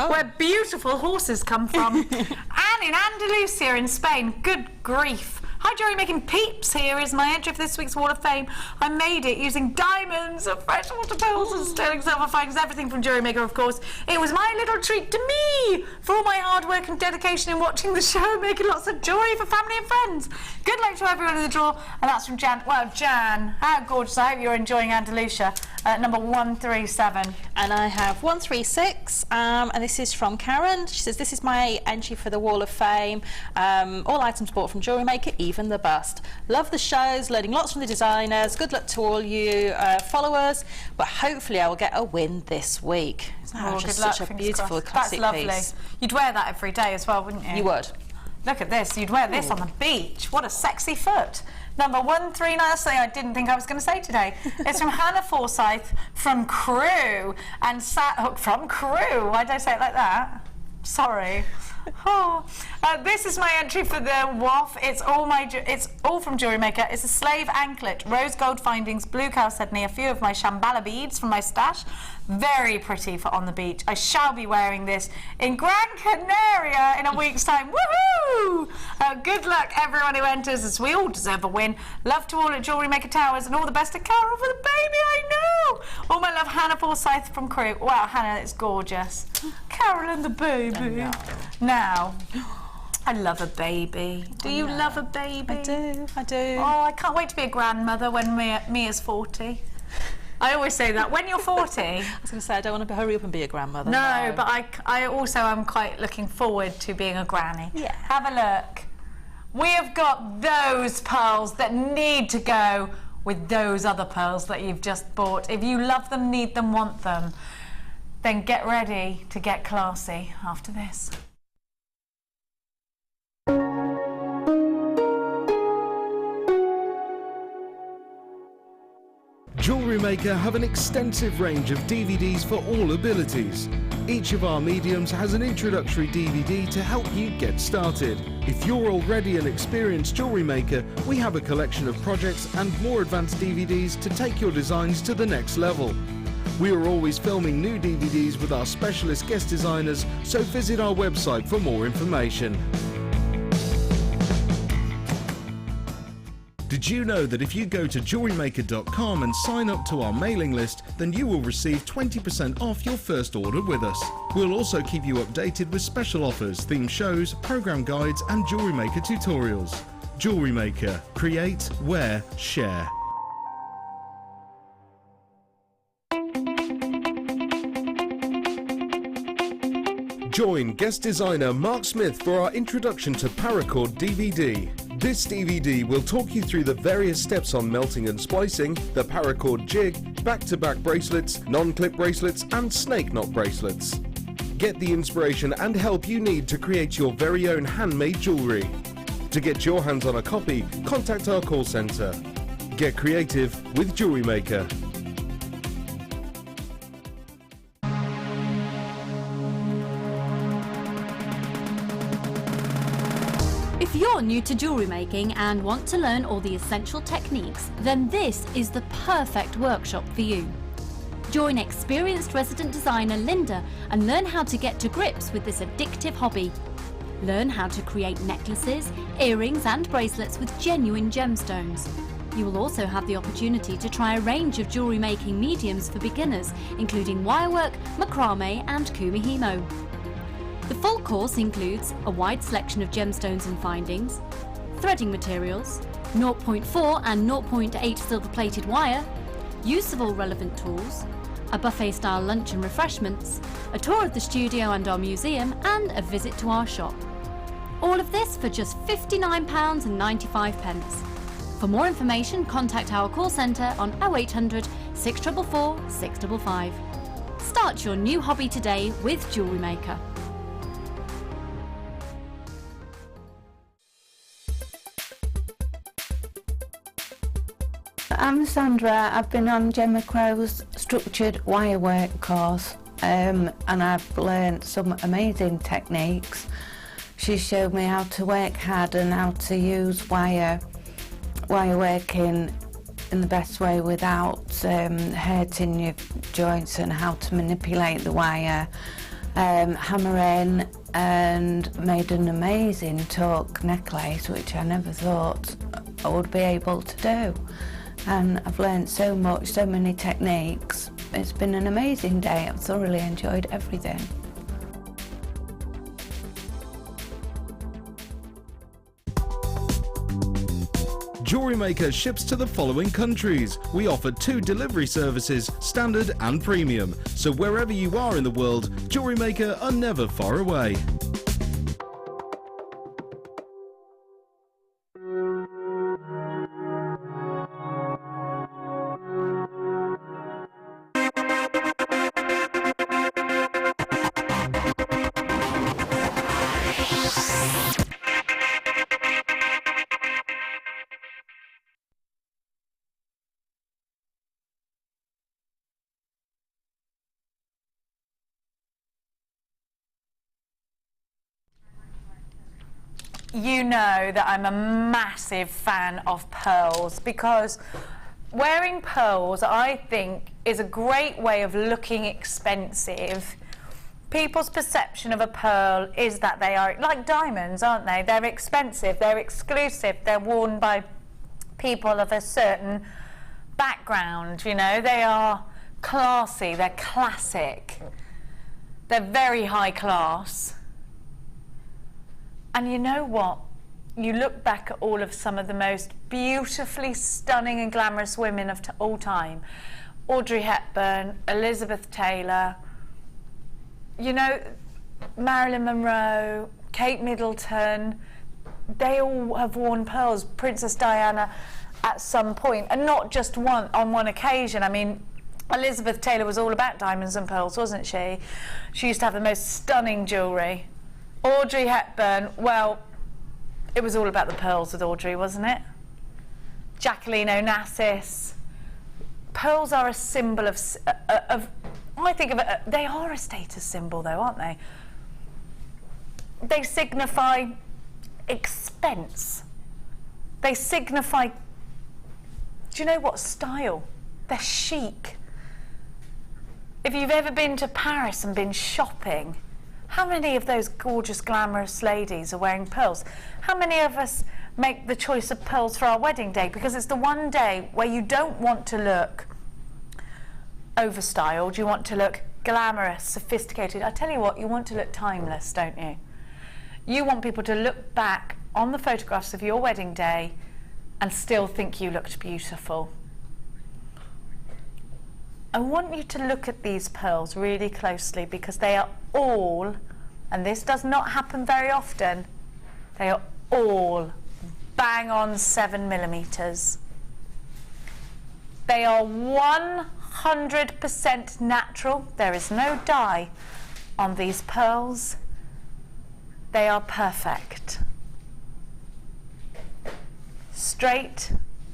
where beautiful horses come from. And in Andalusia in Spain. Good grief. Hi, JewelleryMaking peeps. Here is my entry for this week's Wall of Fame. I made it using diamonds and freshwater pearls and sterling silver findings, everything from JewelleryMaker, of course. It was my little treat to me for all my hard work and dedication in watching the show, making lots of jewellery for family and friends. Good luck to everyone in the draw. And that's from Jan. Well, Jan, how gorgeous. I hope you're enjoying Andalusia. Number 137. And I have 136, and this is from Karen. She says, this is my entry for the Wall of Fame. All items bought from JewelleryMaker, even the bust. Love the shows, learning lots from the designers. Good luck to all you followers, but hopefully I will get a win this week. Oh, just good luck, such a beautiful classic That's lovely. piece. You'd wear that every day as well, wouldn't you? You would. Look at this. You'd wear this on the beach. What a sexy foot. Number 139, that's something I didn't think I was going to say today. It's from Hannah Forsyth from Crewe. And from Crewe. Why did I say it like that? Sorry. Oh. This is my entry for the WAF. It's all from JewelleryMaker. It's a slave anklet, rose gold findings, blue chalcedony, a few of my Shambhala beads from my stash. Very pretty for on the beach. I shall be wearing this in Gran Canaria in a week's time. Woohoo! Good luck, everyone who enters, as we all deserve a win. Love to all at JewelleryMaker Towers, and all the best to Carol for the baby, I know! All my love, Hannah Forsyth from Crewe. Wow, Hannah, it's gorgeous. Carol and the baby. Now, I love a baby. Do you love a baby? I do, I do. Oh, I can't wait to be a grandmother when Mia's 40. I always say that. When you're 40... I was going to say, I don't want to hurry up and be a grandmother. No, but I also am quite looking forward to being a granny. Yeah. Have a look. We have got those pearls that need to go with those other pearls that you've just bought. If you love them, need them, want them, then get ready to get classy after this. JewelleryMaker have an extensive range of DVDs for all abilities. Each of our mediums has an introductory DVD to help you get started. If you're already an experienced jewellery maker, we have a collection of projects and more advanced DVDs to take your designs to the next level. We are always filming new DVDs with our specialist guest designers, so visit our website for more information. Did you know that if you go to JewelleryMaker.com and sign up to our mailing list, then you will receive 20% off your first order with us. We'll also keep you updated with special offers, theme shows, program guides and Jewellery Maker tutorials. Jewellery Maker. Create, wear, share. Join guest designer Mark Smith for our introduction to paracord DVD. This DVD will talk you through the various steps on melting and splicing, the paracord jig, back-to-back bracelets, non-clip bracelets and snake knot bracelets. Get the inspiration and help you need to create your very own handmade jewellery. To get your hands on a copy, contact our call centre. Get creative with JewelleryMaker. If you're new to jewellery making and want to learn all the essential techniques, then this is the perfect workshop for you. Join experienced resident designer Linda and learn how to get to grips with this addictive hobby. Learn how to create necklaces, earrings and bracelets with genuine gemstones. You will also have the opportunity to try a range of jewellery making mediums for beginners, including wirework, macrame and kumihimo. The full course includes a wide selection of gemstones and findings, threading materials, 0.4 and 0.8 silver-plated wire, use of all relevant tools, a buffet-style lunch and refreshments, a tour of the studio and our museum, and a visit to our shop. All of this for just £59.95. For more information, contact our call centre on 0800 644 655. Start your new hobby today with JewelleryMaker. I'm Sandra. I've been on Gemma Crow's structured wirework course and I've learnt some amazing techniques. She showed me how to work hard and how to use wire working in the best way without hurting your joints, and how to manipulate the wire, hammer in, and made an amazing torque necklace which I never thought I would be able to do. And I've learned so much, so many techniques. It's been an amazing day. I've thoroughly enjoyed everything. JewelleryMaker ships to the following countries. We offer 2 delivery services, standard and premium. So wherever you are in the world, JewelleryMaker are never far away. You know that I'm a massive fan of pearls, because wearing pearls, I think, is a great way of looking expensive. People's perception of a pearl is that they are like diamonds, aren't they? They're expensive, they're exclusive, they're worn by people of a certain background, you know. They are classy, they're classic, they're very high class. And you know what? You look back at all of some of the most beautifully stunning and glamorous women of all time. Audrey Hepburn, Elizabeth Taylor, you know, Marilyn Monroe, Kate Middleton, they all have worn pearls. Princess Diana at some point, and not just on one occasion. I mean, Elizabeth Taylor was all about diamonds and pearls, wasn't she? She used to have the most stunning jewellery. Audrey Hepburn, well, it was all about the pearls with Audrey, wasn't it? Jacqueline Onassis, pearls are a symbol of I think of it, they are a status symbol though, aren't they? They signify expense. They signify, do you know what, style? They're chic. If you've ever been to Paris and been shopping, how many of those gorgeous, glamorous ladies are wearing pearls? How many of us make the choice of pearls for our wedding day? Because it's the one day where you don't want to look overstyled, you want to look glamorous, sophisticated. I tell you what, you want to look timeless, don't you? You want people to look back on the photographs of your wedding day and still think you looked beautiful. I want you to look at these pearls really closely because they are all, and this does not happen very often, they are all bang on 7mm. They are 100% natural. There is no dye on these pearls. They are perfect. Straight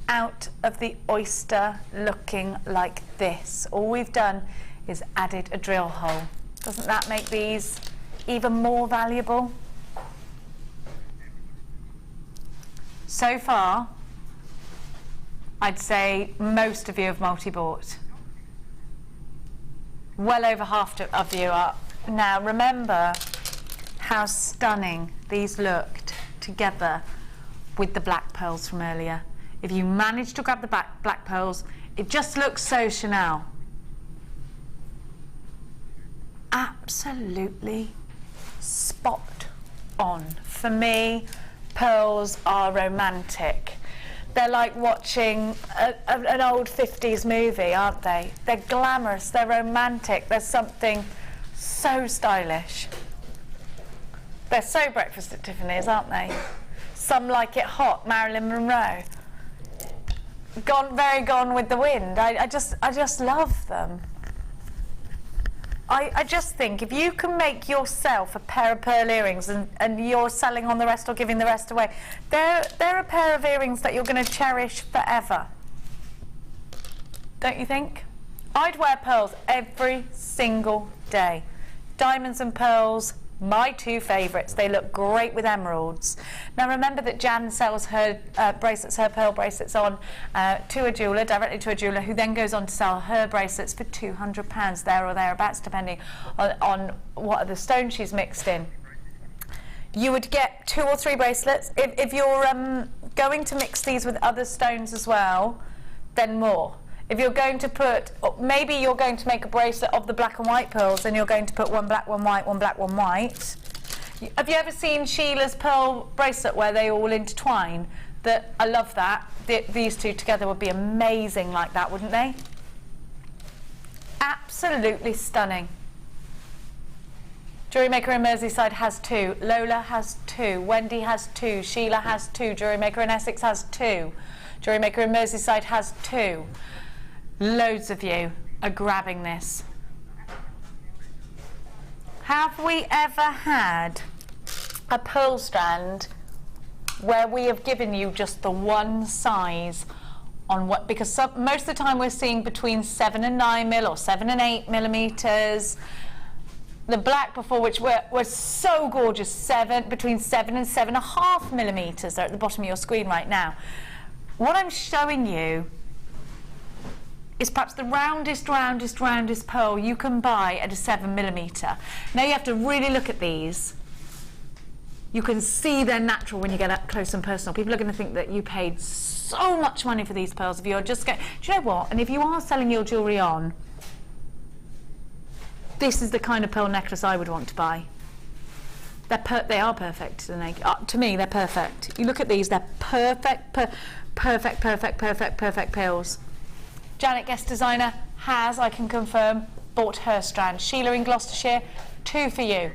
out of the oyster, looking like this. All we've done is added a drill hole. Doesn't that make these even more valuable? So far, I'd say most of you have multi-bought. Well over half of you are. Now remember how stunning these looked together with the black pearls from earlier. If you manage to grab the black pearls, it just looks so Chanel. Absolutely spot on. For me, pearls are romantic. They're like watching an old 50s movie, aren't they? They're glamorous, they're romantic, there's something so stylish. They're so breakfast at Tiffany's, aren't they? Some like it hot, Marilyn Monroe. Very gone with the wind. I just love them. I just think if you can make yourself a pair of pearl earrings and you're selling on the rest or giving the rest away, they're a pair of earrings that you're going to cherish forever. Don't you think? I'd wear pearls every single day. Diamonds and pearls, my two favourites. They look great with emeralds. Now remember that Jan sells her bracelets, her pearl bracelets on to a jeweller, directly to a jeweller, who then goes on to sell her bracelets for £200 there or thereabouts, depending on what other stones she's mixed in. You would get 2 or 3 bracelets. If you're going to mix these with other stones as well, then more. If you're going to put, maybe you're going to make a bracelet of the black and white pearls and you're going to put one black, one white, one black, one white. Have you ever seen Sheila's pearl bracelet where they all intertwine? I love that. These two together would be amazing like that, wouldn't they? Absolutely stunning. JewelleryMaker in Merseyside has 2. Lola has 2. Wendy has 2. Sheila has 2. JewelleryMaker in Essex has 2. JewelleryMaker in Merseyside has 2. Loads of you are grabbing this. Have we ever had a pearl strand where we have given you just the one size on what? Because most of the time we're seeing between 7 and 9 mil or 7 and 8 millimeters. The black before, which were so gorgeous, between 7 and 7.5 millimeters. They're at the bottom of your screen right now. What I'm showing you is perhaps the roundest pearl you can buy at a 7mm. Now you have to really look at these. You can see they're natural when you get up close and personal. People are going to think that you paid so much money for these pearls if you're just going, do you know what? And if you are selling your jewellery on, this is the kind of pearl necklace I would want to buy. They are perfect to me. They're perfect. You look at these; they're perfect pearls. Janet, guest designer, has, I can confirm, bought her strand. Sheila in Gloucestershire, 2 for you.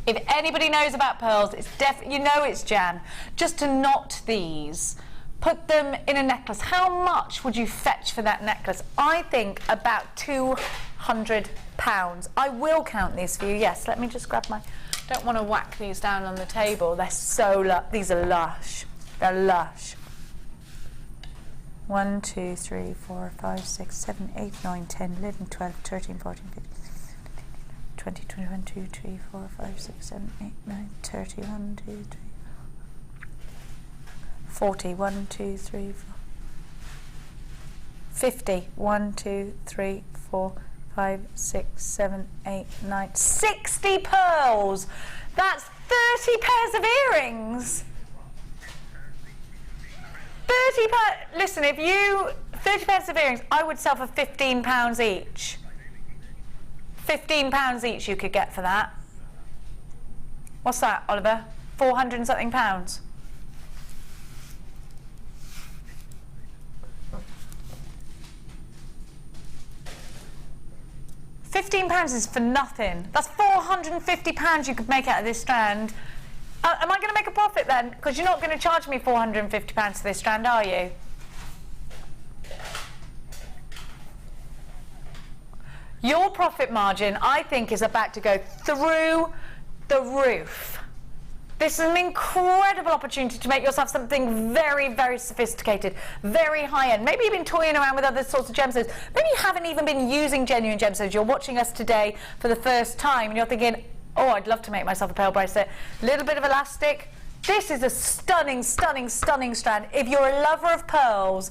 If anybody knows about pearls, it's you know it's Jan. Just to knot these, put them in a necklace. How much would you fetch for that necklace? I think about £200. I will count these for you. Yes, let me just grab my. Don't want to whack these down on the table. They're so these are lush. They're lush. 1, 2, 3, 4, 5, 6, 7, 8, 9, 10, 11, 12, 13, 14, 15, 20, 21, 2, 3, 4, 5, 6, 7, 8, 9, 30, 1, 2, 3, 40, 1, 2, 3, 4, 50, 1, 2, 3, 4, 5, 6, 7, 8, 9, 60 pearls! That's 30 pairs of earrings! 30 pairs, listen, 30 pairs of earrings, I would sell for £15 each. £15 each you could get for that. What's that, Oliver? 400 and something pounds? £15 is for nothing. That's £450 you could make out of this strand. Am I going to make a profit then? Because you're not going to charge me £450 for this strand, are you? Your profit margin, I think, is about to go through the roof. This is an incredible opportunity to make yourself something very, very sophisticated, very high-end. Maybe you've been toying around with other sorts of gemstones. Maybe you haven't even been using genuine gemstones. You're watching us today for the first time and you're thinking, oh, I'd love to make myself a pearl bracelet. Little bit of elastic. This is a stunning, stunning, stunning strand. If you're a lover of pearls,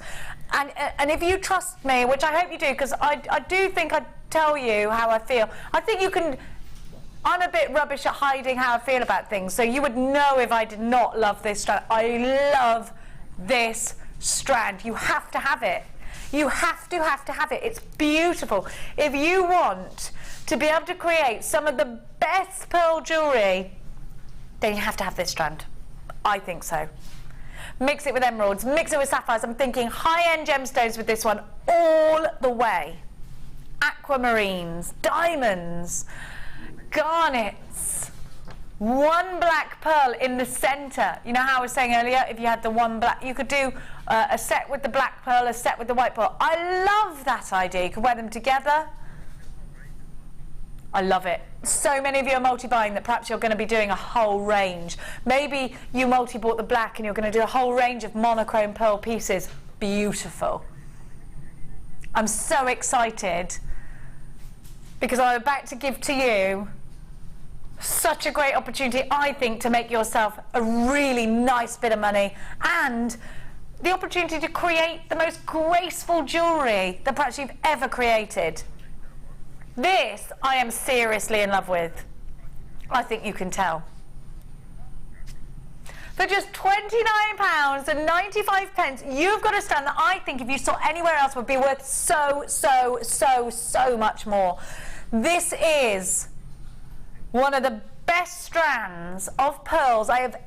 and if you trust me, which I hope you do, because I do think I'd tell you how I feel. I think you can... I'm a bit rubbish at hiding how I feel about things, so you would know if I did not love this strand. I love this strand. You have to have it. You have to have it. It's beautiful. If you want to be able to create some of the best pearl jewellery, then you have to have this strand. I think so. Mix it with emeralds, mix it with sapphires. I'm thinking high-end gemstones with this one all the way. Aquamarines, diamonds, garnets, one black pearl in the centre. You know how I was saying earlier, if you had the one black, you could do a set with the black pearl, a set with the white pearl. I love that idea. You could wear them together. I love it. So many of you are multi-buying that perhaps you're going to be doing a whole range. Maybe you multi-bought the black and you're going to do a whole range of monochrome pearl pieces. Beautiful. I'm so excited because I'm about to give to you such a great opportunity, I think, to make yourself a really nice bit of money and the opportunity to create the most graceful jewellery that perhaps you've ever created. This I am seriously in love with. I think you can tell. For just £29.95, you've got a strand that I think if you saw anywhere else would be worth so much more. This is one of the best strands of pearls I have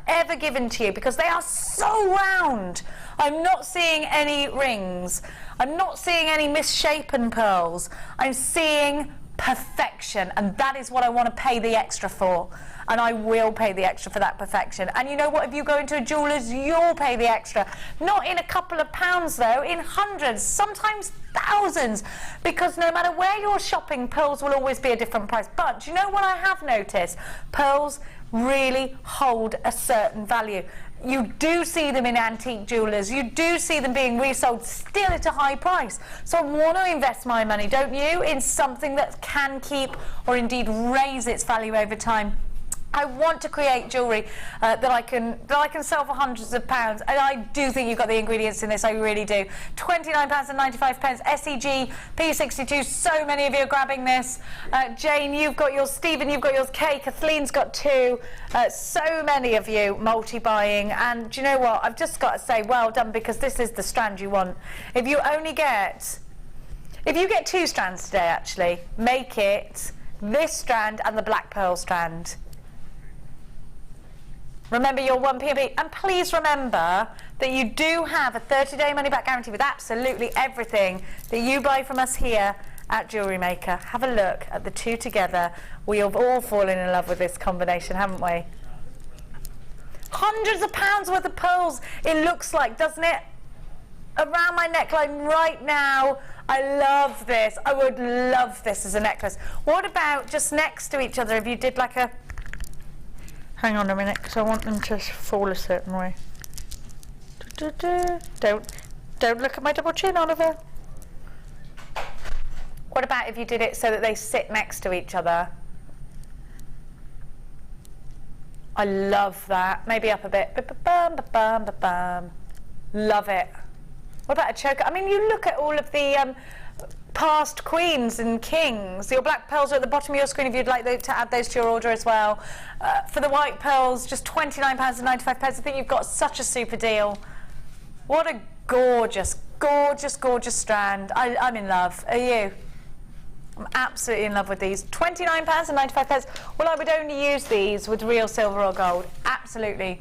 ever given to you because they are so round. I'm not seeing any rings. I'm not seeing any misshapen pearls. I'm seeing perfection, and that is what I want to pay the extra for. And I will pay the extra for that perfection. And you know what? If you go into a jeweller's, you'll pay the extra. Not in a couple of pounds, though, in hundreds, sometimes thousands. Because no matter where you're shopping, pearls will always be a different price. But do you know what I have noticed? Pearls really hold a certain value. You do see them in antique jewellers. You do see them being resold still at a high price. So I want to invest my money, don't you, in something that can keep or indeed raise its value over time. I want to create jewellery that I can sell for hundreds of pounds, and I do think you've got the ingredients in this. I really do. £29.95, SEG P62. So many of you are grabbing this. Jane, you've got yours. Stephen, you've got yours. Kay, Kathleen's got two. So many of you multi-buying, and do you know what? I've just got to say, well done, because this is the strand you want. If you get two strands today, actually, make it this strand and the black pearl strand. Remember your 1P&P, and please remember that you do have a 30-day money-back guarantee with absolutely everything that you buy from us here at JewelleryMaker. Have a look at the two together. We have all fallen in love with this combination, haven't we? Hundreds of pounds worth of pearls, it looks like, doesn't it? Around my neckline right now. I love this. I would love this as a necklace. What about just next to each other if you did like a... Hang on a minute, because I want them to fall a certain way. Don't look at my double chin, Oliver. What about if you did it so that they sit next to each other? I love that. Maybe up a bit. Love it. What about a choker? I mean, you look at all of the past queens and kings. Your black pearls are at the bottom of your screen if you'd like to add those to your order as well. For the white pearls, just £29.95. I think you've got such a super deal. What a gorgeous, gorgeous, gorgeous strand. I'm in love. Are you? I'm absolutely in love with these. £29.95. Well, I would only use these with real silver or gold. Absolutely.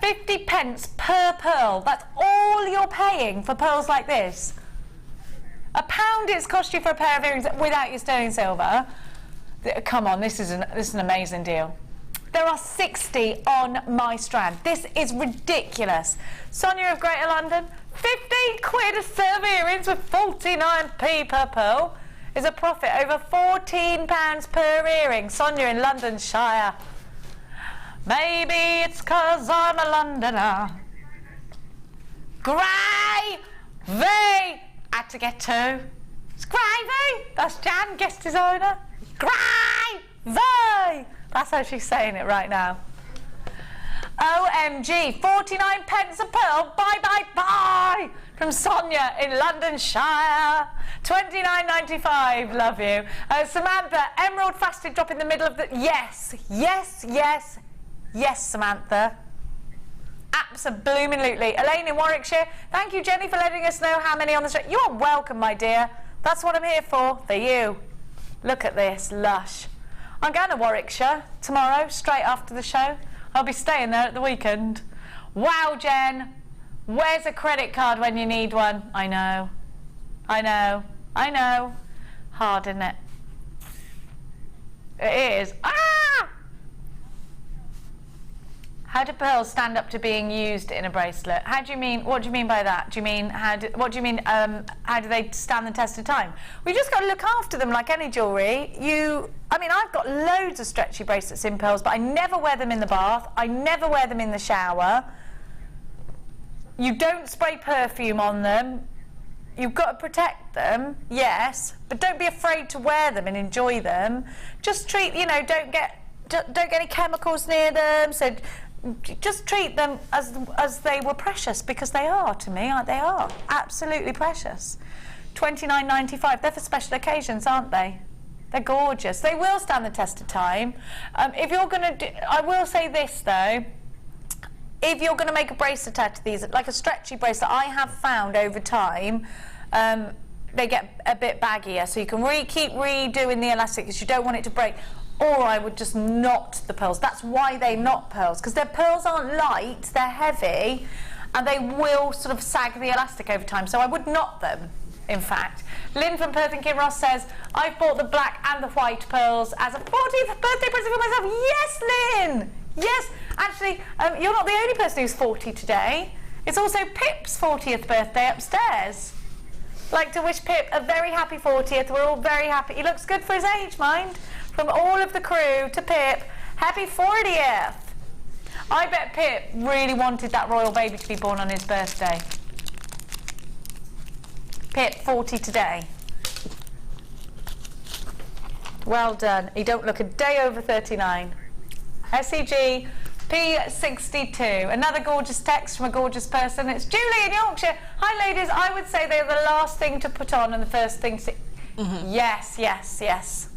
50p per pearl. That's all you're paying for pearls like this. £1 it's cost you for a pair of earrings without your sterling silver. Come on, this is an amazing deal. There are 60 on my strand. This is ridiculous. Sonia of Greater London, 15 quid a silver earrings with 49p per pearl is a profit over £14 per earring. Sonia in Londonshire. Maybe it's 'cause I'm a Londoner. Gravy! Had to get two. It's gravy! That's Jan, guest designer. Gravy! That's how she's saying it right now. OMG, 49p a pearl. Bye, bye, bye! From Sonia in Londonshire. £29.95, love you. Samantha, emerald faceted drop in the middle of the... Yes, yes, yes, yes, Samantha. Absolutely. Elaine in Warwickshire, thank you, Jenny, for letting us know how many on the street. You are welcome, my dear. That's what I'm here for you. Look at this, lush. I'm going to Warwickshire tomorrow, straight after the show. I'll be staying there at the weekend. Wow, Jen. Where's a credit card when you need one? I know. Hard, isn't it? It is. Ah! How do pearls stand up to being used in a bracelet? How do you mean? What do you mean by that? Do you mean how do they stand the test of time? We just got to look after them like any jewellery. I mean, I've got loads of stretchy bracelets in pearls, but I never wear them in the bath. I never wear them in the shower. You don't spray perfume on them. You've got to protect them, yes, but don't be afraid to wear them and enjoy them. Just treat, don't get any chemicals near them. So just treat them as they were precious, because they are to me. They are absolutely precious. £29.95. They're for special occasions, aren't they? They're gorgeous. They will stand the test of time. If you're going to I will say this though. If you're going to make a bracelet out of these, like a stretchy bracelet, I have found over time they get a bit baggier, so you can keep redoing the elastic because you don't want it to break. Or I would just knot the pearls. That's why they knot pearls, because their pearls aren't light, they're heavy, and they will sort of sag the elastic over time. So I would knot them, in fact. Lynn from Perth and Kinross says, I've bought the black and the white pearls as a 40th birthday present for myself. Yes, Lynn! Yes, actually, you're not the only person who's 40 today. It's also Pip's 40th birthday upstairs. Like to wish Pip a very happy 40th. We're all very happy. He looks good for his age, mind. From all of the crew to Pip, happy 40th. I bet Pip really wanted that royal baby to be born on his birthday. Pip, 40 today. Well done. You don't look a day over 39. SEG P62. Another gorgeous text from a gorgeous person. It's Julie in Yorkshire. Hi, ladies. I would say they're the last thing to put on and the first thing to... Mm-hmm. Yes, yes, yes.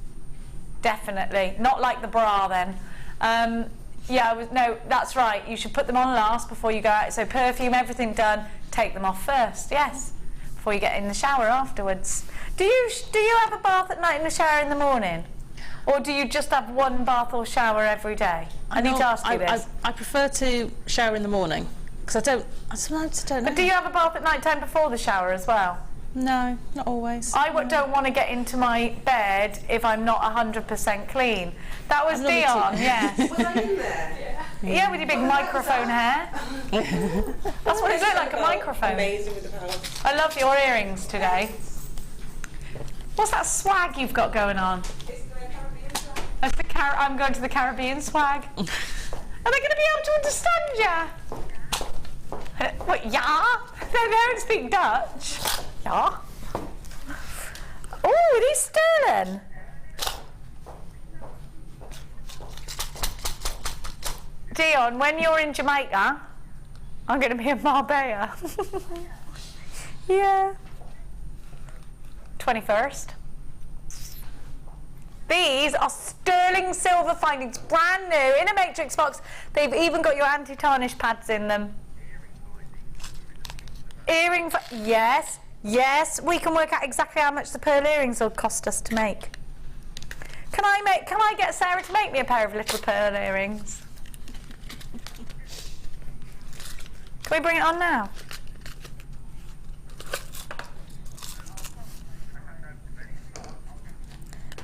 Definitely. Not like the bra then. No, that's right. You should put them on last before you go out. So perfume, everything done. Take them off first. Yes. Before you get in the shower afterwards. Do you have a bath at night and a shower in the morning? Or do you just have one bath or shower every day? I need to ask you this. I prefer to shower in the morning, because I sometimes don't know. But do you have a bath at night time before the shower as well? No, not always. I don't want to get into my bed if I'm not 100% clean. That was Dion, yes. Was I in there? Yeah, with your big microphone hair. That's what it looked like, a microphone. Amazing with the pearls. I love your earrings today. What's that swag you've got going on? That's I'm going to the Caribbean swag. Are they going to be able to understand you? What, ja? They don't speak Dutch. Ja. Oh, it is sterling. Dion, when you're in Jamaica, I'm going to be in Marbella. Yeah. 21st. These are sterling silver findings, brand new, in a matrix box. They've even got your anti-tarnish pads in them. Yes, yes, we can work out exactly how much the pearl earrings will cost us to make. Can I get Sarah to make me a pair of little pearl earrings? Can we bring it on now?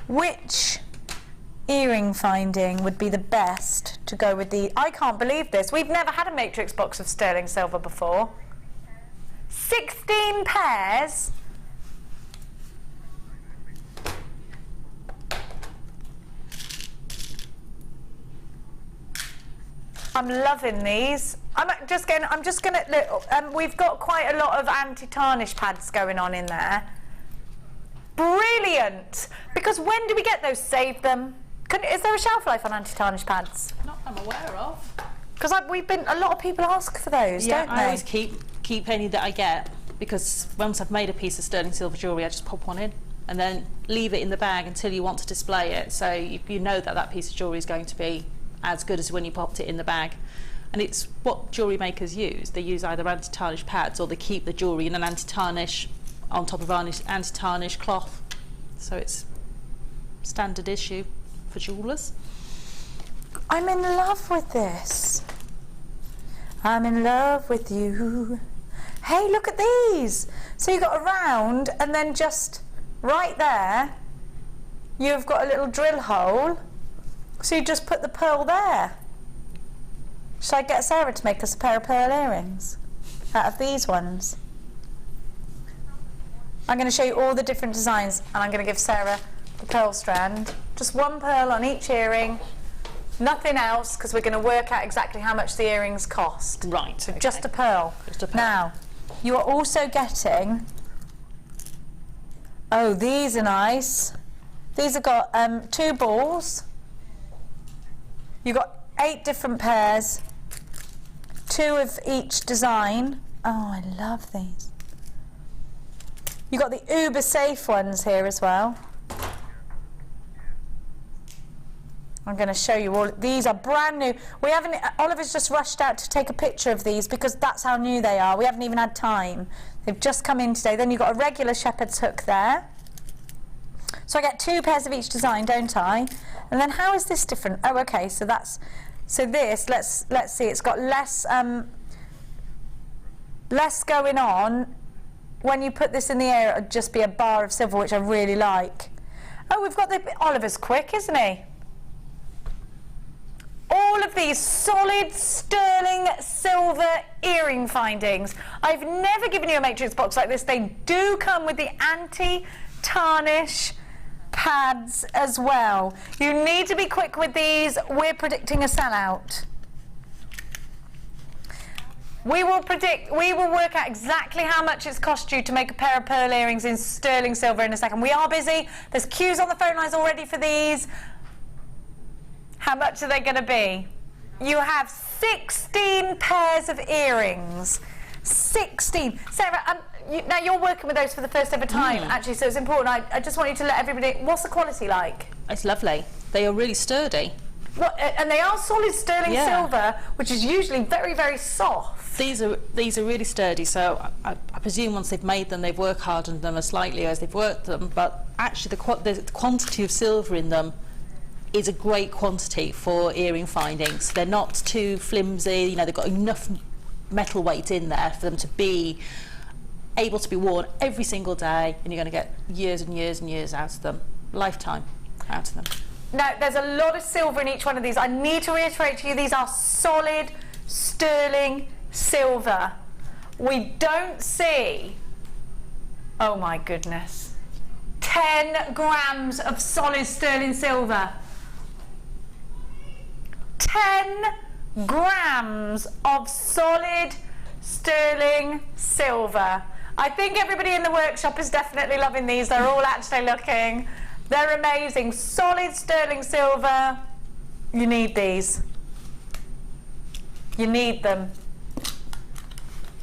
Which earring finding would be the best to go with the... I can't believe this. We've never had a matrix box of sterling silver before. 16 pairs. I'm loving these. I'm just gonna we've got quite a lot of anti-tarnish pads going on in there. Brilliant! Because when do we get those? Save them. Is there a shelf life on anti-tarnish pads? Not I'm aware of. Because a lot of people ask for those, don't they? I always keep any that I get, because once I've made a piece of sterling silver jewellery, I just pop one in and then leave it in the bag until you want to display it, so you know that piece of jewellery is going to be as good as when you popped it in the bag. And it's what jewellery makers use. They use either anti-tarnish pads, or they keep the jewellery in an anti-tarnish on top of anti-tarnish cloth. So it's standard issue for jewellers. I'm in love with this. I'm in love with you. Hey, look at these. So you've got a round, and then just right there, you've got a little drill hole. So you just put the pearl there. Should I get Sarah to make us a pair of pearl earrings out of these ones? I'm going to show you all the different designs, and I'm going to give Sarah the pearl strand. Just one pearl on each earring, nothing else, because we're going to work out exactly how much the earrings cost. Right. So okay. just a pearl. Just a pearl. Now, you are also getting... Oh, these are nice. These have got 2 balls. You've got 8 different pairs, 2 of each design. Oh, I love these. You've got the uber safe ones here as well. I'm going to show you all. These are brand new. We haven't. Oliver's just rushed out to take a picture of these because that's how new they are. We haven't even had time. They've just come in today. Then you've got a regular shepherd's hook there. So I get 2 pairs of each design, don't I? And then how is this different? Oh, okay. So that's. So this. Let's see. It's got less going on. When you put this in the air, it'll just be a bar of silver, which I really like. Oh, we've got the... Oliver's quick, isn't he? All of these solid sterling silver earring findings. I've never given you a matrix box like this. They do come with the anti-tarnish pads as well. You need to be quick with these. We're predicting a sellout. We will work out exactly how much it's cost you to make a pair of pearl earrings in sterling silver in a second. We are busy. There's queues on the phone lines already for these. How much are they going to be? You have 16 pairs of earrings. 16. Sarah, now you're working with those for the first ever time, actually, so it's important. I just want you to let everybody... What's the quality like? It's lovely. They are really sturdy. What, and they are solid sterling silver, which is usually very, very soft. These are really sturdy, so I presume once they've made them, they've worked hardened them as slightly as they've worked them, but actually the quantity of silver in them is a great quantity for earring findings. They're not too flimsy, you know, they've got enough metal weight in there for them to be able to be worn every single day, and you're going to get years and years and years out of them, lifetime out of them. Now, there's a lot of silver in each one of these. I need to reiterate to you, these are solid sterling silver. We don't see, oh my goodness, 10 grams of solid sterling silver. 10 grams of solid sterling silver. I think everybody in the workshop is definitely loving these. They're all actually looking. They're amazing. Solid sterling silver. You need these. You need them.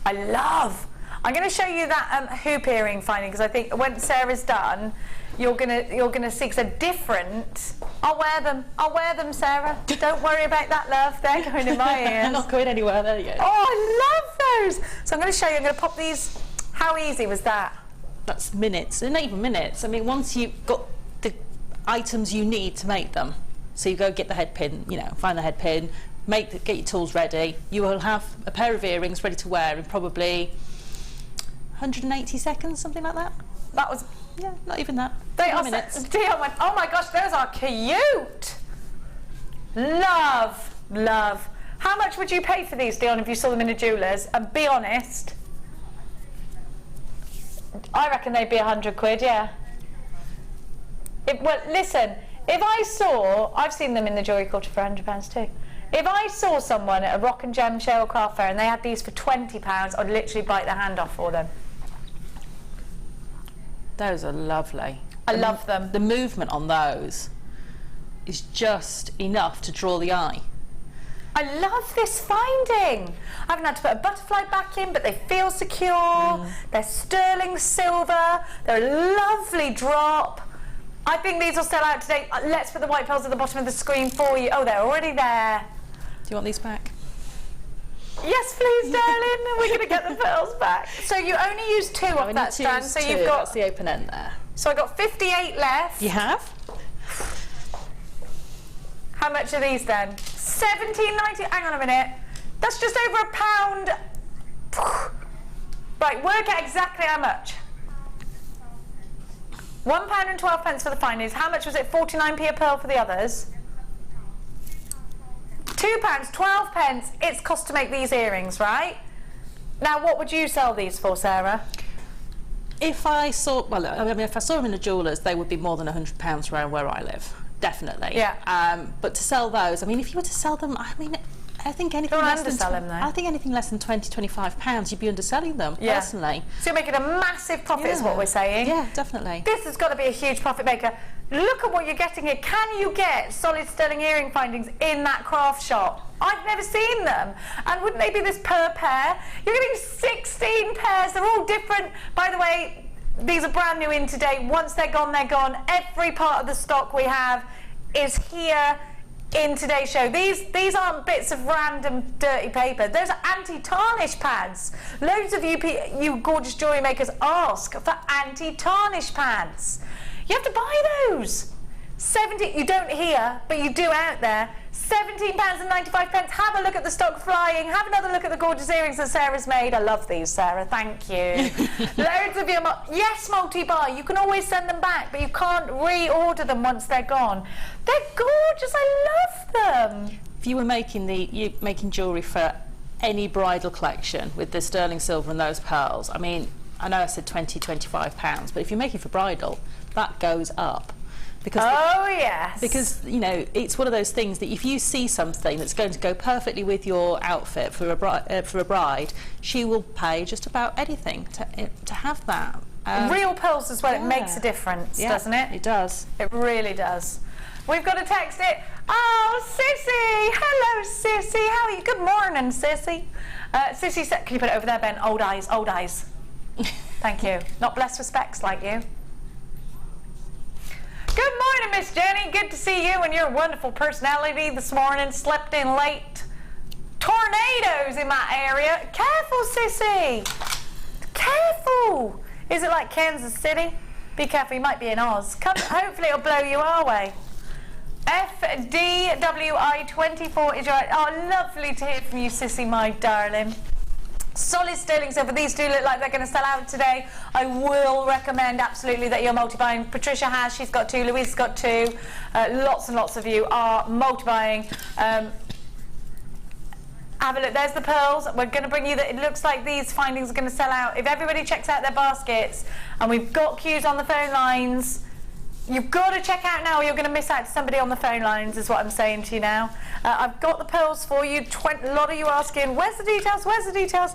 I'm going to show you that hoop earring finding, because I think when Sarah's done, you're gonna see, because they're different. I'll wear them, Sarah. Don't worry about that, love. They're going in my ears. They're not going anywhere. There you go. Oh, I love those. So I'm going to show you. I'm going to pop these. How easy was that? That's minutes. They're not even minutes. I mean, once you've got the items you need to make them, so you go get the head pin, you know, find the head pin, get your tools ready. You will have a pair of earrings ready to wear in probably 180 seconds, something like that. That was, yeah, not even that. They are minutes. Dion went, oh my gosh, those are cute. Love, love. How much would you pay for these, Dion, if you saw them in a jeweller's? And be honest, I reckon they'd be 100 quid, yeah. Well, listen, if I saw, I've seen them in the jewellery quarter for £100 too. If I saw someone at a Rock and Gem show or craft fair and they had these for £20, I'd literally bite their hand off for them. Those are lovely. I love them. The movement on those is just enough to draw the eye. I love this finding. I haven't had to put a butterfly back in, but they feel secure. They're sterling silver. They're a lovely drop. I think these will sell out today. Let's put the white pearls at the bottom of the screen for you. Oh, they're already there. Do you want these back? Yes, please, darling. We're going to get the pearls back. So you only use 2 of that strand. So you've got. That's the open end there. So I got 58 left. You have? How much are these then? £17.90. Hang on a minute. That's just over £1. Right, work out exactly how much. £1.12 for the findings. How much was it? 49p a pearl for the others. £2, 12 pence. It's cost to make these earrings, right? Now, what would you sell these for, Sarah? If I saw, well, I mean, if I saw them in a jeweller's, they would be more than £100 around where I live. Definitely. Yeah. But to sell those, I mean, if you were to sell them, I mean, I think anything Don't less undersell than them, though. I think anything less than £20–25, you'd be underselling them, personally. So you're making a massive profit, is what we're saying. Yeah, definitely. This has got to be a huge profit maker. Look at what you're getting here. Can you get solid sterling earring findings in that craft shop? I've never seen them. And wouldn't they be this per pair? You're getting 16 pairs. They're all different. By the way, these are brand new in today. Once they're gone, they're gone. Every part of the stock we have is here in today's show. These aren't bits of random dirty paper. Those are anti-tarnish pads. Loads of you gorgeous jewellery makers ask for anti-tarnish pads. You have to buy those. 70, you don't here, but you do out there. £17.95. Have a look at the stock flying. Have another look at the gorgeous earrings that Sarah's made. I love these, Sarah. Thank you. Loads of you. Yes, multi-buy. You can always send them back, but you can't reorder them once they're gone. They're gorgeous. I love them. If you were making jewellery for any bridal collection with the sterling silver and those pearls, I mean, I know I said £20–25, but if you're making for bridal, that goes up. Because yes. Because, you know, it's one of those things that if you see something that's going to go perfectly with your outfit for a bride, she will pay just about anything to have that. Real pearls as well. It makes a difference, doesn't it? It does. It really does. We've got to text it. Oh, Sissy! Hello, Sissy. How are you? Good morning, Sissy. Sissy said, can you put it over there, Ben? Old eyes, old eyes. Thank you. Not blessed with specs like you. Good morning, Miss Jenny. Good to see you and your wonderful personality this morning. Slept in late. Tornadoes in my area. Careful, Sissy. Careful. Is it like Kansas City? Be careful, you might be in Oz. Come, hopefully it'll blow you our way. FDWI24 is right. Oh, lovely to hear from you, Sissy, my darling. Solid sterling silver. These do look like they're going to sell out today. I will recommend absolutely that you're multi-buying. Patricia has, she's got 2, Louise's got 2. Lots and lots of you are multi-buying. Have a look, there's the pearls. We're going to bring you that. It looks like these findings are going to sell out. If everybody checks out their baskets, and we've got queues on the phone lines, you've got to check out now or you're going to miss out to somebody on the phone lines, is what I'm saying to you now. I've got the pearls for you. A lot of you asking, where's the details? Where's the details?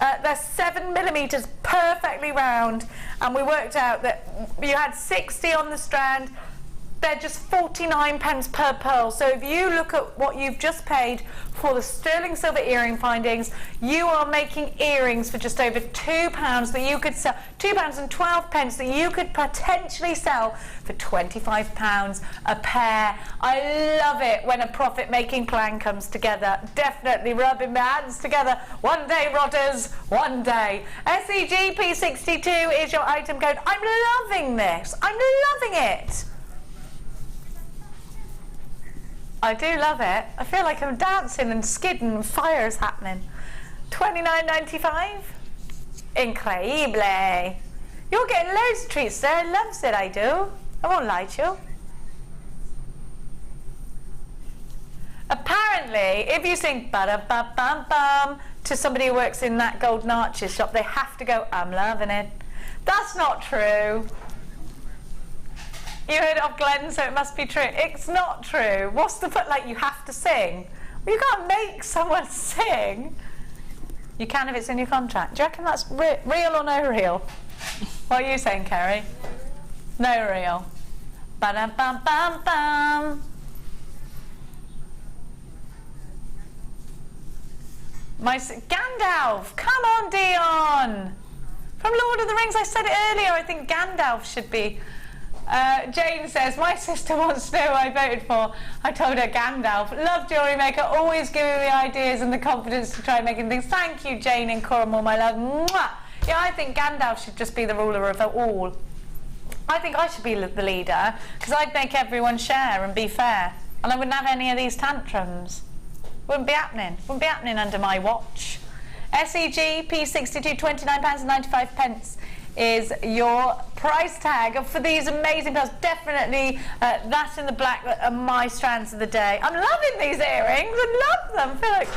They're 7mm, perfectly round, and we worked out that you had 60 on the strand. They're just 49 pence per pearl. So if you look at what you've just paid for the sterling silver earring findings, you are making earrings for just over £2 that you could sell, £2.12 that you could potentially sell for £25 a pair. I love it when a profit-making plan comes together. Definitely rubbing my hands together. One day, Rodders, one day. SEGP62 is your item code. I'm loving this. I'm loving it. I do love it. I feel like I'm dancing and skidding and fire's happening. $29.95? Increíble. You're getting loads of treats there. I loves it, I do. I won't lie to you. Apparently, if you sing ba-da-ba-bam-bam to somebody who works in that Golden Arches shop, they have to go, I'm loving it. That's not true. You heard of Glenn, so it must be true. It's not true. What's the point? Like, you have to sing. Well, you can't make someone sing. You can if it's in your contract. Do you reckon that's real or no real? What are you saying, Kerry? No real. Ba-dum-bum-bum-bum. Gandalf! Come on, Dion! From Lord of the Rings, I said it earlier, I think Gandalf should be... Jane says, my sister wants to know who I voted for. I told her Gandalf. Love JewelleryMaker, always giving me ideas and the confidence to try making things. Thank you, Jane in Cornwall, my love. Mwah! Yeah, I think Gandalf should just be the ruler of it all. I think I should be the leader, because I'd make everyone share and be fair. And I wouldn't have any of these tantrums. Wouldn't be happening. Wouldn't be happening under my watch. SEG P62, £29.95 is your price tag for these amazing pearls. Definitely that in the black are my strands of the day. I'm loving these earrings. I love them. I feel like,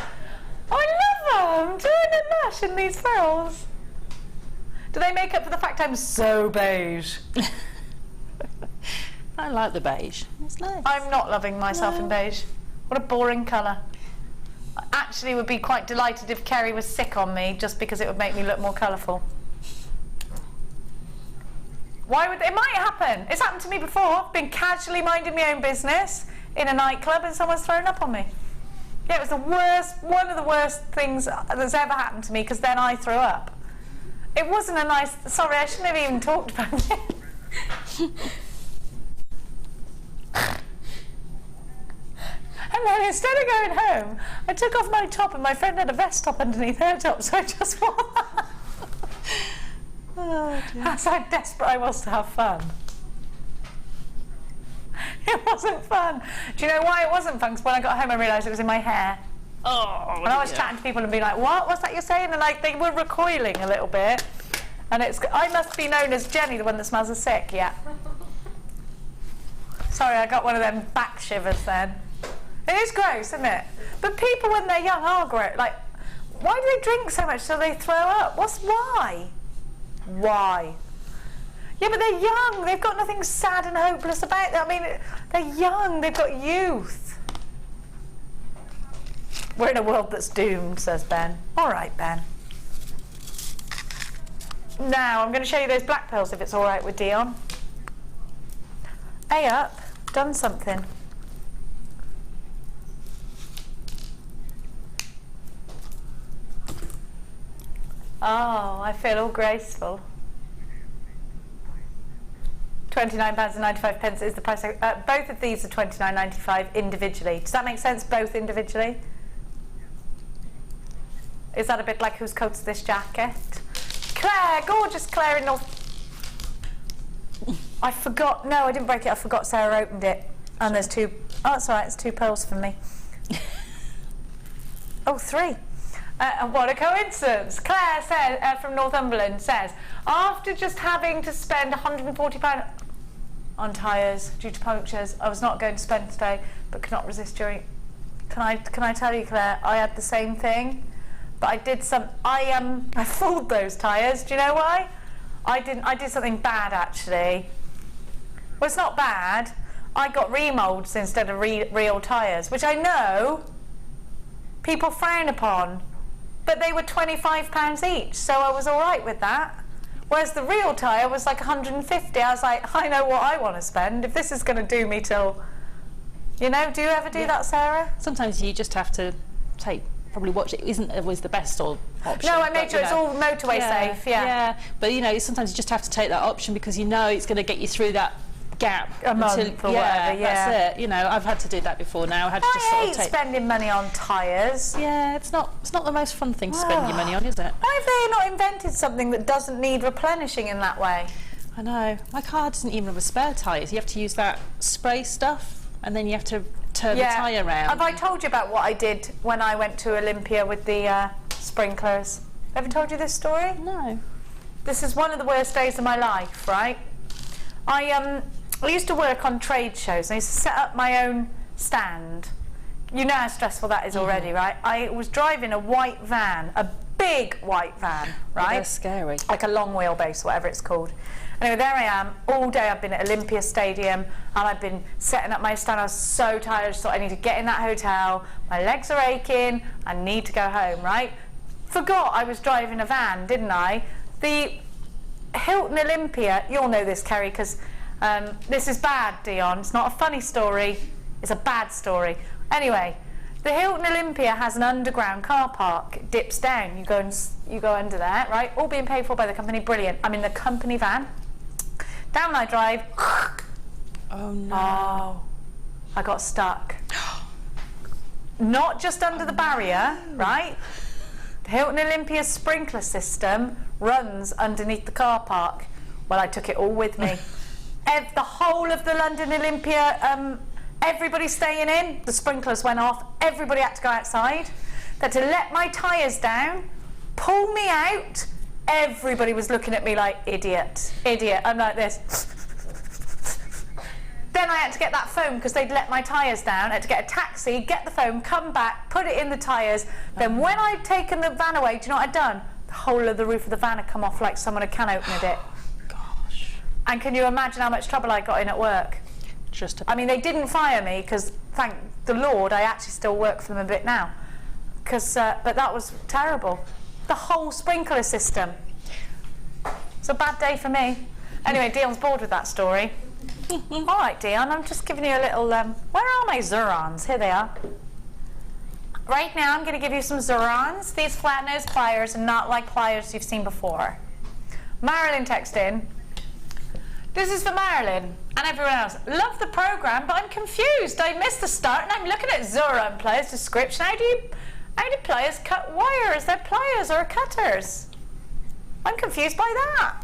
oh, I love them. I'm doing a lush in these pearls. Do they make up for the fact I'm so beige? I like the beige. It's nice. I'm not loving myself in beige. What a boring colour. I actually would be quite delighted if Kerry was sick on me, just because it would make me look more colourful. Why would it might happen? It's happened to me before. I've been casually minding my own business in a nightclub and someone's thrown up on me. Yeah, it was the worst, one of the worst things that's ever happened to me, because then I threw up. It wasn't a nice... Sorry, I shouldn't have even talked about it. And then instead of going home, I took off my top, and my friend had a vest top underneath her top, so I just wore that. Oh, that's how desperate I was to have fun. It wasn't fun. Do you know why it wasn't fun? Because when I got home I realised it was in my hair. Oh, and I was chatting to people and being like, what? What's that you're saying? And like, they were recoiling a little bit. And I must be known as Jenny, the one that smells of sick, yeah. Sorry, I got one of them back shivers then. It is gross, isn't it? But people when they're young are gross. Like, why do they drink so much till they throw up? Why? Why? Yeah, but they're young. They've got nothing sad and hopeless about them. I mean, they're young. They've got youth. We're in a world that's doomed, says Ben. All right, Ben. Now, I'm going to show you those black pearls, if it's all right with Dion. Hey up. Done something. Oh, I feel all graceful. £29.95 is the price. Both of these are £29.95 individually. Does that make sense? Both individually? Is that a bit like whose coat's this jacket? Claire, gorgeous Claire in North. I forgot. No, I didn't break it. I forgot Sarah opened it. And there's two. Oh, that's all right. It's two pearls for me. Oh, three. What a coincidence. Claire says, from Northumberland says, after just having to spend £140 on tyres due to punctures, I was not going to spend today, but could not resist during... Can I tell you, Claire, I had the same thing, but I did I fooled those tyres. Do you know why? I did something bad, actually. Well, it's not bad. I got remolds instead of real tyres, which I know people frown upon. but they were £25 each, so I was all right with that. Whereas the real tyre was like 150. I was like, I know what I want to spend. If this is going to do me till, you know, do you ever do that, Sarah? Sometimes you just have to probably watch it. Isn't always the best option. No, I made sure it's all motorway safe. Yeah, but you know, sometimes you just have to take that option because you know it's going to get you through that gap a month or whatever. That's it. You know, I've had to do that before now. I had to just I hate spending money on tyres. Yeah, it's not the most fun thing to spend your money on, is it? Why have they not invented something that doesn't need replenishing in that way? I know. My car doesn't even have a spare tyres. You have to use that spray stuff, and then you have to turn the tyre around. Have I told you about what I did when I went to Olympia with the sprinklers? Ever told you this story? No. This is one of the worst days of my life, right? I used to work on trade shows, and I used to set up my own stand. You know how stressful that is already, right? I was driving a white van, a big white van, right? They're scary. Like a long wheelbase, whatever it's called. Anyway, there I am, all day I've been at Olympia Stadium, and I've been setting up my stand. I was so tired, I just thought I need to get in that hotel. My legs are aching, I need to go home, right? Forgot I was driving a van, didn't I? The Hilton Olympia, you'll know this, Kerry, because this is bad, Dion. It's not a funny story, it's a bad story. Anyway, the Hilton Olympia has an underground car park. It dips down. You go under there, right? All being paid for by the company. Brilliant. I'm in the company van. Down I drive. Oh no. Oh, I got stuck. Not just under the barrier, right? The Hilton Olympia sprinkler system runs underneath the car park. Well, I took it all with me. The whole of the London Olympia, everybody staying in, the sprinklers went off, everybody had to go outside. They had to let my tyres down, pull me out. Everybody was looking at me like, idiot, idiot. I'm like this. Then I had to get that foam because they'd let my tyres down. I had to get a taxi, get the foam, come back, put it in the tyres. Then when I'd taken the van away, do you know what I'd done? The whole of the roof of the van had come off like someone had can opened it. Gosh. And can you imagine how much trouble I got in at work? I mean, they didn't fire me because, thank the Lord, I actually still work for them a bit now. But that was terrible. The whole sprinkler system. It's a bad day for me. Anyway, Dion's bored with that story. All right, Dion, I'm just giving you a little... where are my Zurons? Here they are. Right now, I'm going to give you some Zurons. These flat nose pliers are not like pliers you've seen before. Marilyn texted in. This is for Marilyn and everyone else. Love the programme, but I'm confused. I missed the start and I'm looking at Zuron pliers description. How do pliers cut wire? Is there pliers or cutters? I'm confused by that.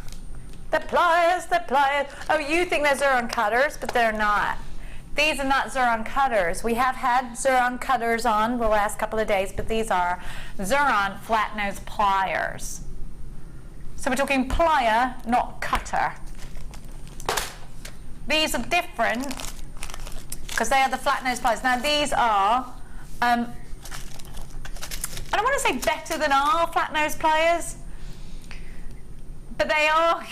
The pliers. Oh, you think they're Zuron cutters, but they're not. These are not Zuron cutters. We have had Zuron cutters on the last couple of days, but these are Zuron flat nose pliers. So we're talking plier, not cutter. These are different because they are the flat nose pliers. Now these are, I don't want to say better than our flat nose pliers, but they are.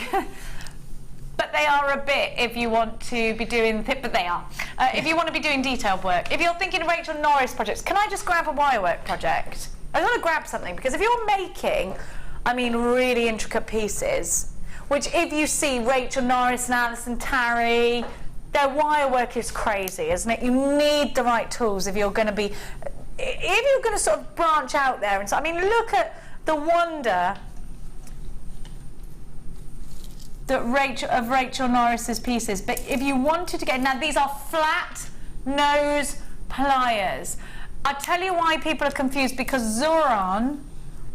But they are a bit if you want to be doing, but they are. If you want to be doing detailed work. If you're thinking of Rachel Norris projects, can I just grab a wire work project? I want to grab something because if you're making, I mean, really intricate pieces, which if you see Rachel Norris and Alison Tarry, their wire work is crazy, isn't it? You need the right tools if you're going to be, if you're going to sort of branch out there. And so, I mean, look at the wonder that Rachel Norris's pieces. But if you wanted to get, now these are flat nose pliers. I'll tell you why people are confused, because Zuron,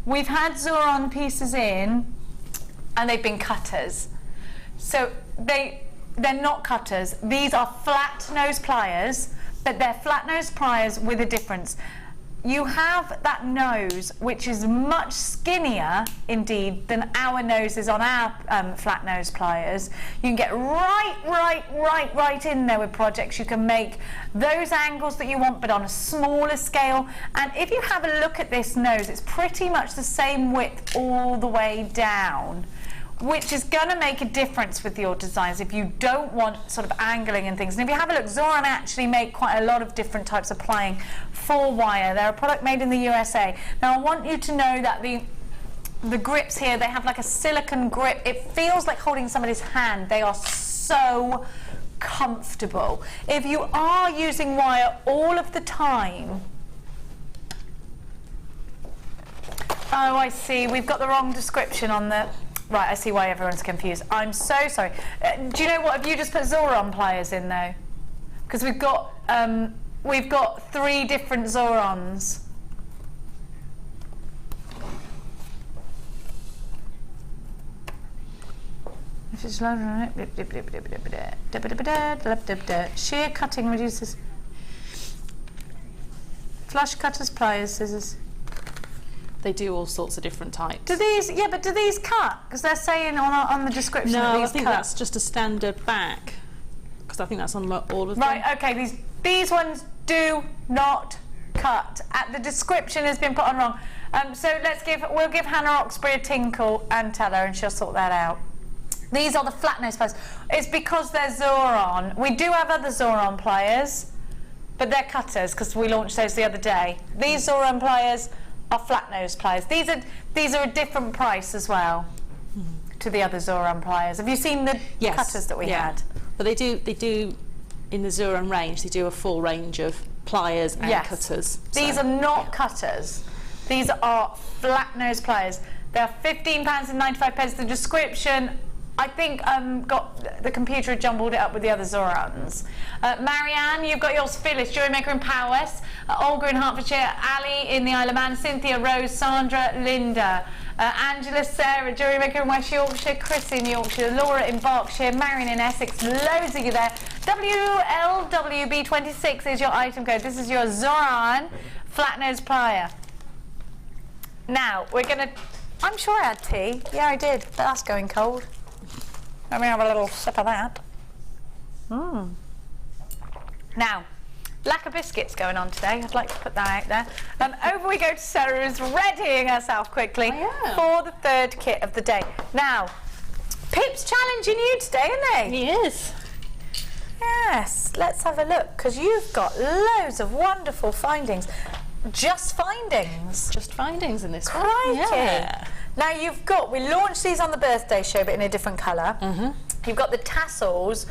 we've had Zuron pieces in and they've been cutters. So they're not cutters. These are flat nose pliers, but they're flat nose pliers with a difference. You have that nose, which is much skinnier, indeed, than our noses on our flat nose pliers. You can get right in there with projects. You can make those angles that you want, but on a smaller scale. And if you have a look at this nose, it's pretty much the same width all the way down, which is going to make a difference with your designs if you don't want sort of angling and things. And if you have a look, Zoran actually make quite a lot of different types of plying for wire. They're a product made in the USA. Now I want you to know that the grips here, they have like a silicone grip. It feels like holding somebody's hand. They are so comfortable. If you are using wire all of the time, oh, I see, we've got the wrong description on the, right, I see why everyone's confused. I'm so sorry. Do you know what, have you just put Zoran pliers in though? Because we've got 3 different Zorans. Shear cutting reduces. Flush cutters, pliers, scissors. They do all sorts of different types. Do these? Yeah, but do these cut? Because they're saying on the description that these I think cut. that's just a standard back. Because I think that's on all of them. Right. Okay. These ones do not cut. The description has been put on wrong. So we'll give Hannah Oxbury a tinkle and tell her, and she'll sort that out. These are the flat nose pliers. It's because they're Zoran. We do have other Zoran pliers, but they're cutters because we launched those the other day. These Zoran pliers are flat nose pliers. These are a different price as well to the other Zoran pliers. Have you seen the cutters that we had? But they do in the Zoran range. They do a full range of pliers and cutters. These are not cutters. These are flat nose pliers. They're £15.95. The description, I think, got the computer had jumbled it up with the other Zorans. Marianne, you've got yours. Phyllis, JewelleryMaker in Powys, Olga in Hertfordshire, Ali in the Isle of Man, Cynthia, Rose, Sandra, Linda, Angela, Sarah, JewelleryMaker in West Yorkshire, Chris in Yorkshire, Laura in Berkshire, Marion in Essex, loads of you there. WLWB26 is your item code. This is your Zoran flat nose plier. Now, we're going to... I'm sure I had tea. Yeah, I did, but that's going cold. Let me have a little sip of that. Now, lack of biscuits going on today. I'd like to put that out there. Over we go to Sarah, who's readying herself quickly for the 3rd kit of the day. Now, Pip's challenging you today, isn't he? He is. Yes, let's have a look, because you've got loads of wonderful findings. Just findings. Just findings in this one. Crikey. Yeah. Now we launched these on the birthday show, but in a different colour. You've got the tassels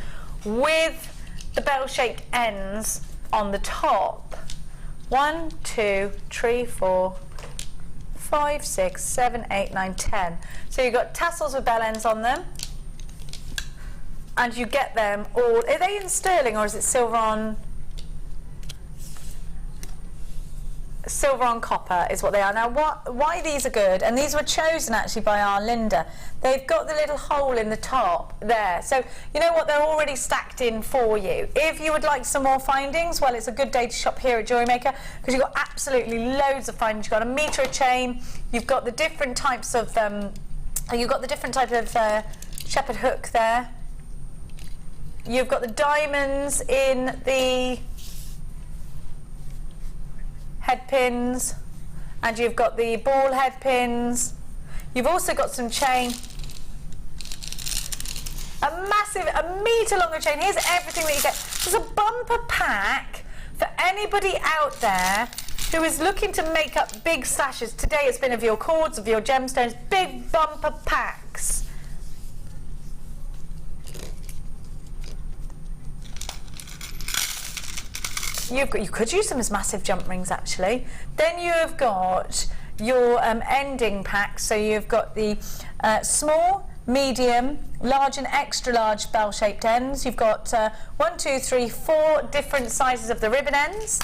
with the bell-shaped ends on the top. 1, 2, 3, 4, 5, 6, 7, 8, 9, 10. So you've got tassels with bell ends on them. And you get them all. Are they in sterling or is it silver on? Silver on copper is what they are. Now, why these are good, and these were chosen actually by our Linda, they've got the little hole in the top there. So, you know what, they're already stacked in for you. If you would like some more findings, well, it's a good day to shop here at JewelleryMaker because you've got absolutely loads of findings. You've got a metre of chain, you've got the different types of, shepherd hook there. You've got the diamonds in the head pins, and you've got the ball head pins. You've also got some chain, a metre longer chain. Here's everything that you get. There's a bumper pack for anybody out there who is looking to make up big stashes. Today it's been of your cords, of your gemstones, big bumper packs. You could use them as massive jump rings actually. Then you've got your ending packs. So you've got the small, medium, large and extra large bell-shaped ends. You've got 1, 2, 3, 4 different sizes of the ribbon ends.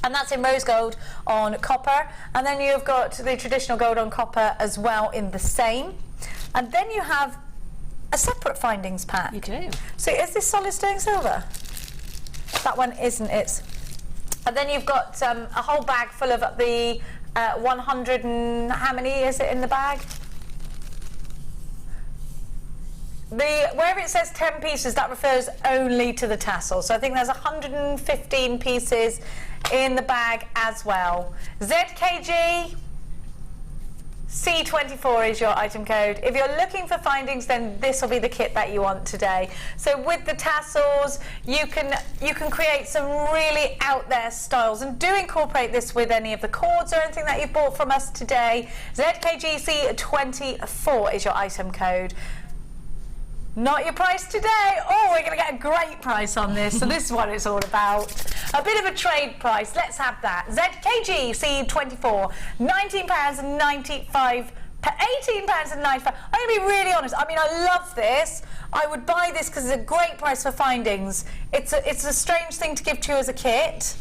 And that's in rose gold on copper. And then you've got the traditional gold on copper as well in the same. And then you have a separate findings pack. You do. So is this solid sterling silver? That one isn't it. And then you've got a whole bag full of the 100 and how many is it in the bag? Wherever it says 10 pieces, that refers only to the tassel. So I think there's 115 pieces in the bag as well. ZKG, C24 is your item code. If you're looking for findings, then this will be the kit that you want today. So with the tassels, you can create some really out there styles, and do incorporate this with any of the cords or anything that you've bought from us today. ZKGC24 is your item code. Not your price today. Oh, we're going to get a great price on this. So this is what it's all about. A bit of a trade price. Let's have that. ZKG C24, £19.95. £18.95. I'm going to be really honest. I mean, I love this. I would buy this because it's a great price for findings. It's a strange thing to give to you as a kit.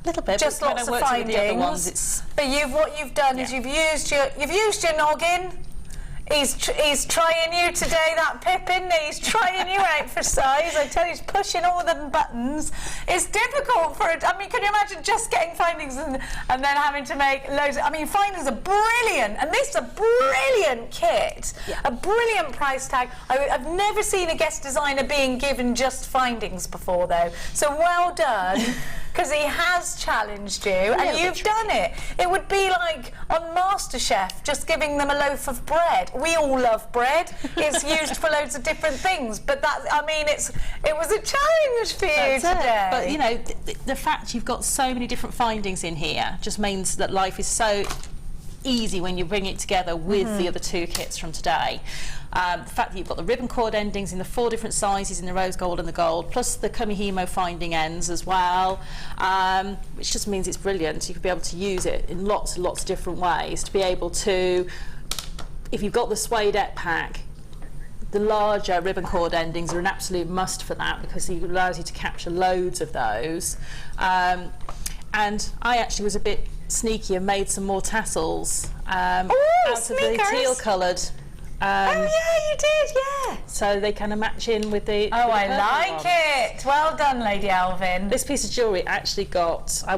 A little bit. Just lots of findings. But what you've done is you've used your noggin. He's trying you today, that Pippin. He's trying you out for size. I tell you, he's pushing all the buttons. It's difficult for it. I mean, can you imagine just getting findings and then having to make loads? I mean, findings are brilliant, and this is a brilliant kit. Yeah. A brilliant price tag. I've never seen a guest designer being given just findings before, though. So well done. Because he has challenged you, and you've done it. It would be like on MasterChef, just giving them a loaf of bread. We all love bread. It's used for loads of different things, but it was a challenge for you today. But you know, the fact you've got so many different findings in here just means that life is so easy when you bring it together with the other two kits from today. The fact that you've got the ribbon cord endings in the 4 different sizes in the rose gold and the gold, plus the Kumihimo finding ends as well, which just means it's brilliant. You could be able to use it in lots and lots of different ways to be able to, if you've got the suede-ette pack, the larger ribbon cord endings are an absolute must for that, because it allows you to capture loads of those. And I actually was a bit sneaky and made some more tassels out of the teal coloured. Oh yeah, you did, yeah. So they kind of match in with the. Oh, I like it. Well done, Lady Elvin. This piece of jewellery actually got. I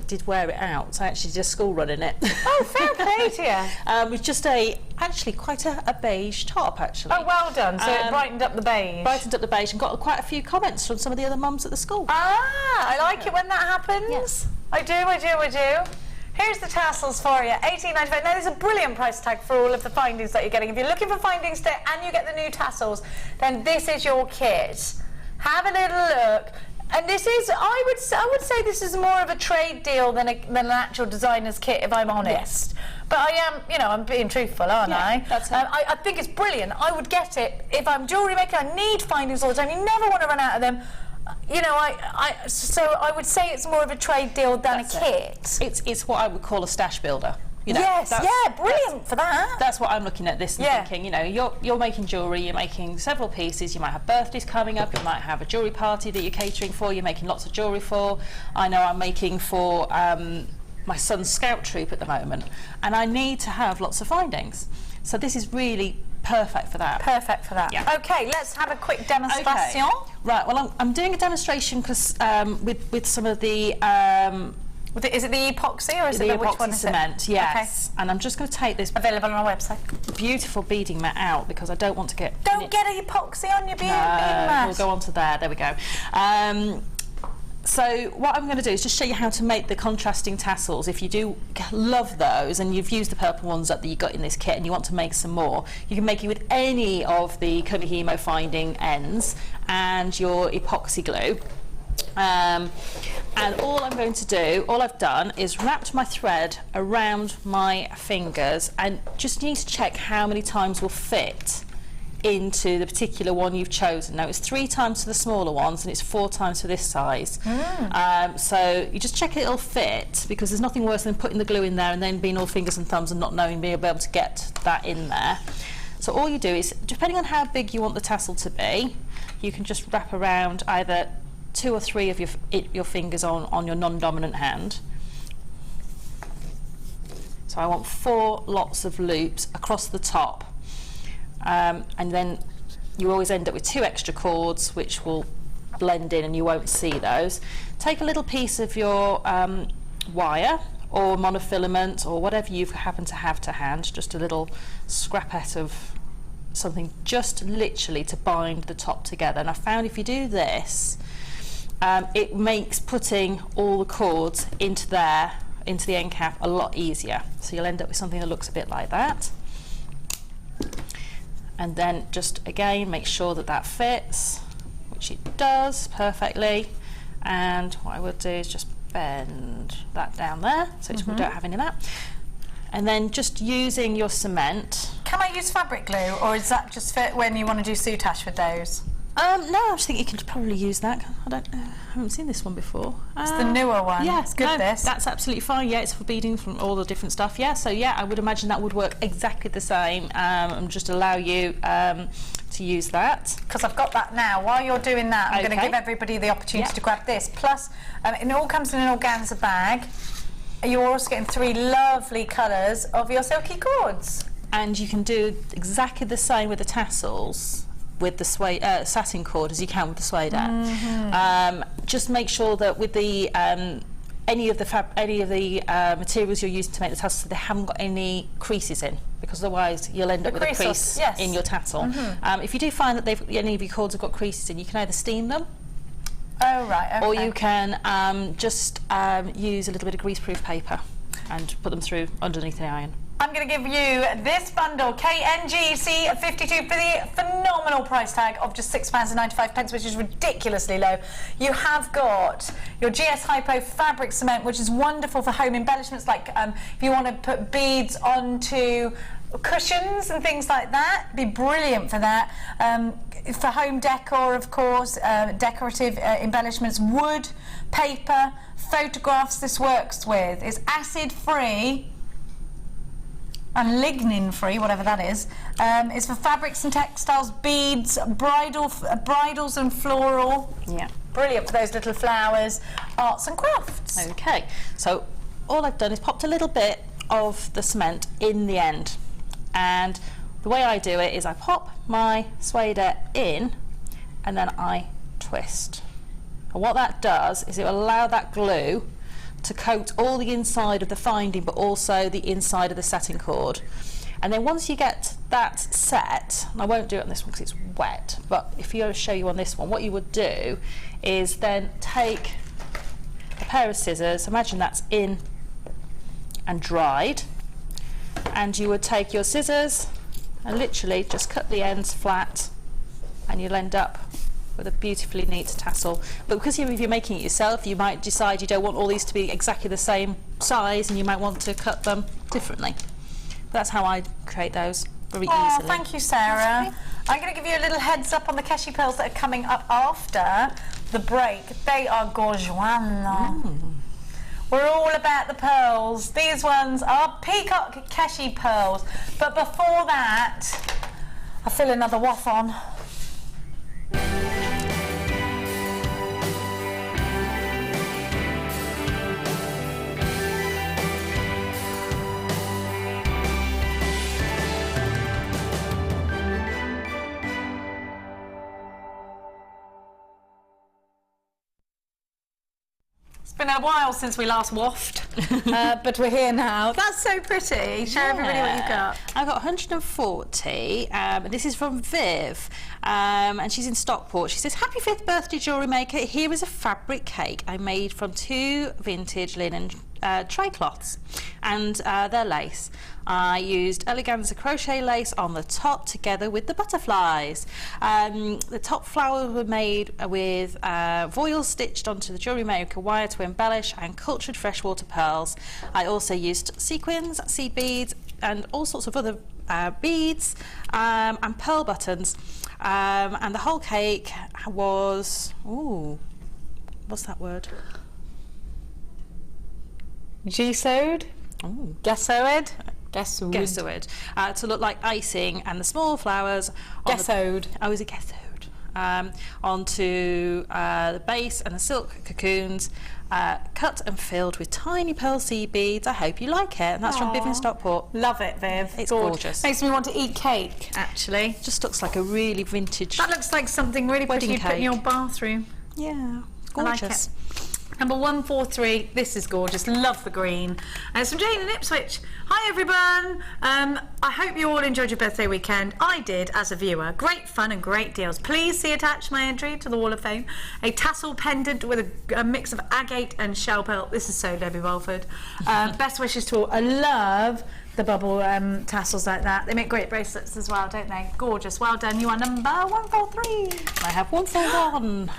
did wear it out. So I actually did a school run in it. Oh, fair play to you. With just actually quite a beige top, actually. Oh, well done. So it brightened up the beige. Brightened up the beige, and got quite a few comments from some of the other mums at the school. Ah, I like it when that happens. Yes. I do. Here's the tassels for you, £18.95. Now, there's a brilliant price tag for all of the findings that you're getting. If you're looking for findings today and you get the new tassels, then this is your kit. Have a little look. And this is, I would say this is more of a trade deal than an actual designer's kit, if I'm honest. Yes. But I am, I'm being truthful, aren't I? That's it. I think it's brilliant. I would get it. If I'm jewellery maker, I need findings all the time. You never want to run out of them. So I would say it's more of a trade deal than a kit. It's what I would call a stash builder. Yes, brilliant for that. That's what I'm looking at this and thinking, you're making jewellery, you're making several pieces, you might have birthdays coming up, you might have a jewellery party that you're catering for, you're making lots of jewellery for. I know I'm making for my son's scout troop at the moment, and I need to have lots of findings. So this is really perfect for that. Perfect for that. Yeah. Okay, let's have a quick demonstration. Okay. Right, well, I'm doing a demonstration because with some of the... is it the epoxy or is it the which one is cement? It? Yes. Okay. And I'm just going to take this available on our website. Beautiful beading mat out because I don't want to get. Don't get epoxy on your beading mat. We'll go on to there. There we go. So what I'm going to do is just show you how to make the contrasting tassels. If you do love those and you've used the purple ones that you got in this kit and you want to make some more, you can make it with any of the Kumihimo finding ends and your epoxy glue. And all I'm going to do, all I've done is wrapped my thread around my fingers and just need to check how many times will fit into the particular one you've chosen. Now it's 3 times for the smaller ones and it's 4 times for this size. So you just check it'll fit, because there's nothing worse than putting the glue in there and then being all fingers and thumbs and not knowing being able to get that in there. So all you do is, depending on how big you want the tassel to be, you can just wrap around either 2 or 3 of your fingers on your non-dominant hand. So I want 4 lots of loops across the top. And then you always end up with 2 extra cords which will blend in and you won't see those. Take a little piece of your wire or monofilament or whatever you happen to have to hand, just a little scrapette of something, just literally to bind the top together. And I found if you do this, it makes putting all the cords into there into the end cap a lot easier. So you'll end up with something that looks a bit like that. And then just again make sure that that fits, which it does perfectly. And what I would do is just bend that down there so we don't have any of that. And then just using your cement. Can I use fabric glue, or is that just fit when you want to do soutache with those? No, I just think you can probably use that. I haven't seen this one before. It's the newer one. Yeah, it's good. This. That's absolutely fine. Yeah, it's for beading from all the different stuff. Yeah, so yeah, I would imagine that would work exactly the same, and just allow you to use that. Because I've got that now. While you're doing that, I'm going to give everybody the opportunity to grab this. Plus, it all comes in an organza bag. You're also getting 3 lovely colours of your silky cords. And you can do exactly the same with the tassels with the satin cord as you can with the suede. Just make sure that with the any of the materials you're using to make the tassels, they haven't got any creases in, because otherwise you'll end up with a crease in your tassel. If you do find that any of your cords have got creases in, you can either steam them. Oh right, okay. Or you can just use a little bit of greaseproof paper and put them through underneath the iron. I'm going to give you this bundle, KNGC52, for the phenomenal price tag of just £6.95, which is ridiculously low. You have got your GS Hypo fabric cement, which is wonderful for home embellishments, like if you want to put beads onto cushions and things like that, be brilliant for that. For home decor, of course, decorative embellishments, wood, paper, photographs this works with. It's acid-free and lignin-free, whatever that is. It's for fabrics and textiles, beads, bridals and floral. Yeah. Brilliant for those little flowers, arts and crafts. Okay, so all I've done is popped a little bit of the cement in the end. And the way I do it is I pop my suede in and then I twist. And what that does is it will allow that glue to coat all the inside of the finding, but also the inside of the satin cord. And then once you get that set, and I won't do it on this one because it's wet, but if you show you on this one, what you would do is then take a pair of scissors, imagine that's in and dried, and you would take your scissors and literally just cut the ends flat, and you'll end up with a beautifully neat tassel. But because if you're making it yourself, you might decide you don't want all these to be exactly the same size, and you might want to cut them differently. That's how I create those very easily. Thank you, Sarah. I'm going to give you a little heads up on the Keshi pearls that are coming up after the break. They are gorgeous. We're all about the pearls. These ones are Peacock Keshi pearls. But before that, I fill another waff on. It's been a while since we last waffed, but we're here now. That's so pretty. Show everybody what you've got. I've got 140. This is from Viv, and she's in Stockport. She says, "Happy 5th birthday, Jewellery Maker. Here is a fabric cake I made from 2 vintage linen tray cloths and their lace. I used eleganza crochet lace on the top together with the butterflies. The top flowers were made with voile stitched onto the JewelleryMaker wire to embellish, and cultured freshwater pearls. I also used sequins, seed beads and all sorts of other beads and pearl buttons, and the whole cake was, ooh, what's that word? Gessoed? Gessoed? Gessoed. To look like icing, and the small flowers gessoed. Is it gessoed? Onto the base, and the silk cocoons cut and filled with tiny pearl seed beads. I hope you like it. And that's from Viv in Stockport. Love it, Viv. It's gorgeous. Makes me want to eat cake, actually. Just looks like a really vintage. That looks like something really pretty you'd put in your bathroom. Yeah, gorgeous. I like it. Number 143, this is gorgeous, love the green. And it's from Jane in Ipswich. Hi everyone, I hope you all enjoyed your birthday weekend. I did as a viewer. Great fun and great deals. Please see attached my entry to the Wall of Fame. A tassel pendant with a mix of agate and shell pearl. This is so Debbie Walford. Best wishes to all. I love the bubble tassels like that. They make great bracelets as well, don't they? Gorgeous, well done. You are number 143. I have 141.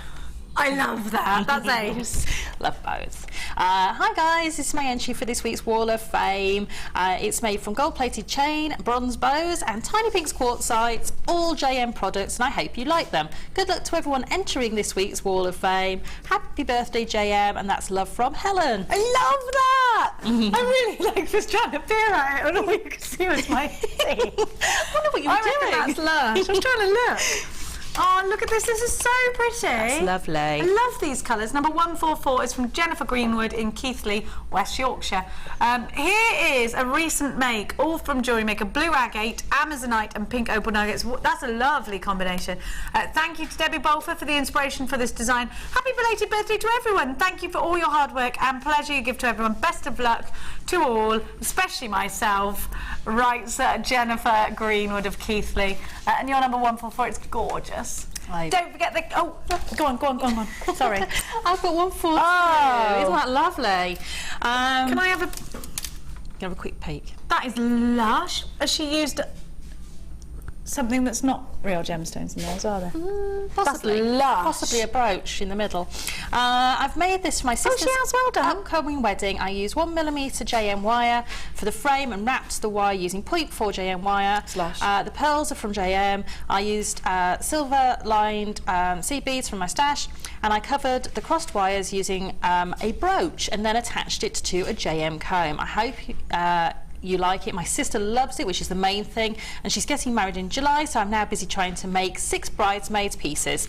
I love that. That's ace. Love both. Hi guys, this is my entry for this week's Wall of Fame. It's made from gold-plated chain, bronze bows and tiny pink quartzites, all JM products, and I hope you like them. Good luck to everyone entering this week's Wall of Fame. Happy birthday, JM, and that's love from Helen. I love that! I really like just trying to peer at it, and all you can see was my teeth. I wonder what you were doing. That's lush. I was trying to look. Oh, look at this. This is so pretty. That's lovely. I love these colours. Number 144 is from Jennifer Greenwood in Keighley, West Yorkshire. Here is a recent make, all from JewelleryMaker. Blue agate, amazonite and pink opal nuggets. That's a lovely combination. Thank you to Debbie Bolfer for the inspiration for this design. Happy belated birthday to everyone. Thank you for all your hard work and pleasure you give to everyone. Best of luck to all, especially myself, writes Jennifer Greenwood of Keighley. And your number 144, it's gorgeous. Don't forget the... Oh, go on. Sorry. I've got 142. Oh. Isn't that lovely? Can I have a... Have a quick peek. That is lush. Has she used something that's not real gemstones in those, are there? Possibly. That's lush. Possibly a brooch in the middle. I've made this for my sister's well done. upcoming wedding. I used 1mm JM wire for the frame and wrapped the wire using 0.4 JM wire. Lush. The pearls are from JM. I used silver lined seed beads from my stash, and I covered the crossed wires using a brooch and then attached it to a JM comb. I hope you like it. My sister loves it, which is the main thing, and she's getting married in July, so I'm now busy trying to make 6 bridesmaids pieces.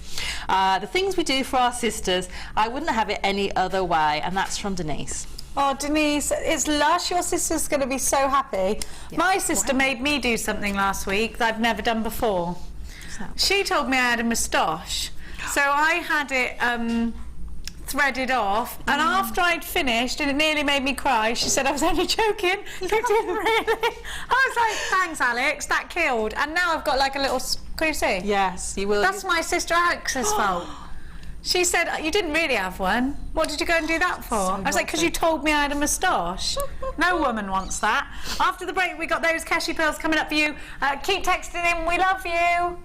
The things we do for our sisters, I wouldn't have it any other way, and that's from Denise. Oh, Denise, it's lush. Your sister's going to be so happy. Yeah. My sister made me do something last week that I've never done before. She told me I had a moustache, so I had it threaded off, and after I'd finished and it nearly made me cry, she said I was only joking. It didn't really. I was like, thanks Alex, that killed. And now I've got like a little, can you see? Yes, you will. That's my sister Alex's fault. She said, you didn't really have one. What did you go and do that for? I was like, because you told me I had a moustache. No woman wants that. After the break, we got those cashew pearls coming up for you. Keep texting in, we love you.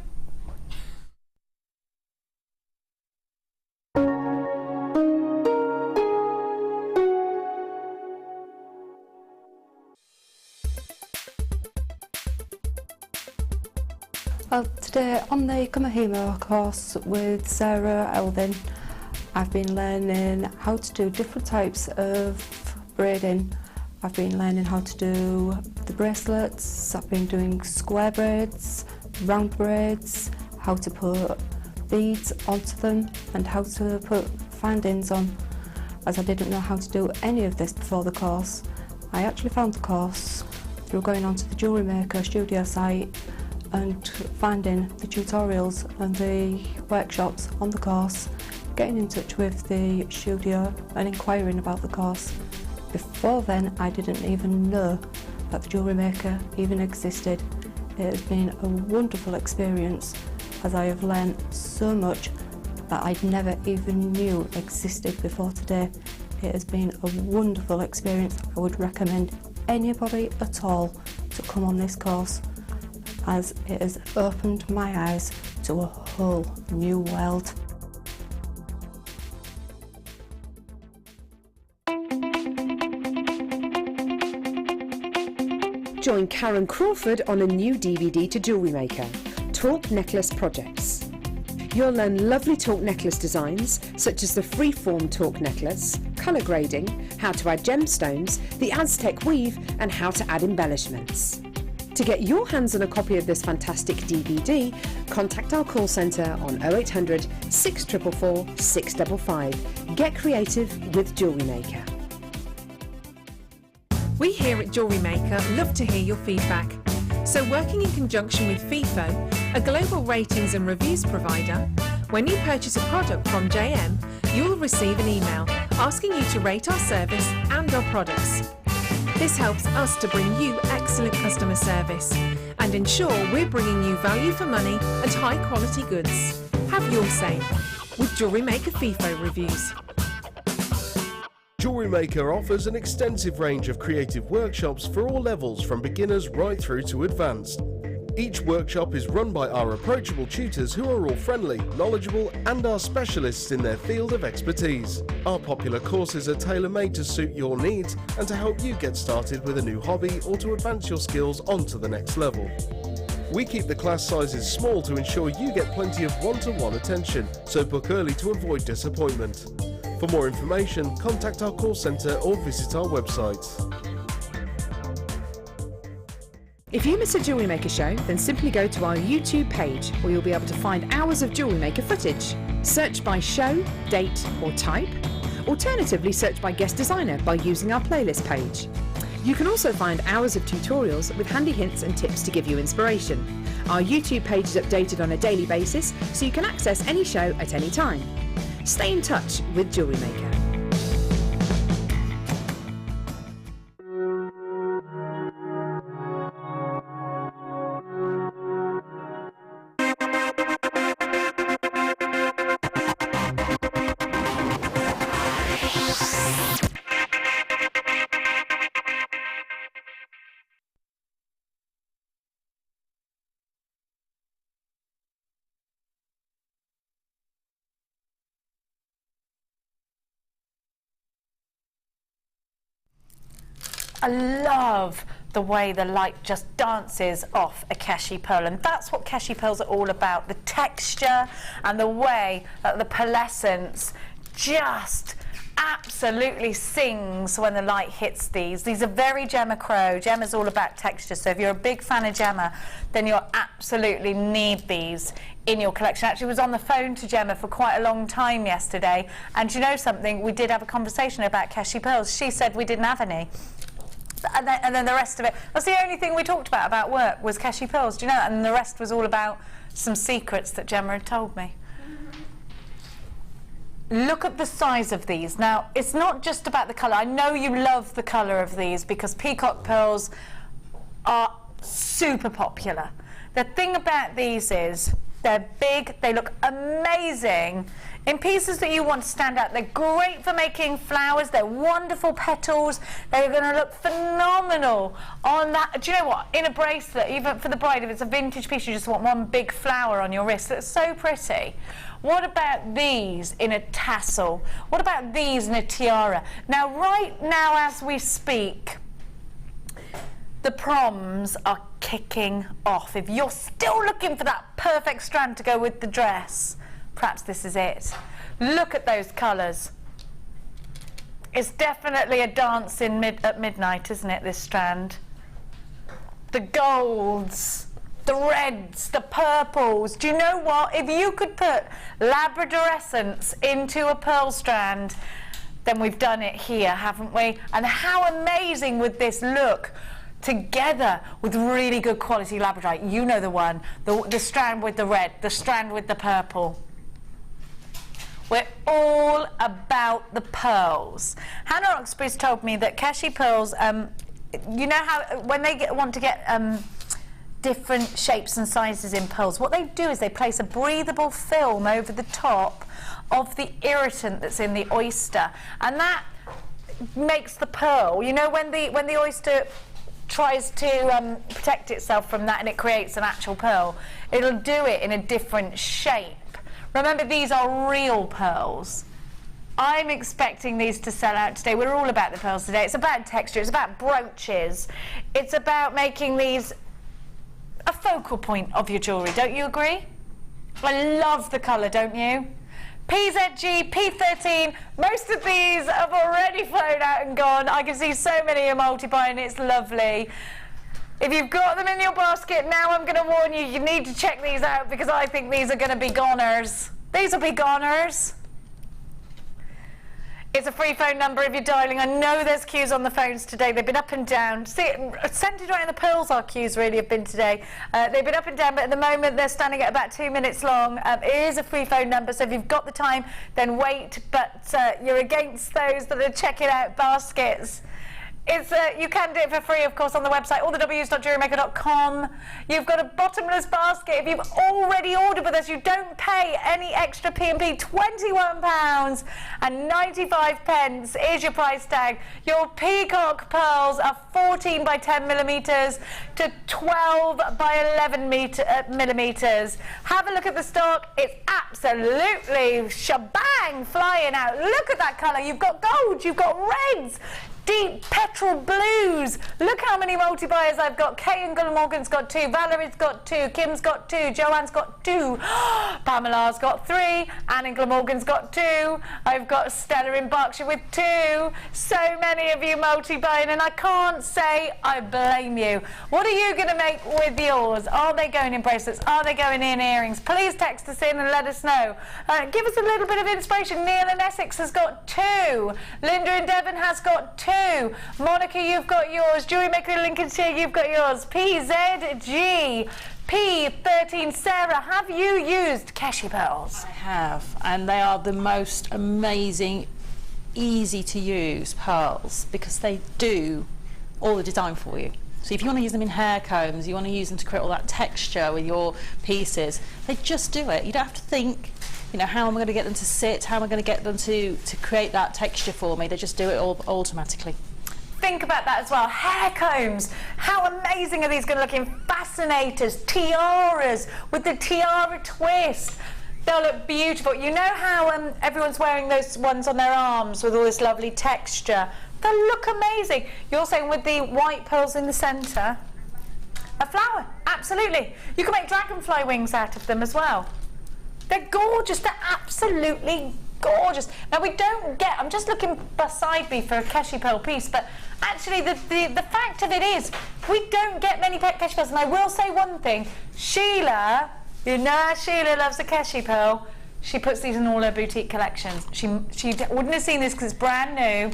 Well, today on the Kamahima course with Sara, Elvin, I've been learning how to do different types of braiding. I've been learning how to do the bracelets, I've been doing square braids, round braids, how to put beads onto them and how to put findings on, as I didn't know how to do any of this before the course. I actually found the course through going onto the JewelleryMaker studio site and finding the tutorials and the workshops on the course, getting in touch with the studio and inquiring about the course. Before then, I didn't even know that the JewelleryMaker even existed. It has been a wonderful experience, as I have learned so much that I never even knew existed before today. It has been a wonderful experience. I would recommend anybody at all to come on this course, as it has opened my eyes to a whole new world. Join Karen Crawford on a new DVD to JewelleryMaker, Talk Necklace Projects. You'll learn lovely talk necklace designs, such as the freeform talk necklace, colour grading, how to add gemstones, the Aztec weave, and how to add embellishments. To get your hands on a copy of this fantastic DVD, contact our call centre on 0800 644 655. Get creative with JewelleryMaker. We here at JewelleryMaker love to hear your feedback. So working in conjunction with FIFO, a global ratings and reviews provider, when you purchase a product from JM, you'll receive an email asking you to rate our service and our products. This helps us to bring you excellent customer service and ensure we're bringing you value for money and high quality goods. Have your say with JewelleryMaker FIFO reviews. JewelleryMaker offers an extensive range of creative workshops for all levels, from beginners right through to advanced. Each workshop is run by our approachable tutors who are all friendly, knowledgeable and are specialists in their field of expertise. Our popular courses are tailor-made to suit your needs and to help you get started with a new hobby or to advance your skills onto the next level. We keep the class sizes small to ensure you get plenty of one-to-one attention, so book early to avoid disappointment. For more information, contact our call centre or visit our website. If you miss a JewelleryMaker show, then simply go to our YouTube page where you'll be able to find hours of JewelleryMaker footage. Search by show, date or type. Alternatively, search by guest designer by using our playlist page. You can also find hours of tutorials with handy hints and tips to give you inspiration. Our YouTube page is updated on a daily basis, so you can access any show at any time. Stay in touch with JewelleryMaker. I love the way the light just dances off a Keshi pearl, and that's what Keshi pearls are all about, the texture and the way that the pearlescence just absolutely sings when the light hits these. These are very Gemma Crow. Gemma's all about texture, so if you're a big fan of Gemma, then you'll absolutely need these in your collection. Actually, I was on the phone to Gemma for quite a long time yesterday, and you know something, we did have a conversation about Keshi pearls. She said we didn't have any. And then the rest of it, that's the only thing we talked about work was Keshi pearls, do you know that? And the rest was all about some secrets that Gemma had told me. Look at the size of these. Now, it's not just about the colour. I know you love the colour of these because peacock pearls are super popular. The thing about these is they're big, they look amazing in pieces that you want to stand out. They're great for making flowers, they're wonderful petals, they're going to look phenomenal on that. Do you know what? In a bracelet, even for the bride, if it's a vintage piece, you just want one big flower on your wrist. That's so pretty. What about these in a tassel? What about these in a tiara? Now, right now as we speak, the proms are kicking off. If you're still looking for that perfect strand to go with the dress, perhaps this is it. Look at those colours. It's definitely a dance at midnight, isn't it, this strand? The golds, the reds, the purples. Do you know what? If you could put Labrador essence into a pearl strand, then we've done it here, haven't we? And how amazing would this look together with really good quality labradorite? You know the one, the strand with the red, the strand with the purple. We're all about the pearls. Hannah Oxbury's told me that Keshi pearls, you know how when they want to get different shapes and sizes in pearls, what they do is they place a breathable film over the top of the irritant that's in the oyster, and that makes the pearl, you know, when the oyster tries to protect itself from that and it creates an actual pearl, it'll do it in a different shape. Remember, these are real pearls. I'm expecting these to sell out today. We're all about the pearls today. It's about texture, it's about brooches, it's about making these a focal point of your jewellery, don't you agree? I love the colour, don't you? PZG, P13, most of these have already flown out and gone. I can see so many are multi-buying, it's lovely. If you've got them in your basket, now I'm going to warn you, you need to check these out because I think these are going to be goners. These will be goners. It's a free phone number if you're dialing. I know there's queues on the phones today. They've been up and down. See, centred right in the pearls, our queues really have been today. They've been up and down, but at the moment they're standing at about 2 minutes long. It is a free phone number, so if you've got the time, then wait. But you're against those that are checking out baskets. You can do it for free, of course, on the website, allthews.jewellerymaker.com. You've got a bottomless basket. If you've already ordered with us, you don't pay any extra P&P. £21.95 is your price tag. Your peacock pearls are 14 by 10 millimetres to 12 by 11 millimetres. Have a look at the stock. It's absolutely shebang flying out. Look at that colour. You've got gold, you've got reds, deep petrol blues. Look how many multi-buyers I've got. Kay and Morgan's got 2, Valerie's got 2, Kim's got 2, Joanne's got 2, Pamela's got 3, Anne and Glamorgan's got 2, I've got Stella in Berkshire with 2. So many of you multi-buying, and I can't say I blame you. What are you going to make with yours? Are they going in bracelets? Are they going in earrings? Please text us in and let us know. Give us a little bit of inspiration. Neil in Essex has got 2, Linda in Devon has got 2, Monica, you've got yours. JewelleryMaker in Lincolnshire, you've got yours. PZG, P13, Sarah, have you used Keshi pearls? I have, and they are the most amazing, easy to use pearls because they do all the design for you. So if you want to use them in hair combs, you want to use them to create all that texture with your pieces, they just do it. You don't have to think, you know, how am I going to get them to sit, how am I going to get them to create that texture for me. They just do it all automatically. Think about that as well. Hair combs, how amazing are these going to look in fascinators, tiaras with the tiara twist. They'll look beautiful. You know how everyone's wearing those ones on their arms with all this lovely texture? They'll look amazing. You're saying with the white pearls in the centre, a flower, absolutely. You can make dragonfly wings out of them as well. They're gorgeous, they're absolutely gorgeous. Now we don't get, I'm just looking beside me for a Keshi pearl piece, but actually the fact of it is, we don't get many Keshi pearls, and I will say one thing, Sheila, you know Sheila loves a Keshi pearl, she puts these in all her boutique collections. She wouldn't have seen this because it's brand new,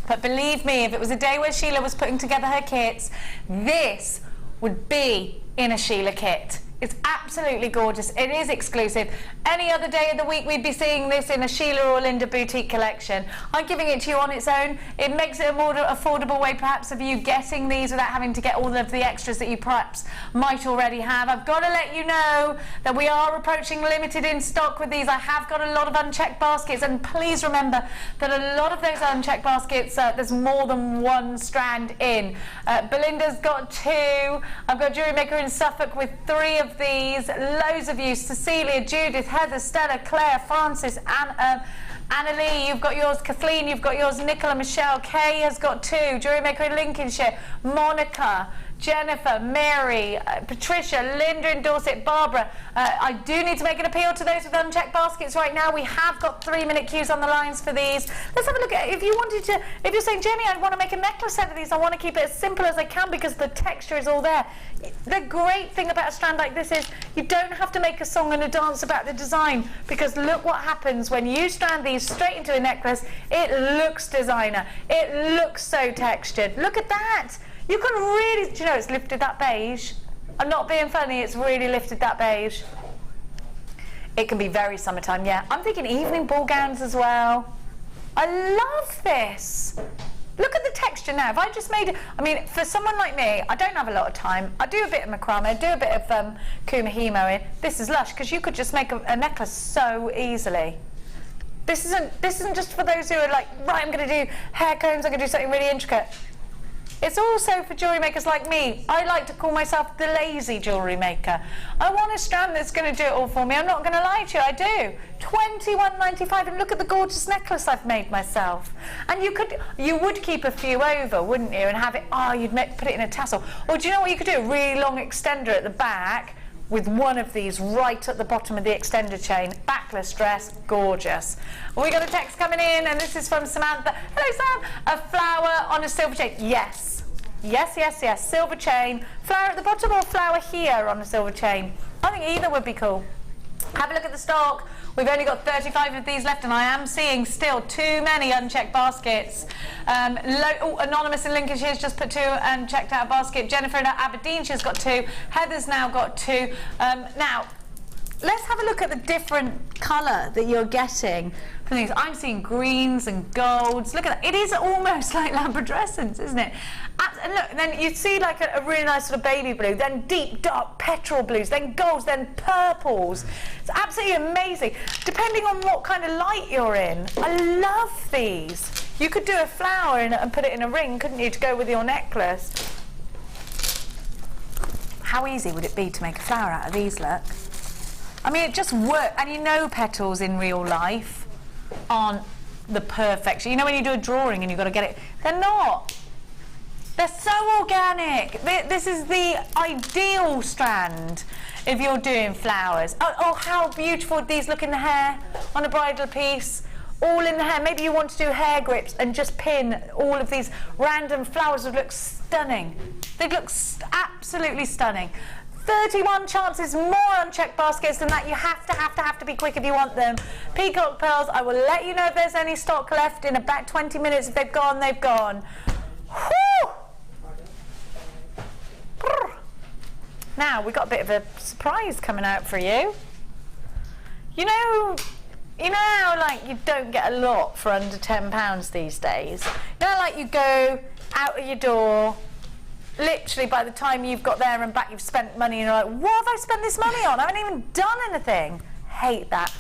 but believe me, if it was a day where Sheila was putting together her kits, this would be in a Sheila kit. It's absolutely gorgeous. It is exclusive. Any other day of the week we'd be seeing this in a Sheila or Linda boutique collection. I'm giving it to you on its own. It makes it a more affordable way perhaps of you getting these without having to get all of the extras that you perhaps might already have. I've got to let you know that we are approaching limited in stock with these. I have got a lot of unchecked baskets, and please remember that a lot of those unchecked baskets, there's more than one strand in. Belinda's got 2. I've got JewelleryMaker in Suffolk with 3 of these. Loads of you. Cecilia, Judith, Heather, Stella, Claire, Francis, Annalie, you've got yours. Kathleen, you've got yours. Nicola, Michelle, Kay has got 2. JewelleryMaker in Lincolnshire. Monica, Jennifer, Mary, Patricia, Linda in Dorset, Barbara. I do need to make an appeal to those with unchecked baskets right now. We have got 3-minute queues on the lines for these. Let's have a look at it. If you wanted to, if you're saying, Jenny, I want to make a necklace set of these, I want to keep it as simple as I can because the texture is all there. The great thing about a strand like this is you don't have to make a song and a dance about the design, because look what happens when you strand these straight into a necklace. It looks designer. It looks so textured. Look at that. You can really, do you know, it's lifted that beige. I'm not being funny, it's really lifted that beige. It can be very summertime, yeah. I'm thinking evening ball gowns as well. I love this. Look at the texture now. If I just made it, I mean, for someone like me, I don't have a lot of time. I do a bit of macrame, I do a bit of kumihimo in. This is lush, because you could just make a necklace so easily. This isn't just for those who are like, right, I'm going to do hair combs, I'm going to do something really intricate. It's also for jewellery makers like me. I like to call myself the lazy jewellery maker. I want a strand that's going to do it all for me. I'm not going to lie to you, I do. £21.95, and look at the gorgeous necklace I've made myself. And you would keep a few over, wouldn't you? And have it, you'd put it in a tassel. Or do you know what you could do? A really long extender at the back with one of these right at the bottom of the extender chain. Backless dress, gorgeous. We got a text coming in, and this is from Samantha. Hello, Sam. A flower on a silver chain. Yes. Yes, yes, yes. Silver chain. Flower at the bottom or flower here on a silver chain? I think either would be cool. Have a look at the stock. We've only got 35 of these left, and I am seeing still too many unchecked baskets. Anonymous in Lincolnshire has just put 2 and checked out a basket. Jennifer in Aberdeenshire's got 2. Heather's now got 2. Now, let's have a look at the different colour that you're getting from these. I'm seeing greens and golds. Look at that. It is almost like Labradescence, isn't it? And look, then you see like a really nice sort of baby blue, then deep, dark petrol blues, then golds, then purples. It's absolutely amazing, depending on what kind of light you're in. I love these. You could do a flower and put it in a ring, couldn't you, to go with your necklace? How easy would it be to make a flower out of these, look? I mean, it just works, and you know petals in real life aren't the perfection. You know when you do a drawing and you've got to get it, they're not. They're so organic. This is the ideal strand if you're doing flowers. Oh, how beautiful these look in the hair on a bridal piece. All in the hair. Maybe you want to do hair grips and just pin all of these random flowers would look stunning. They'd look absolutely stunning. 31 chances, more unchecked baskets than that. You have to be quick if you want them. Peacock Pearls, I will let you know if there's any stock left in about 20 minutes. If they've gone, they've gone. Whew! Now, we've got a bit of a surprise coming out for you. You know how, like, you don't get a lot for under £10 these days? You know, like, you go out of your door, literally by the time you've got there and back, you've spent money, and you're like, what have I spent this money on? I haven't even done anything. Hate that.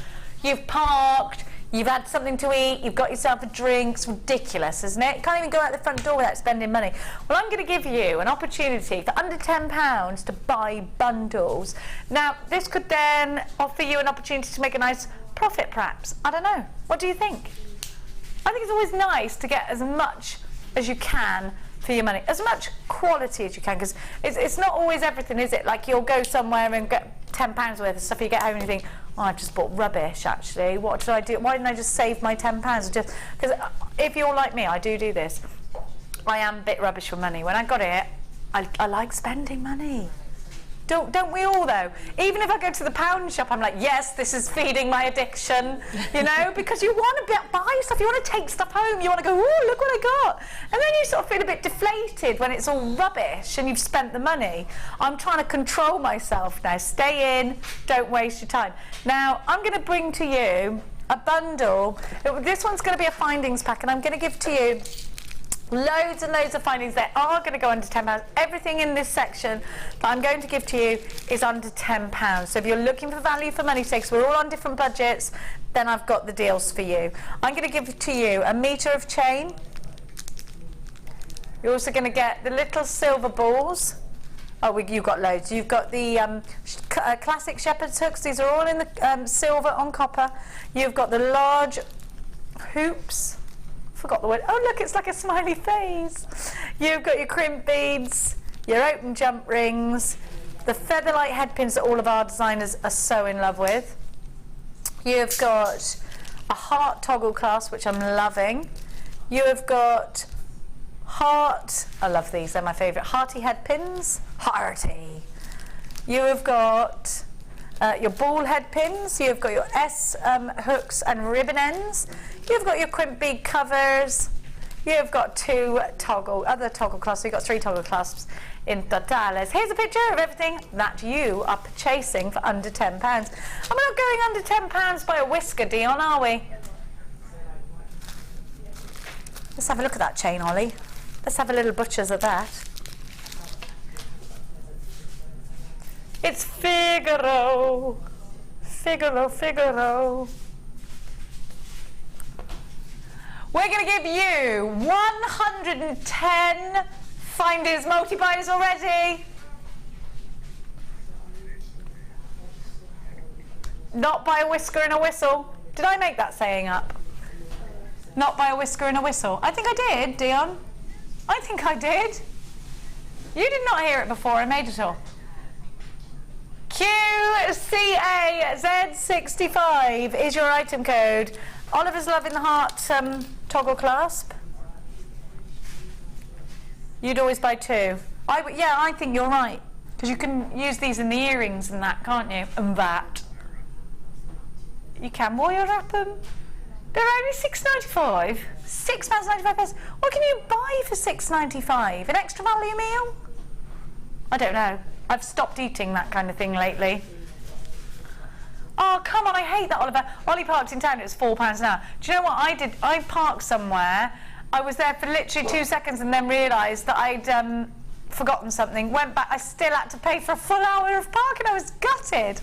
You've parked, you've had something to eat, you've got yourself a drink. It's ridiculous, isn't it? You can't even go out the front door without spending money. Well, I'm going to give you an opportunity for under £10 to buy bundles. Now, this could then offer you an opportunity to make a nice profit, perhaps. I don't know. What do you think? I think it's always nice to get as much as you can for your money, as much quality as you can, because it's not always everything, is it? Like, you'll go somewhere and get £10 worth of stuff, you get home and you think, oh, I've just bought rubbish, actually. What did I do? Why didn't I just save my £10? Just because if you're like me, I do this. I am a bit rubbish for money. When I got it, I like spending money. Don't we all, though? Even if I go to the pound shop, I'm like, yes, this is feeding my addiction, you know, because you want to buy stuff, you want to take stuff home, you want to go, oh, look what I got. And then you sort of feel a bit deflated when it's all rubbish and you've spent the money. I'm trying to control myself now. Stay in, don't waste your time. Now, I'm going to bring to you a bundle. This one's going to be a findings pack, and I'm going to give to you loads and loads of findings that are going to go under £10. Everything in this section that I'm going to give to you is under £10. So if you're looking for value for money stakes, we're all on different budgets, then I've got the deals for you. I'm going to give to you a metre of chain. You're also going to get the little silver balls. Oh, you've got loads. You've got the classic shepherd's hooks. These are all in the silver on copper. You've got the large hoops. Forgot the word. Oh, look, it's like a smiley face. You've got your crimp beads, your open jump rings, the featherlight head pins that all of our designers are so in love with. You've got a heart toggle clasp, which I'm loving. You have got heart, I love these, they're my favourite, hearty head pins, hearty. You have got your ball head pins, you've got your S hooks and ribbon ends. You've got your crimp bead covers. You've got 2 other toggle clasps. You've got 3 toggle clasps in totales. Here's a picture of everything that you are purchasing for under £10. And we're not going under £10 by a whisker, Dion, are we? Let's have a look at that chain, Ollie. Let's have a little butcher's at that. It's Figaro. Figaro, Figaro. We're going to give you 110 finders, multi-binders already. Not by a whisker and a whistle. Did I make that saying up? Not by a whisker and a whistle. I think I did, Dion. I think I did. You did not hear it before I made it all. QCAZ65 is your item code. Oliver's loving the heart toggle clasp. You'd always buy 2. Yeah, I think you're right, because you can use these in the earrings and that, can't you? And that. You can wire wrap them. They're only £6.95. £6.95. What can you buy for £6.95? An extra value meal? I don't know. I've stopped eating that kind of thing lately. Oh, come on, I hate that, Oliver. Ollie parked in town, it was £4 an hour. Do you know what I did? I parked somewhere. I was there for literally 2 seconds and then realised that I'd forgotten something. Went back, I still had to pay for a full hour of parking. I was gutted.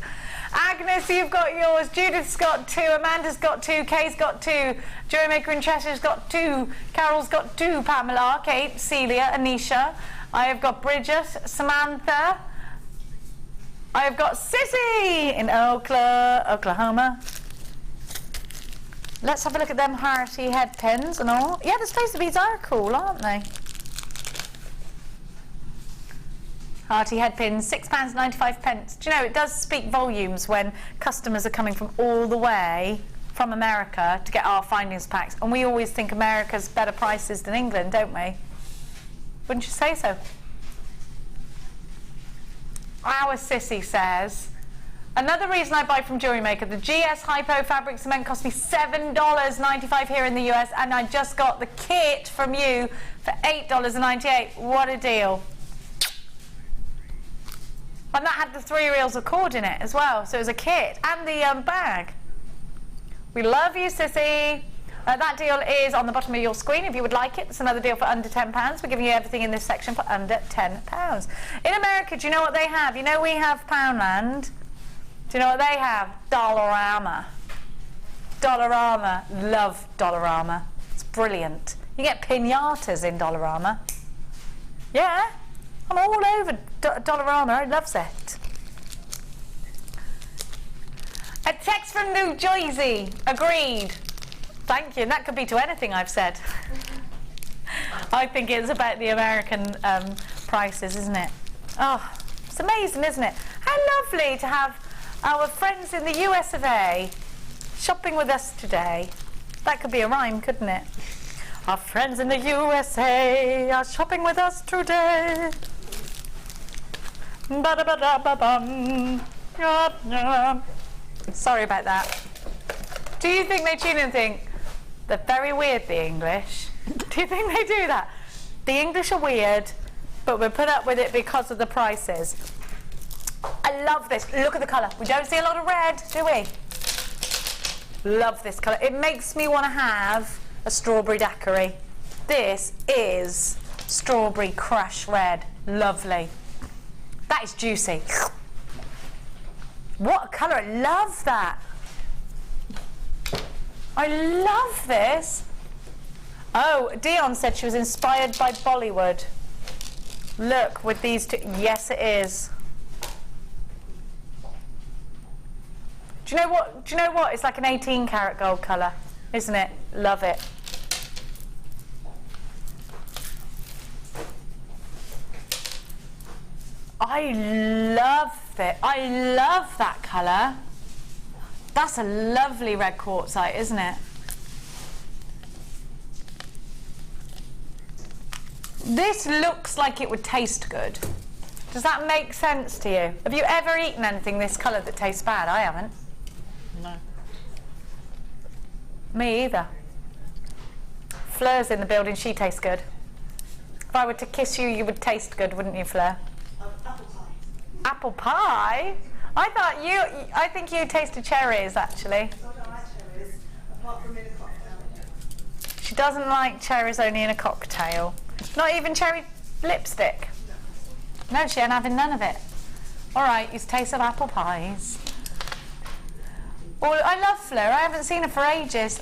Agnes, you've got yours. Judith's got 2. Amanda's got 2. Kay's got 2. JewelleryMaker in Cheshire's got 2. Carol's got 2. Pamela, Kate, Celia, Anisha. I have got Bridget, Samantha. I have got Sissy in Oklahoma. Let's have a look at them hearty head pins and all. Yeah, the spacer beads are cool, aren't they? Hearty head pins, £6.95. Do you know, it does speak volumes when customers are coming from all the way from America to get our findings packs. And we always think America's better prices than England, don't we? Wouldn't you say so? Our Sissy says, another reason I buy from JewelleryMaker, the GS Hypo fabric cement cost me $7.95 here in the US, and I just got the kit from you for $8.98. What a deal. And that had the 3 reels of cord in it as well, so it was a kit and the bag. We love you, Sissy. That deal is on the bottom of your screen if you would like it. It's another deal for under £10. We're giving you everything in this section for under £10. In America, do you know what they have? You know we have Poundland. Do you know what they have? Dollarama. Dollarama. Love Dollarama. It's brilliant. You get piñatas in Dollarama. Yeah. I'm all over Dollarama. I love it. A text from New Jersey. Agreed. Thank you. And that could be to anything I've said. I think it's about the American prices, isn't it? Oh, it's amazing, isn't it? How lovely to have our friends in the US of A shopping with us today. That could be a rhyme, couldn't it? Our friends in the USA are shopping with us today. Ba-da-ba-da-ba-bum. Sorry about that. Do you think they tune in and think, they're very weird, the English? Do you think they do that? The English are weird, but we're put up with it because of the prices. I love this. Look at the colour. We don't see a lot of red, do we? Love this colour. It makes me want to have a strawberry daiquiri. This is strawberry crush red. Lovely. That is juicy. What a colour. I love that. I love this. Oh, Dion said she was inspired by Bollywood. Look, with these two. Yes, it is. Do you know what? Do you know what? It's like an 18-karat gold colour, isn't it? Love it. I love it. I love that colour. That's a lovely red quartzite, isn't it? This looks like it would taste good. Does that make sense to you? Have you ever eaten anything this colour that tastes bad? I haven't. No. Me either. Fleur's in the building, she tastes good. If I were to kiss you, you would taste good, wouldn't you, Fleur? Apple pie. Apple pie? I think you tasted cherries, actually. I don't like cherries, apart from in a cocktail. She doesn't like cherries only in a cocktail. Not even cherry lipstick? No, she ain't having none of it. All right, you taste of apple pies. Well, I love Fleur. I haven't seen her for ages.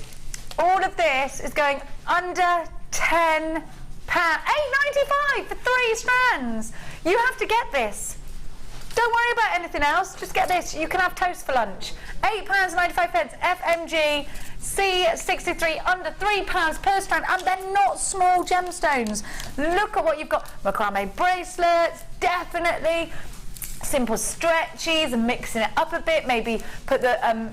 All of this is going under £10. £8.95 for 3 strands. You have to get this. Don't worry about anything else. Just get this. You can have toast for lunch. £8.95. FMG C63 under £3 per strand, and they're not small gemstones. Look at what you've got. Macrame bracelets, definitely. Simple stretchies and mixing it up a bit. Maybe put the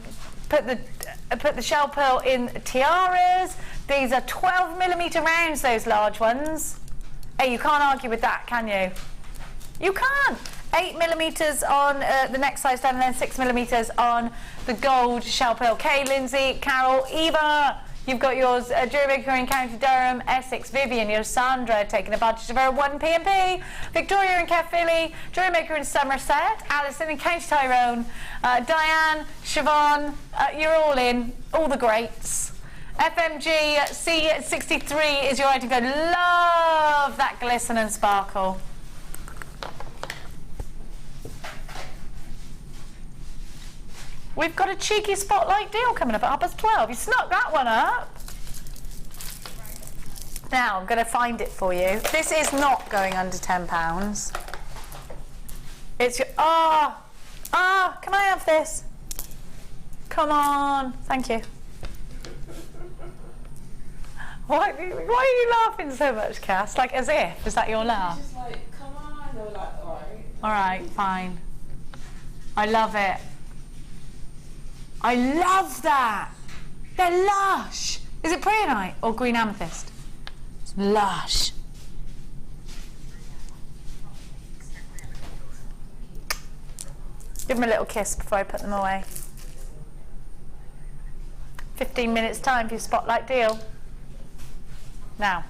shell pearl in tiaras. These are 12mm rounds, those large ones. Hey, you can't argue with that, can you? You can't. 8mm on the next size down, and then 6mm on the gold shell pearl. Kay, Lindsay, Carol, Eva, you've got yours. JewelleryMaker in County Durham, Essex, Vivian, your Sandra taking advantage of her 1 P&P. Victoria in Caerphilly, JewelleryMaker in Somerset, Alison in County Tyrone, Diane, Siobhan, you're all in, all the greats. FMG C63 is your item code. Love that glisten and sparkle. We've got a cheeky spotlight deal coming up at 12:30. You snuck that one up. Now, I'm going to find it for you. This is not going under £10. It's your... can I have this? Come on. Thank you. Why are you laughing so much, Cass? Like as if? Is that your laugh? Just like, come on. They were like, all right. All right, fine. I love it. I love that. They're lush. Is it Preonite or green amethyst? It's lush. Give them a little kiss before I put them away. 15 minutes time for your spotlight deal. Now.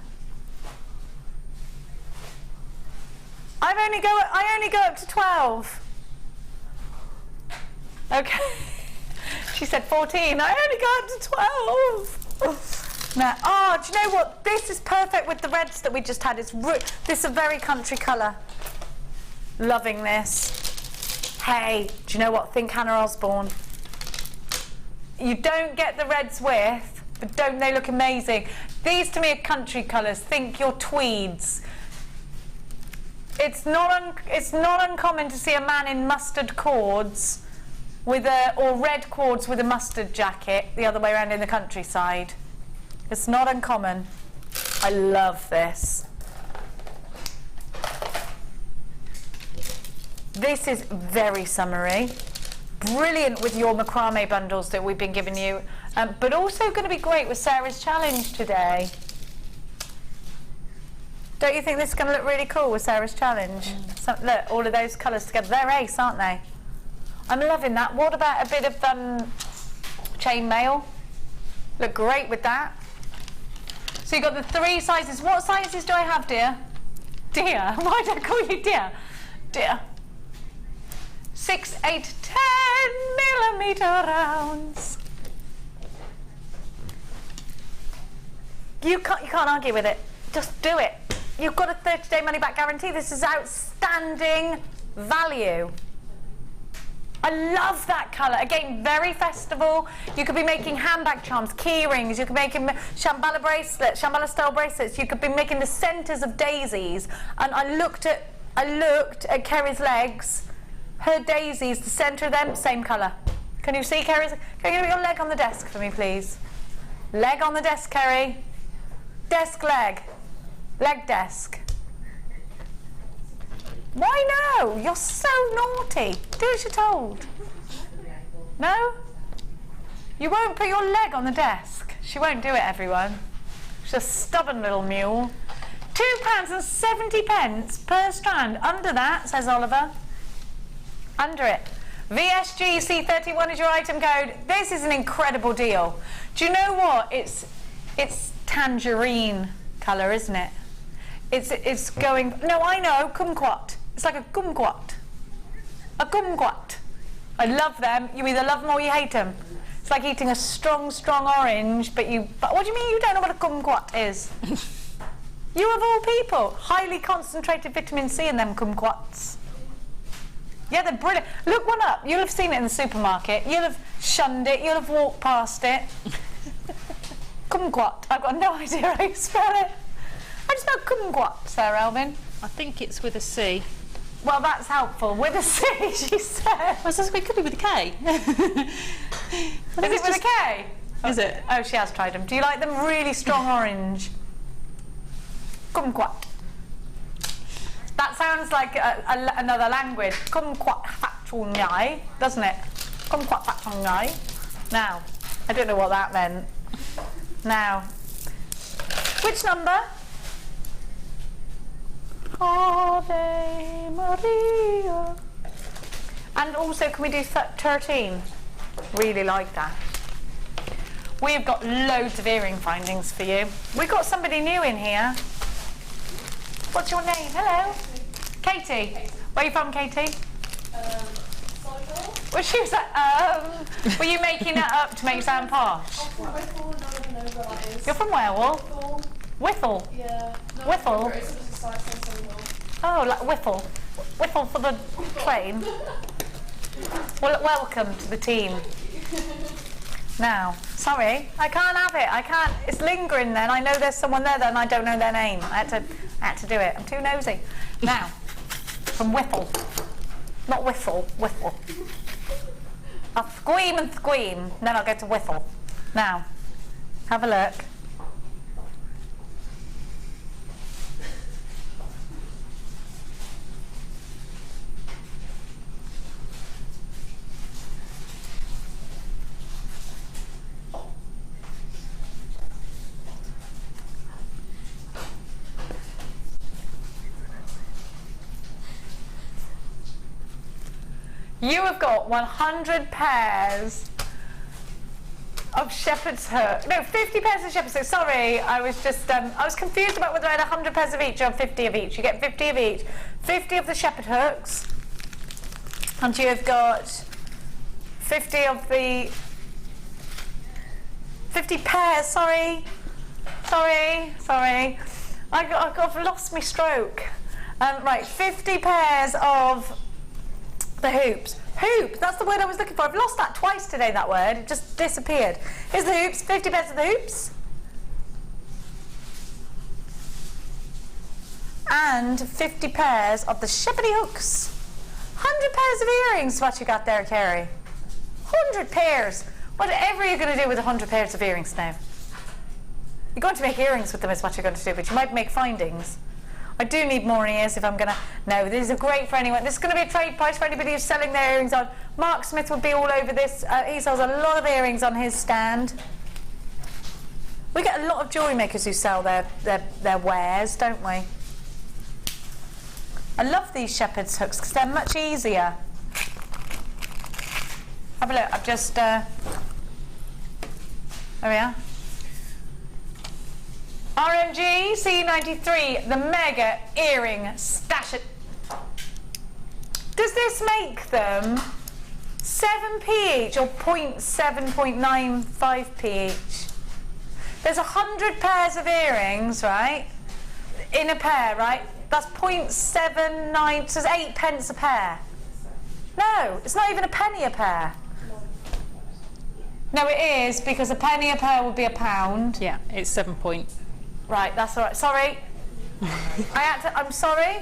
I only go up to 12. Okay. She said 14. I only go up to 12. Now, do you know what? This is perfect with the reds that we just had. This is a very country colour. Loving this. Hey, do you know what? Think Hannah Osborne. You don't get the reds with, but don't they look amazing? These to me are country colours. Think your tweeds. It's not uncommon to see a man in mustard cords or red cords with a mustard jacket the other way around in the countryside. It's not uncommon. I love this. This is very summery. Brilliant with your macrame bundles that we've been giving you, but also going to be great with Sara's challenge today. Don't you think this is going to look really cool with Sara's challenge? So, look, all of those colours together. They're ace, aren't they? I'm loving that. What about a bit of chainmail? Look great with that. So you've got the 3 sizes. What sizes do I have, dear? Dear? Why do I call you dear? Dear. 6, 8, 10mm rounds. You can't argue with it. Just do it. You've got a 30-day money-back guarantee. This is outstanding value. I love that colour. Again, very festival. You could be making handbag charms, key rings. You could be making Shambhala bracelets, Shambhala style bracelets. You could be making the centres of daisies. And I looked at Kerry's legs. Her daisies, the centre of them, same colour. Can you see Kerry's? Can you get your leg on the desk for me, please? Leg on the desk, Kerry. Desk leg. Leg desk. Why no? You're so naughty. Do as you're told. No? You won't put your leg on the desk. She won't do it, everyone. She's a stubborn little mule. £2.70 per strand. Under that, says Oliver. Under it. VSGC31 is your item code. This is an incredible deal. Do you know what? It's tangerine colour, isn't it? It's going... No, I know. Kumquat. It's like a kumquat. A kumquat. I love them. You either love them or you hate them. It's like eating a strong, strong orange, but what do you mean you don't know what a kumquat is? You of all people. Highly concentrated vitamin C in them kumquats. Yeah, they're brilliant. Look one up. You'll have seen it in the supermarket. You'll have shunned it. You'll have walked past it. Kumquat. I've got no idea how you spell it. I just know kumquat, Sarah Elvin. I think it's with a C. Well, that's helpful. With a C, she said. Well, it could be with a K. Is it with a K? Is it? Oh, she has tried them. Do you like them really strong orange? Kumquat. That sounds like another language. Kumquat fatulnyai, doesn't it? Kumquat fatulnyai. Now, I don't know what that meant. Now, which number? Ave Maria. And also, can we do 13? Really like that. We've got loads of earring findings for you. We've got somebody new in here. What's your name? Hello. Katie. Where are you from, Katie? Well, she was like, were you making it up to make it sound posh? You're from Wales? Whittle? Yeah. Whittle? Oh, like Whittle. Whittle for the plane. Well, welcome to the team. Now, sorry, I can't have it. I can't. It's lingering then. I know there's someone there and I don't know their name. I had to do it. I'm too nosy. Now, from Whittle. Not Whittle, Whittle. I'll squeam and squeam, then I'll get to Whittle. Now, have a look. You have got 100 pairs of shepherd's hook. No, 50 pairs of shepherd's hook. Sorry, I was just, I was confused about whether I had 100 pairs of each or 50 of each. You get 50 of each. 50 of the shepherd hooks. And you have got 50 of the... 50 pairs, sorry. I've lost my stroke. Right, 50 pairs of... the hoops. Hoop, that's the word I was looking for. I've lost that twice today, that word. It just disappeared. Here's the hoops, 50 pairs of the hoops. And 50 pairs of the shepherdy hooks. 100 pairs of earrings is what you got there, Carrie. 100 pairs. Whatever are you going to do with 100 pairs of earrings now? You're going to make earrings with them is what you're going to do, but you might make findings. I do need more ears if I'm going to... No, these are great for anyone. This is going to be a trade price for anybody who's selling their earrings on. Mark Smith would be all over this. He sells a lot of earrings on his stand. We get a lot of jewellery makers who sell their wares, don't we? I love these shepherd's hooks because they're much easier. Have a look. I've just... there we are. RMG C93, the mega earring stash. Does this make them 7p each or 0.7.95p each? There's 100 pairs of earrings, right? In a pair, right? That's 0.79, so it's 8 pence a pair. No, it's not even a penny a pair. No, it is, because a penny a pair would be £1. Yeah, it's 7 point. Right, that's all right. Sorry. I'm sorry.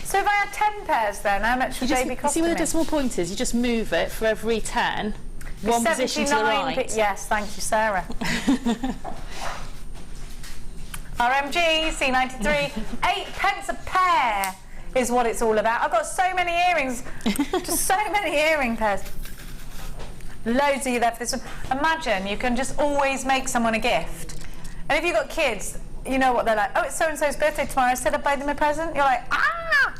So if I had 10 pairs then, how much would they be costing me? See where the me? decimal point is? You just move it for every 10, one position to the right. Yes, thank you, Sarah. RMG, C93, 8 pence a pair is what it's all about. I've got so many earrings, just so many earring pairs. Loads of you there for this one. Imagine you can just always make someone a gift. And if you've got kids, you know what they're like. Oh, it's so-and-so's birthday tomorrow. Instead of buy them a present, you're like, ah!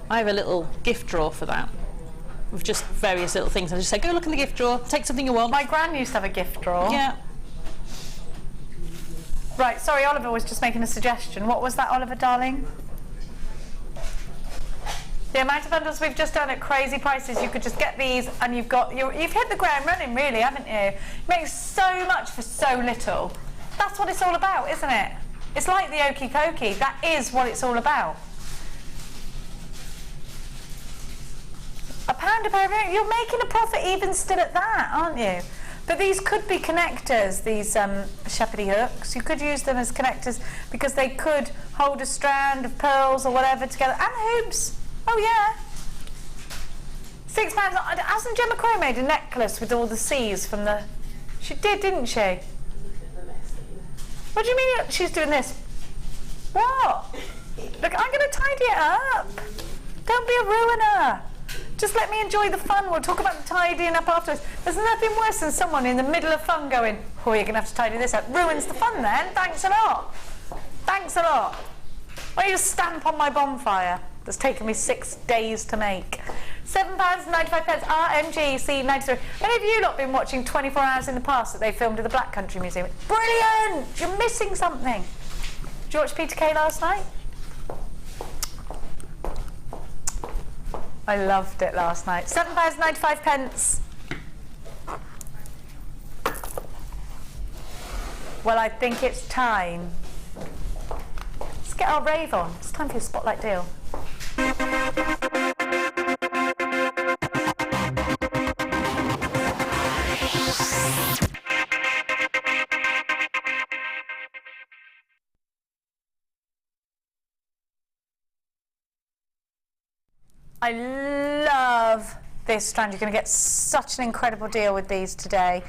I have a little gift drawer for that, with just various little things. I just say, go look in the gift drawer, take something you want. My gran used to have a gift drawer. Yeah. Right, sorry, Oliver was just making a suggestion. What was that, Oliver, darling? The amount of bundles we've just done at crazy prices, you could just get these and you've hit the ground running, really, haven't you? You make so much for so little. That's what it's all about, isn't it? It's like the Okey Cokey. That is what it's all about. £1 a pair of earrings. You're making a profit even still at that, aren't you? But these could be connectors, these shepherdy hooks. You could use them as connectors because they could hold a strand of pearls or whatever together. And hoops. Oh, yeah. £6. Hasn't Gemma Crow made a necklace with all the C's from the... She did, didn't she? What do you mean she's doing this? What? Look, I'm going to tidy it up. Don't be a ruiner. Just let me enjoy the fun. We'll talk about the tidying up afterwards. There's nothing worse than someone in the middle of fun going, oh, you're going to have to tidy this up. Ruins the fun then. Thanks a lot. Thanks a lot. Why don't you just stamp on my bonfire? that's taken me 6 days to make. £7.95, RMG C93. Any of you lot been watching 24 Hours in the Past that they filmed at the Black Country Museum? Brilliant! You're missing something. Did you watch Peter Kay last night? I loved it last night. £7.95. Well, I think it's time. Let's get our rave on. It's time for your spotlight deal. I love this strand. You're going to get such an incredible deal with these today.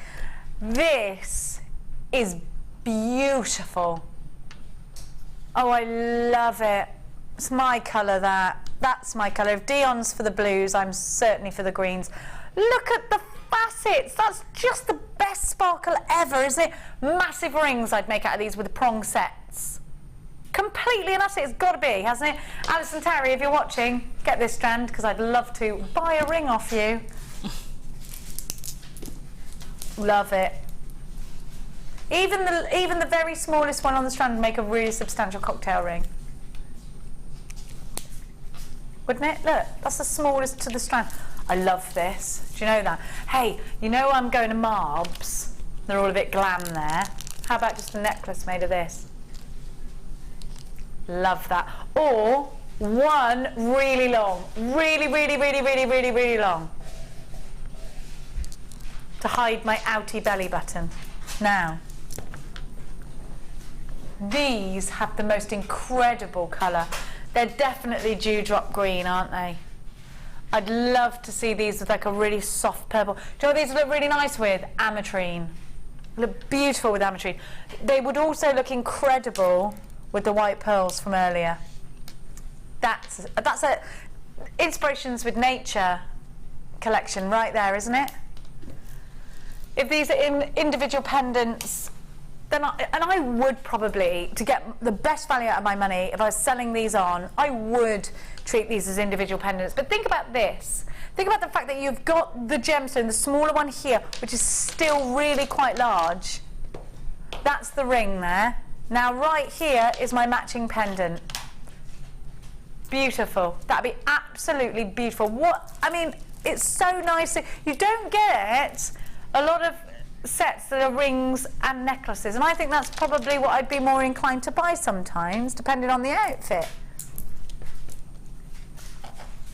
This is beautiful. Oh, I love it. It's my colour, that. That's my colour. If Dion's for the blues, I'm certainly for the greens. Look at the facets. That's just the best sparkle ever, isn't it? Massive rings I'd make out of these with the prong sets. Completely and utterly, it's got to be, hasn't it? Alison Terry, if you're watching, get this strand, because I'd love to buy a ring off you. Love it. Even the very smallest one on the strand would make a really substantial cocktail ring. Wouldn't it? Look, that's the smallest to the strand. I love this. Do you know that? Hey, you know I'm going to Marbs. They're all a bit glam there. How about just a necklace made of this? Love that. Or one really long. Really long. To hide my outie belly button. Now, these have the most incredible colour. They're definitely dewdrop green, aren't they? I'd love to see these with like a really soft purple. Do you know what these look really nice with? Ametrine. Look beautiful with ametrine. They would also look incredible with the white pearls from earlier. That's a Inspirations with Nature collection right there, isn't it? If these are in individual pendants, then I would probably, to get the best value out of my money, if I was selling these on, I would treat these as individual pendants. But think about this. Think about the fact that you've got the gemstone, the smaller one here, which is still really quite large. That's the ring there. Now right here is my matching pendant. Beautiful. That'd be absolutely beautiful. What, I mean, it's so nice. You don't get a lot of sets that are rings and necklaces, and I think that's probably what I'd be more inclined to buy sometimes, depending on the outfit.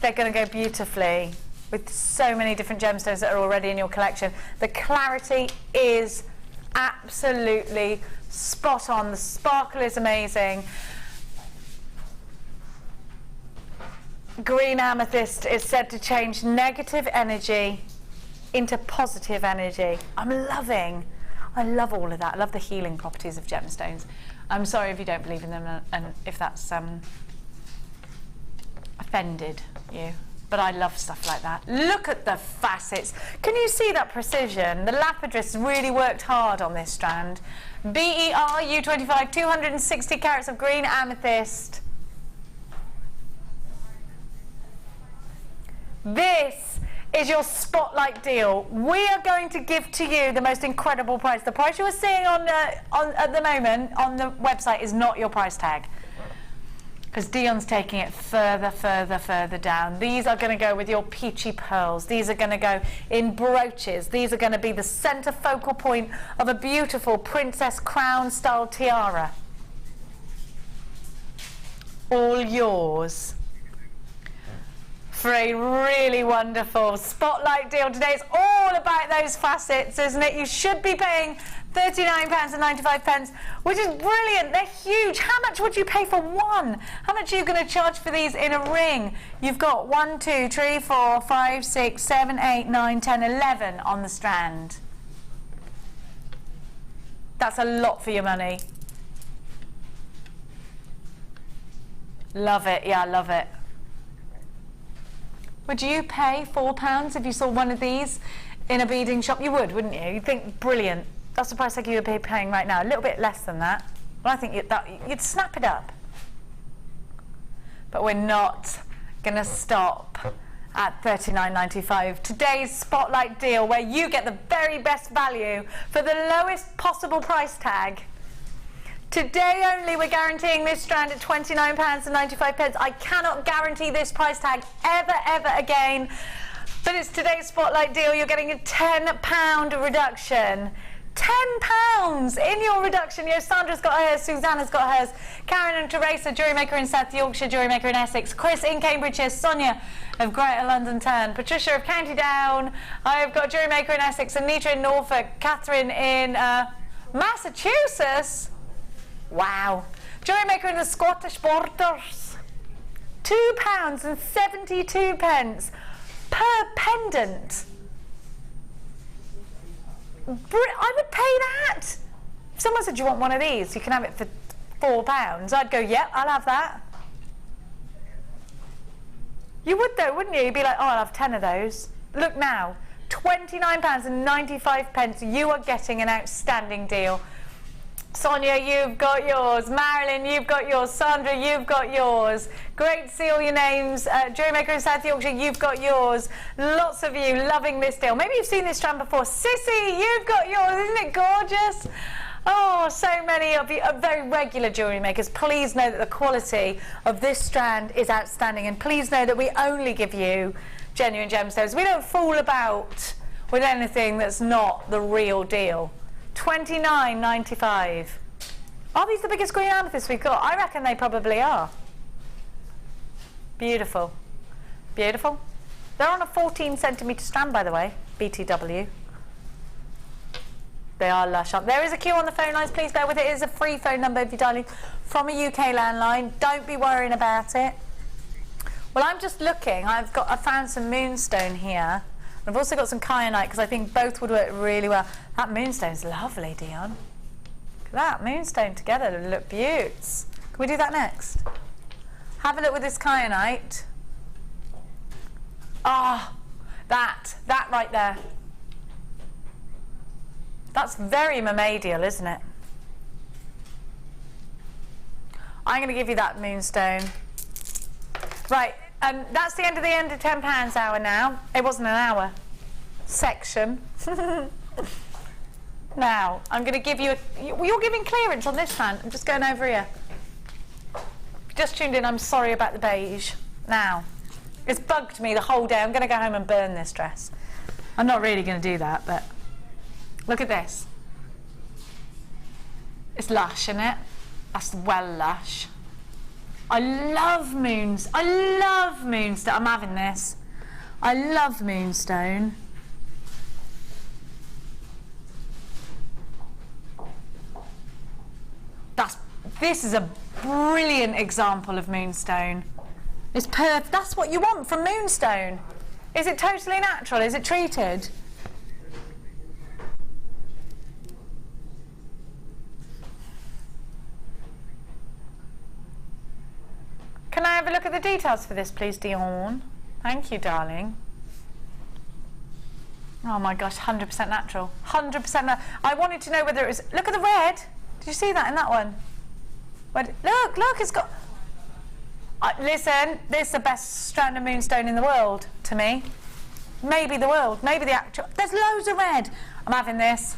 They're going to go beautifully with so many different gemstones that are already in your collection. The clarity is absolutely spot on. The sparkle is amazing. Green amethyst is said to change negative energy into positive energy. I love all of that. I love the healing properties of gemstones. I'm sorry if you don't believe in them and if that's offended you, but I love stuff like that. Look at the facets. Can you see that precision? The lapidus really worked hard on this strand. BER U25, 260 carats of green amethyst. This is your spotlight deal. We are going to give to you the most incredible price. The price you are seeing on at the moment on the website is not your price tag, because Dion's taking it further down. These are going to go with your peachy pearls. These are going to go in brooches. These are going to be the center focal point of a beautiful princess crown style tiara. All yours for a really wonderful spotlight deal today. It's all about those facets, isn't it? You should be paying £39.95, which is brilliant. They're huge. How much would you pay for one? How much are you going to charge for these in a ring? You've got 1, 2, 3, 4, 5, 6, 7, 8, 9, 10, 11 on the strand. That's a lot for your money. Love it. Yeah, I love it. Would you pay £4 if you saw one of these in a beading shop? You would, wouldn't you? You'd think, brilliant. That's the price like you would be paying right now. A little bit less than that. But I think you'd snap it up. But we're not. gonna stop at $39.95. Today's spotlight deal where you get the very best value for the lowest possible price tag. Today only we're guaranteeing this strand at £29.95. I cannot guarantee this price tag ever again, but it's today's spotlight deal. You're getting a £10 reduction. £10 in your reduction. You know, Sandra's got hers, Susanna's got hers, Karen and Teresa, JewelleryMaker in South Yorkshire, JewelleryMaker in Essex, Chris in Cambridgeshire, Sonia of Greater London Town, Patricia of County Down, I've got JewelleryMaker in Essex, Anita in Norfolk, Catherine in Massachusetts. Wow. JewelleryMaker in the Scottish borders. £2.72 per pendant. I would pay that. If someone said, do you want one of these? You can have it for £4. I'd go, yep, I'll have that. You would though, wouldn't you? You'd be like, oh, I'll have 10 of those. Look now, £29.95. You are getting an outstanding deal. Sonia, you've got yours. Marilyn, you've got yours. Sandra, you've got yours. Great to see all your names. JewelleryMaker in South Yorkshire, you've got yours. Lots of you loving this deal. Maybe you've seen this strand before. Sissy, you've got yours. Isn't it gorgeous? Oh, so many of you are very regular jewellery makers. Please know that the quality of this strand is outstanding, and please know that we only give you genuine gemstones. We don't fool about with anything that's not the real deal. $29.95. Are these the biggest green amethysts we've got? I reckon they probably are. Beautiful. Beautiful. They're on a 14cm strand, by the way, BTW. They are lush up. There is a queue on the phone lines. Please bear with it. It is a free phone number if you're dialing from a UK landline. Don't be worrying about it. Well, I'm just looking. I found some moonstone here. I've also got some kyanite because I think both would work really well. That moonstone's lovely, Dion. Look at that moonstone together. It'll look beauts. Can we do that next? Have a look with this kyanite. Ah, that right there. That's very mermaidial, isn't it? I'm going to give you that moonstone. Right. That's the end of £10 hour now. It wasn't an hour. Section. Now, I'm going to give you you're giving clearance on this strand. I'm just going over here. Just tuned in, I'm sorry about the beige. Now, it's bugged me the whole day. I'm going to go home and burn this dress. I'm not really going to do that, but look at this. It's lush, isn't it? That's well lush. I love moons. I love moonstone. I'm having this. I love moonstone. This is a brilliant example of moonstone. It's perfect. That's what you want from moonstone. Is it totally natural? Is it treated? Can I have a look at the details for this, please, Dion? Thank you, darling. Oh my gosh, 100% natural. 100% natural. I wanted to know whether it was... Look at the red. Did you see that in that one? Look, it's got... listen, this is the best strand of moonstone in the world, to me. Maybe the world, maybe the actual... There's loads of red. I'm having this.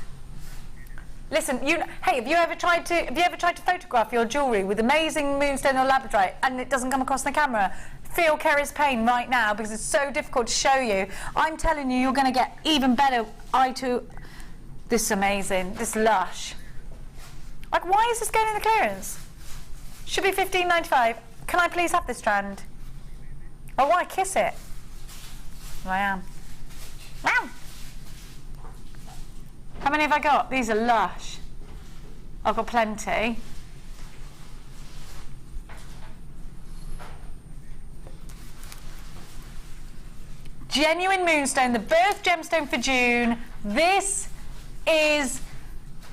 Listen, hey, have you ever tried to photograph your jewellery with amazing moonstone or labradorite and it doesn't come across the camera? Feel Kerry's pain right now because it's so difficult to show you. I'm telling you, you're going to get even better eye to... This is amazing. This is lush. Like, why is this going in the clearance? Should be $15.95. Can I please have this strand? I want to kiss it. I am. Wow. How many have I got? These are lush. I've got plenty. Genuine moonstone, the birth gemstone for June. This is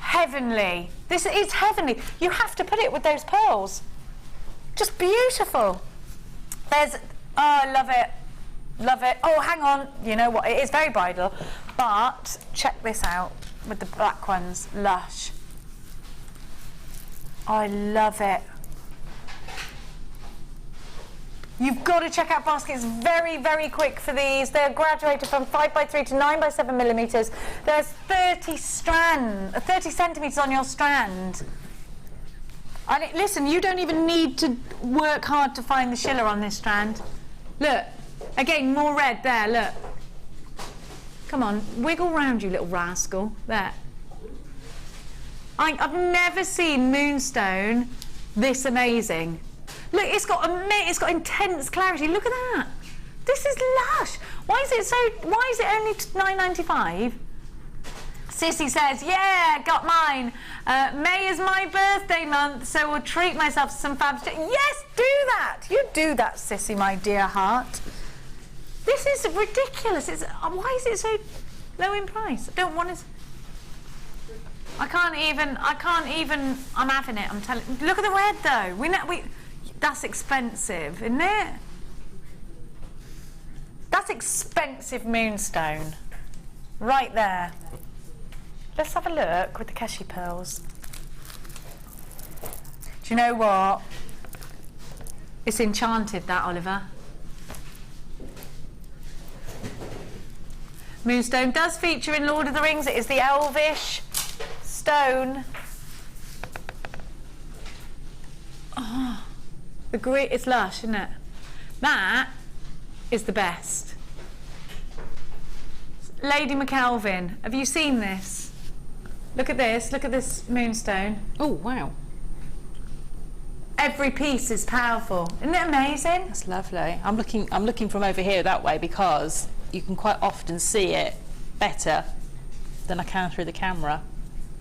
heavenly. This is heavenly. You have to put it with those pearls. Just beautiful. Oh, I love it. Love it. Oh, hang on. You know what? It is very bridal. But check this out with the black ones. Lush. I love it. You've got to check out baskets. Very, very quick for these. They're graduated from 5x3 to 9x7 millimetres. There's 30 centimetres on your strand. And listen, you don't even need to work hard to find the schiller on this strand. Look, again, more red there, look. Come on, wiggle round, you little rascal. There. I've never seen moonstone this amazing. Look, it's got intense clarity. Look at that. This is lush. Why is it only £9.95? Sissy says, yeah, got mine. May is my birthday month, so we'll treat myself to some fab. Yes, do that. You do that, Sissy, my dear heart. This is ridiculous. Why is it so low in price? I don't want to. I can't even. I'm having it. I'm telling. Look at the red though. That's expensive, isn't it? That's expensive moonstone, right there. Let's have a look with the Keshi pearls. Do you know what? It's enchanted, that, Oliver. Moonstone does feature in Lord of the Rings. It is the elvish stone. Oh, the green, it's lush, isn't it? That is the best. Lady McElvin, have you seen this? Look at this moonstone. Oh, wow. Every piece is powerful. Isn't it amazing? That's lovely. I'm looking from over here that way because you can quite often see it better than I can through the camera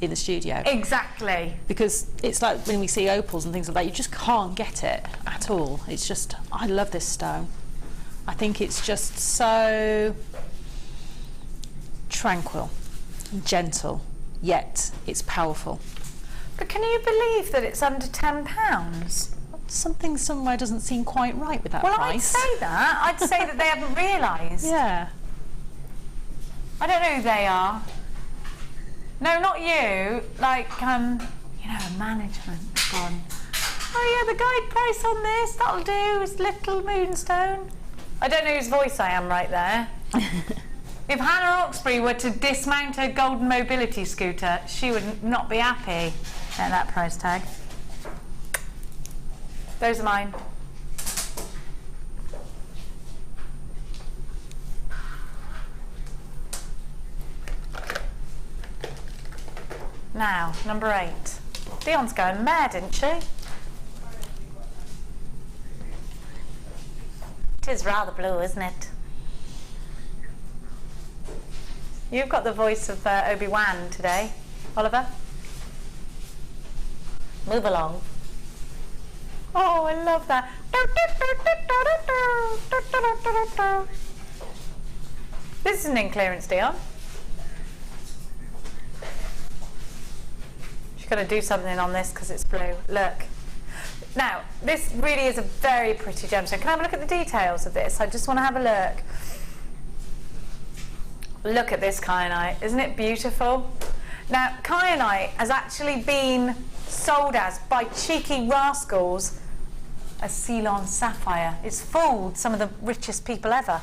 in the studio. Exactly. Because it's like when we see opals and things like that, you just can't get it at all. It's just, I love this stone. I think it's just so tranquil and gentle, yet it's powerful. But can you believe that it's under £10? Something somewhere doesn't seem quite right with that price. Well, I'd say that. I'd say that they haven't realised. Yeah. I don't know who they are. No, not you. Like, management gone. Oh yeah, the guide price on this, that'll do. It's little moonstone. I don't know whose voice I am right there. If Hannah Oxbury were to dismount her golden mobility scooter, she would not be happy at that price tag. Those are mine. Now, number 8. Dion's going mad, isn't she? It is rather blue, isn't it? You've got the voice of Obi-Wan today, Oliver. Move along. Oh, I love that. This isn't in clearance, Dion. She's got to do something on this because it's blue. Look. Now, this really is a very pretty gemstone. Can I have a look at the details of this? I just want to have a look. Look at this kyanite. Isn't it beautiful? Now, kyanite has actually been sold as, by cheeky rascals, a Ceylon sapphire. It's fooled some of the richest people ever.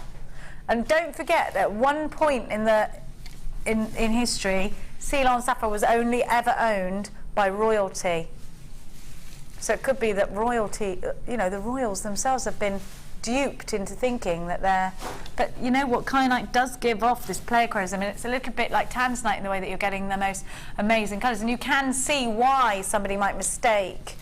And don't forget that at one point in history, Ceylon sapphire was only ever owned by royalty. So it could be that royalty, the royals themselves have been duped into thinking that they're... But you know what, kyanite does give off this pleochroism, and it's a little bit like tanzanite in the way that you're getting the most amazing colours, and you can see why somebody might mistake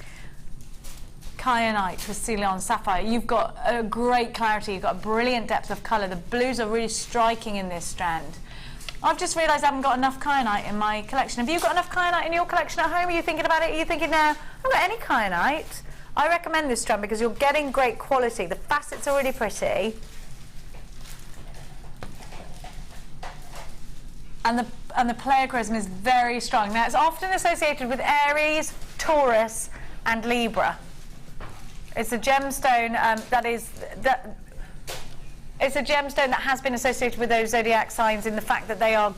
kyanite with Ceylon sapphire. You've got a great clarity, you've got a brilliant depth of colour. The blues are really striking in this strand. I've just realised I haven't got enough kyanite in my collection. Have you got enough kyanite in your collection at home? Are you thinking about it? Are you thinking, no, I haven't got any kyanite? I recommend this strand because you're getting great quality. The facets are really pretty. And the pleochroism is very strong. Now, it's often associated with Aries, Taurus, and Libra. It's a gemstone it's a gemstone that has been associated with those zodiac signs in the fact that they are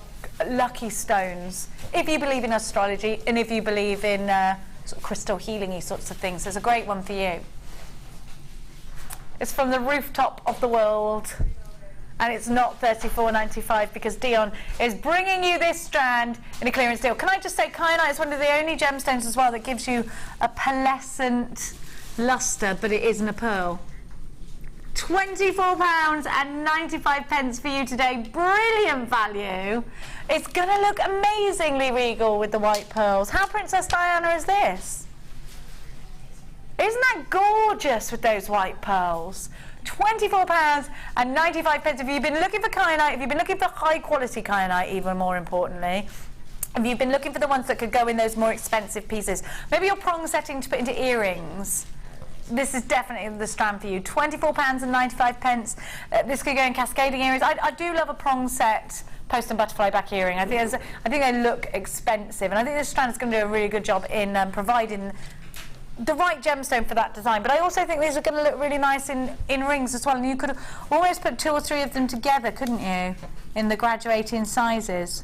lucky stones. If you believe in astrology and if you believe in sort of crystal healing-y sorts of things, there's a great one for you. It's from the rooftop of the world. And it's not $34.95 because Dion is bringing you this strand in a clearance deal. Can I just say, kyanite is one of the only gemstones as well that gives you a pearlescent lustre, but it isn't a pearl. £24.95 for you today. Brilliant value. It's going to look amazingly regal with the white pearls. How Princess Diana is this? Isn't that gorgeous with those white pearls? £24.95. If you've been looking for kyanite, if you've been looking for high quality kyanite, even more importantly, if you've been looking for the ones that could go in those more expensive pieces, maybe you're prong setting to put into earrings, this is definitely the strand for you. £24.95. This could go in cascading earrings. I do love a prong set post and butterfly back earring. I think they look expensive, and I think this strand is going to do a really good job in providing the right gemstone for that design. But I also think these are going to look really nice in rings as well, and you could almost put 2 or 3 of them together, couldn't you, in the graduating sizes.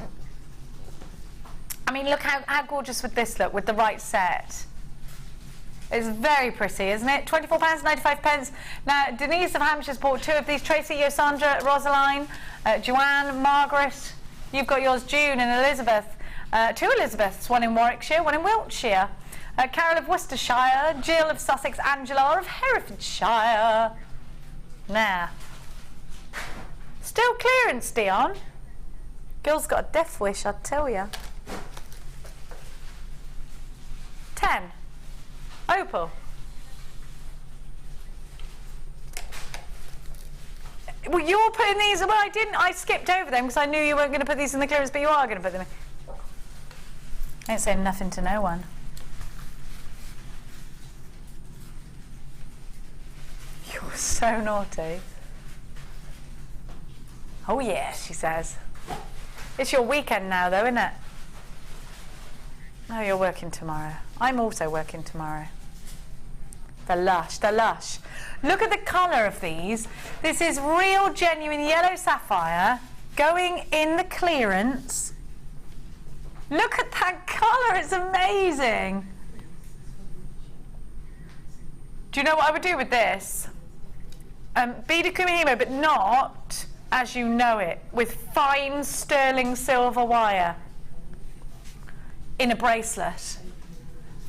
I mean, look how gorgeous would this look with the right set. It's very pretty, isn't it? £24.95. Now, Denise of Hampshire's bought 2 of these. Tracy, Yosandra, Rosaline, Joanne, Margaret. You've got yours, June and Elizabeth. 2 Elizabeths, one in Warwickshire, one in Wiltshire. Carol of Worcestershire, Jill of Sussex, Angela of Herefordshire. Now, still clearance, Dion. Girl's got a death wish, I tell you. 10. Opal. Well, you're putting these. Well, I didn't. I skipped over them because I knew you weren't going to put these in the clearance, but you are going to put them in. I ain't saying nothing to no one. You're so naughty. Oh yeah, she says. It's your weekend now, though, isn't it? No, you're working tomorrow. I'm also working tomorrow. The lush, the lush. Look at the colour of these. This is real, genuine yellow sapphire going in the clearance. Look at that colour, it's amazing. Do you know what I would do with this? Beaded Kumihimo, but not as you know it, with fine sterling silver wire in a bracelet.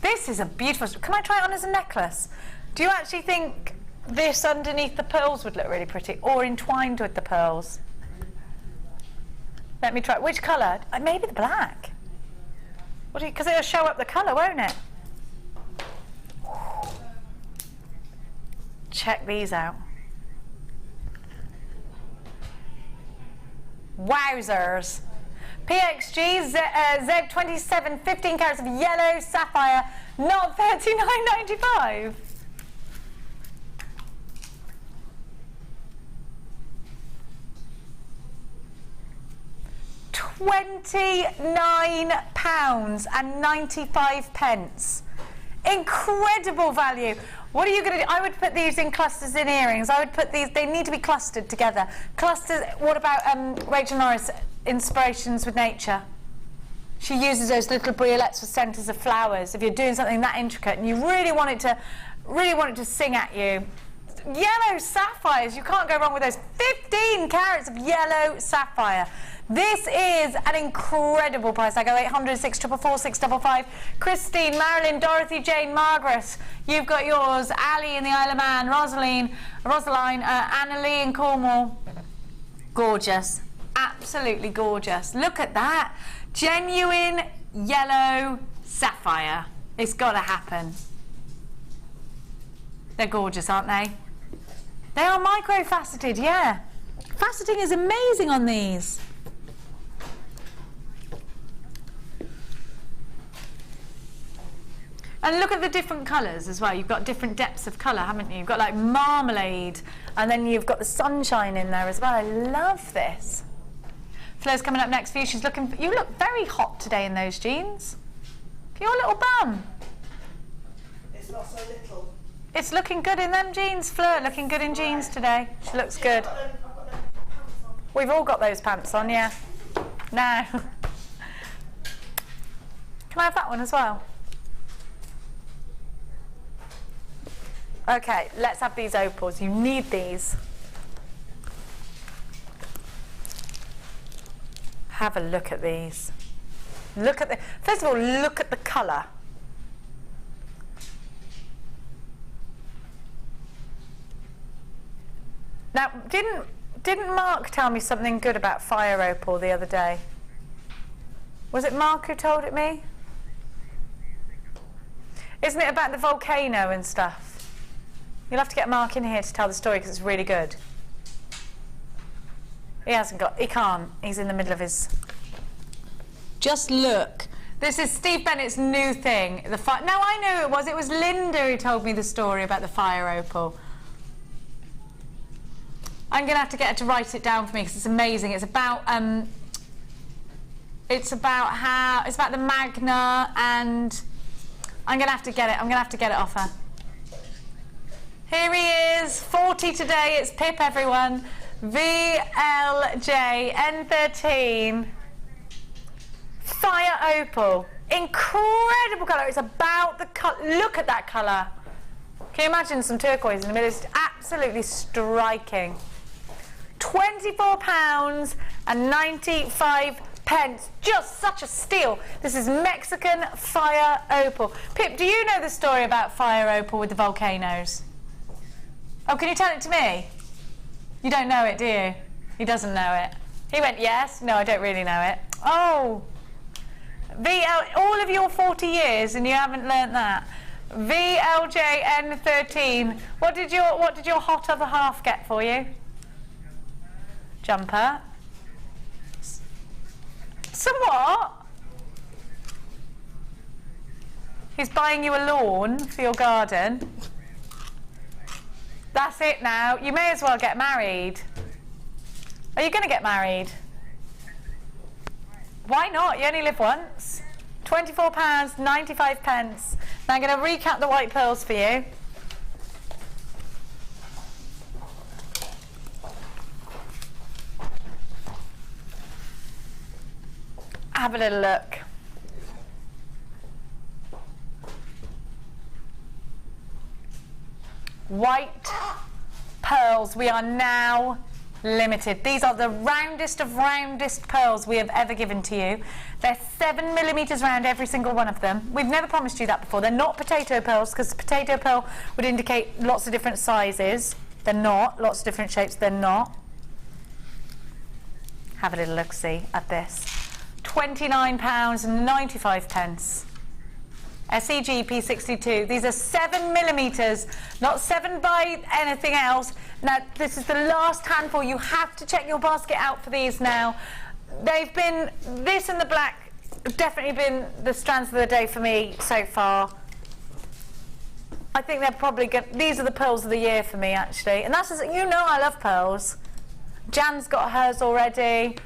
This is a beautiful. Can I try it on as a necklace? Do you actually think this underneath the pearls would look really pretty, or entwined with the pearls? Let me try. Which colour? Maybe the black. Because it'll show up the colour, won't it? Check these out. Wowzers. PXG Z27 15 carats of yellow sapphire, not $39.95. £29.95. Incredible value. What are you going to do? I would put these in clusters in earrings. I would put these, they need to be clustered together. Clusters, what about Rachel Norris, Inspirations with Nature? She uses those little briolettes for centres of flowers. If you're doing something that intricate and you really want it to sing at you. Yellow sapphires, you can't go wrong with those. 15 carats of yellow sapphire. This is an incredible price. I go 800, 644, 655. Christine, Marilyn, Dorothy, Jane, Margaret. You've got yours. Ali in the Isle of Man. Rosaline, Anna Lee in Cornwall. Gorgeous. Absolutely gorgeous. Look at that. Genuine yellow sapphire. It's got to happen. They're gorgeous, aren't they? They are micro-faceted, yeah. Faceting is amazing on these. And look at the different colours as well. You've got different depths of colour, haven't you? You've got like marmalade, and then you've got the sunshine in there as well. I love this. Fleur's coming up next for you. She's looking. You look very hot today in those jeans. Your little bum. It's not so little. It's looking good in them jeans, Fleur. Looking good in jeans today. She looks good. I've got them pants on. We've all got those pants on, yeah. Now, can I have that one as well? Okay, let's have these opals. You need these. Have a look at these. Look at the, first of all, look at the colour. Now, didn't Mark tell me something good about fire opal the other day? Was it Mark who told it me? Isn't it about the volcano and stuff? You'll have to get Mark in here to tell the story because it's really good. He can't. He's in the middle of his... Just look. This is Steve Bennett's new thing. No, I know it was. It was Linda who told me the story about the fire opal. I'm going to have to get her to write it down for me because it's amazing. It's about the Magna, and I'm going to have to get it. I'm going to have to get it off her. Here he is, 40 today. It's Pip, everyone. VLJ N13 Fire Opal. Incredible colour. It's about the colour. Look at that colour. Can you imagine some turquoise in the middle? It's absolutely striking. £24 and 95 pence. Just such a steal. This is Mexican fire opal. Pip, do you know the story about fire opal with the volcanoes? Oh, can you tell it to me? You don't know it, do you? He doesn't know it. He went, yes. No, I don't really know it. Oh. All of your 40 years and you haven't learnt that. VLJN13. What did your hot other half get for you? Jumper. Some what? He's buying you a lawn for your garden. That's it now. You may as well get married. Are you going to get married? Why not? You only live once. £24, 95 pence. Now I'm going to recap the white pearls for you. Have a little look. White pearls, we are now limited. These are the roundest of roundest pearls we have ever given to you. They're 7mm round, every single one of them. We've never promised you that before. They're not potato pearls, because potato pearl would indicate lots of different sizes. They're not. Lots of different shapes, they're not. Have a little look-see at this. £29 and 95 pence. SEG P62. These are 7mm, not 7 by anything else. Now, this is the last handful. You have to check your basket out for these now. They've been, this and the black, definitely been the strands of the day for me so far. I think they're probably good. These are the pearls of the year for me, actually. And that's, you know, I love pearls. Jan's got hers already.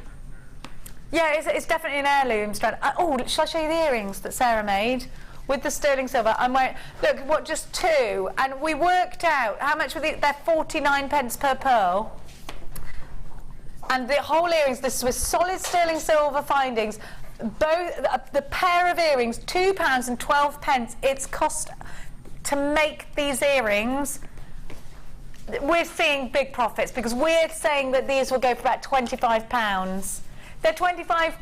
Yeah, it's definitely an heirloom strand. Oh, shall I show you the earrings that Sara made? With the sterling silver, I'm wearing, look, what, just two? And we worked out how much were they're 49 pence per pearl. And the whole earrings, this was solid sterling silver findings. Both, the pair of earrings, £2 and 12 pence. It's cost to make these earrings. We're seeing big profits because we're saying that these will go for about £25. They're 25,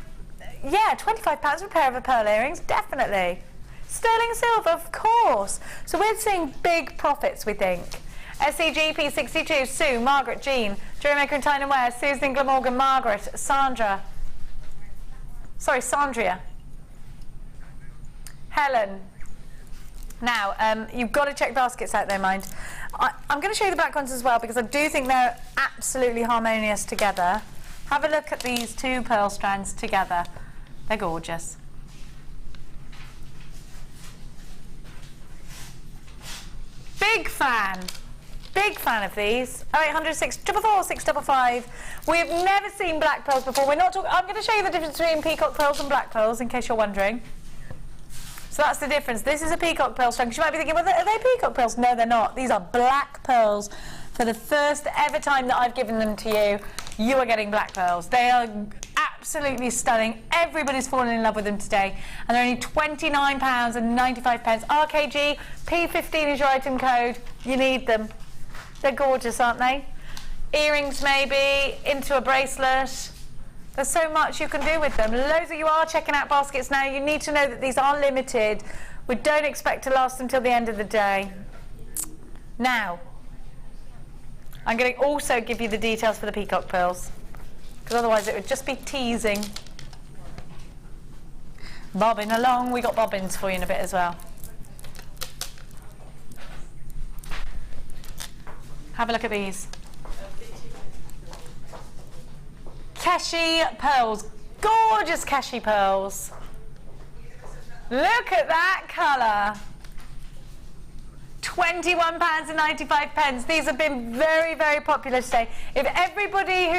yeah, £25 for a pair of pearl earrings, definitely. Sterling silver, of course. So we're seeing big profits, we think. SEG P62, Sue, Margaret, Jean, JewelleryMaker and Tyne & Wear, Susan, Glamorgan, Margaret, Sandra. Sorry, Sandria. Helen. Now, you've got to check baskets out there, mind. I'm going to show you the black ones as well because I do think they're absolutely harmonious together. Have a look at these two pearl strands together. They're gorgeous. Big fan of these. 0800 644 655. We've never seen black pearls before. We're not talking. I'm going to show you the difference between peacock pearls and black pearls, in case you're wondering. So that's the difference. This is a peacock pearl strand. You might be thinking, well, are they peacock pearls? No, they're not. These are black pearls. For the first ever time that I've given them to you, you are getting black pearls. They are absolutely stunning. Everybody's fallen in love with them today, and they're only £29.95. RKG P15 is your item code. You need them. They're gorgeous, aren't they? Earrings maybe, into a bracelet. There's so much you can do with them. Loads of you are checking out baskets now. You need to know that these are limited. We don't expect to last until the end of the day. Now, I'm going to also give you the details for the peacock pearls, because otherwise it would just be teasing. Bobbing along. We got bobbins for you in a bit as well. Have a look at these. Keshi pearls. Gorgeous Keshi pearls. Look at that colour. £21.95. These have been very, very popular today. If everybody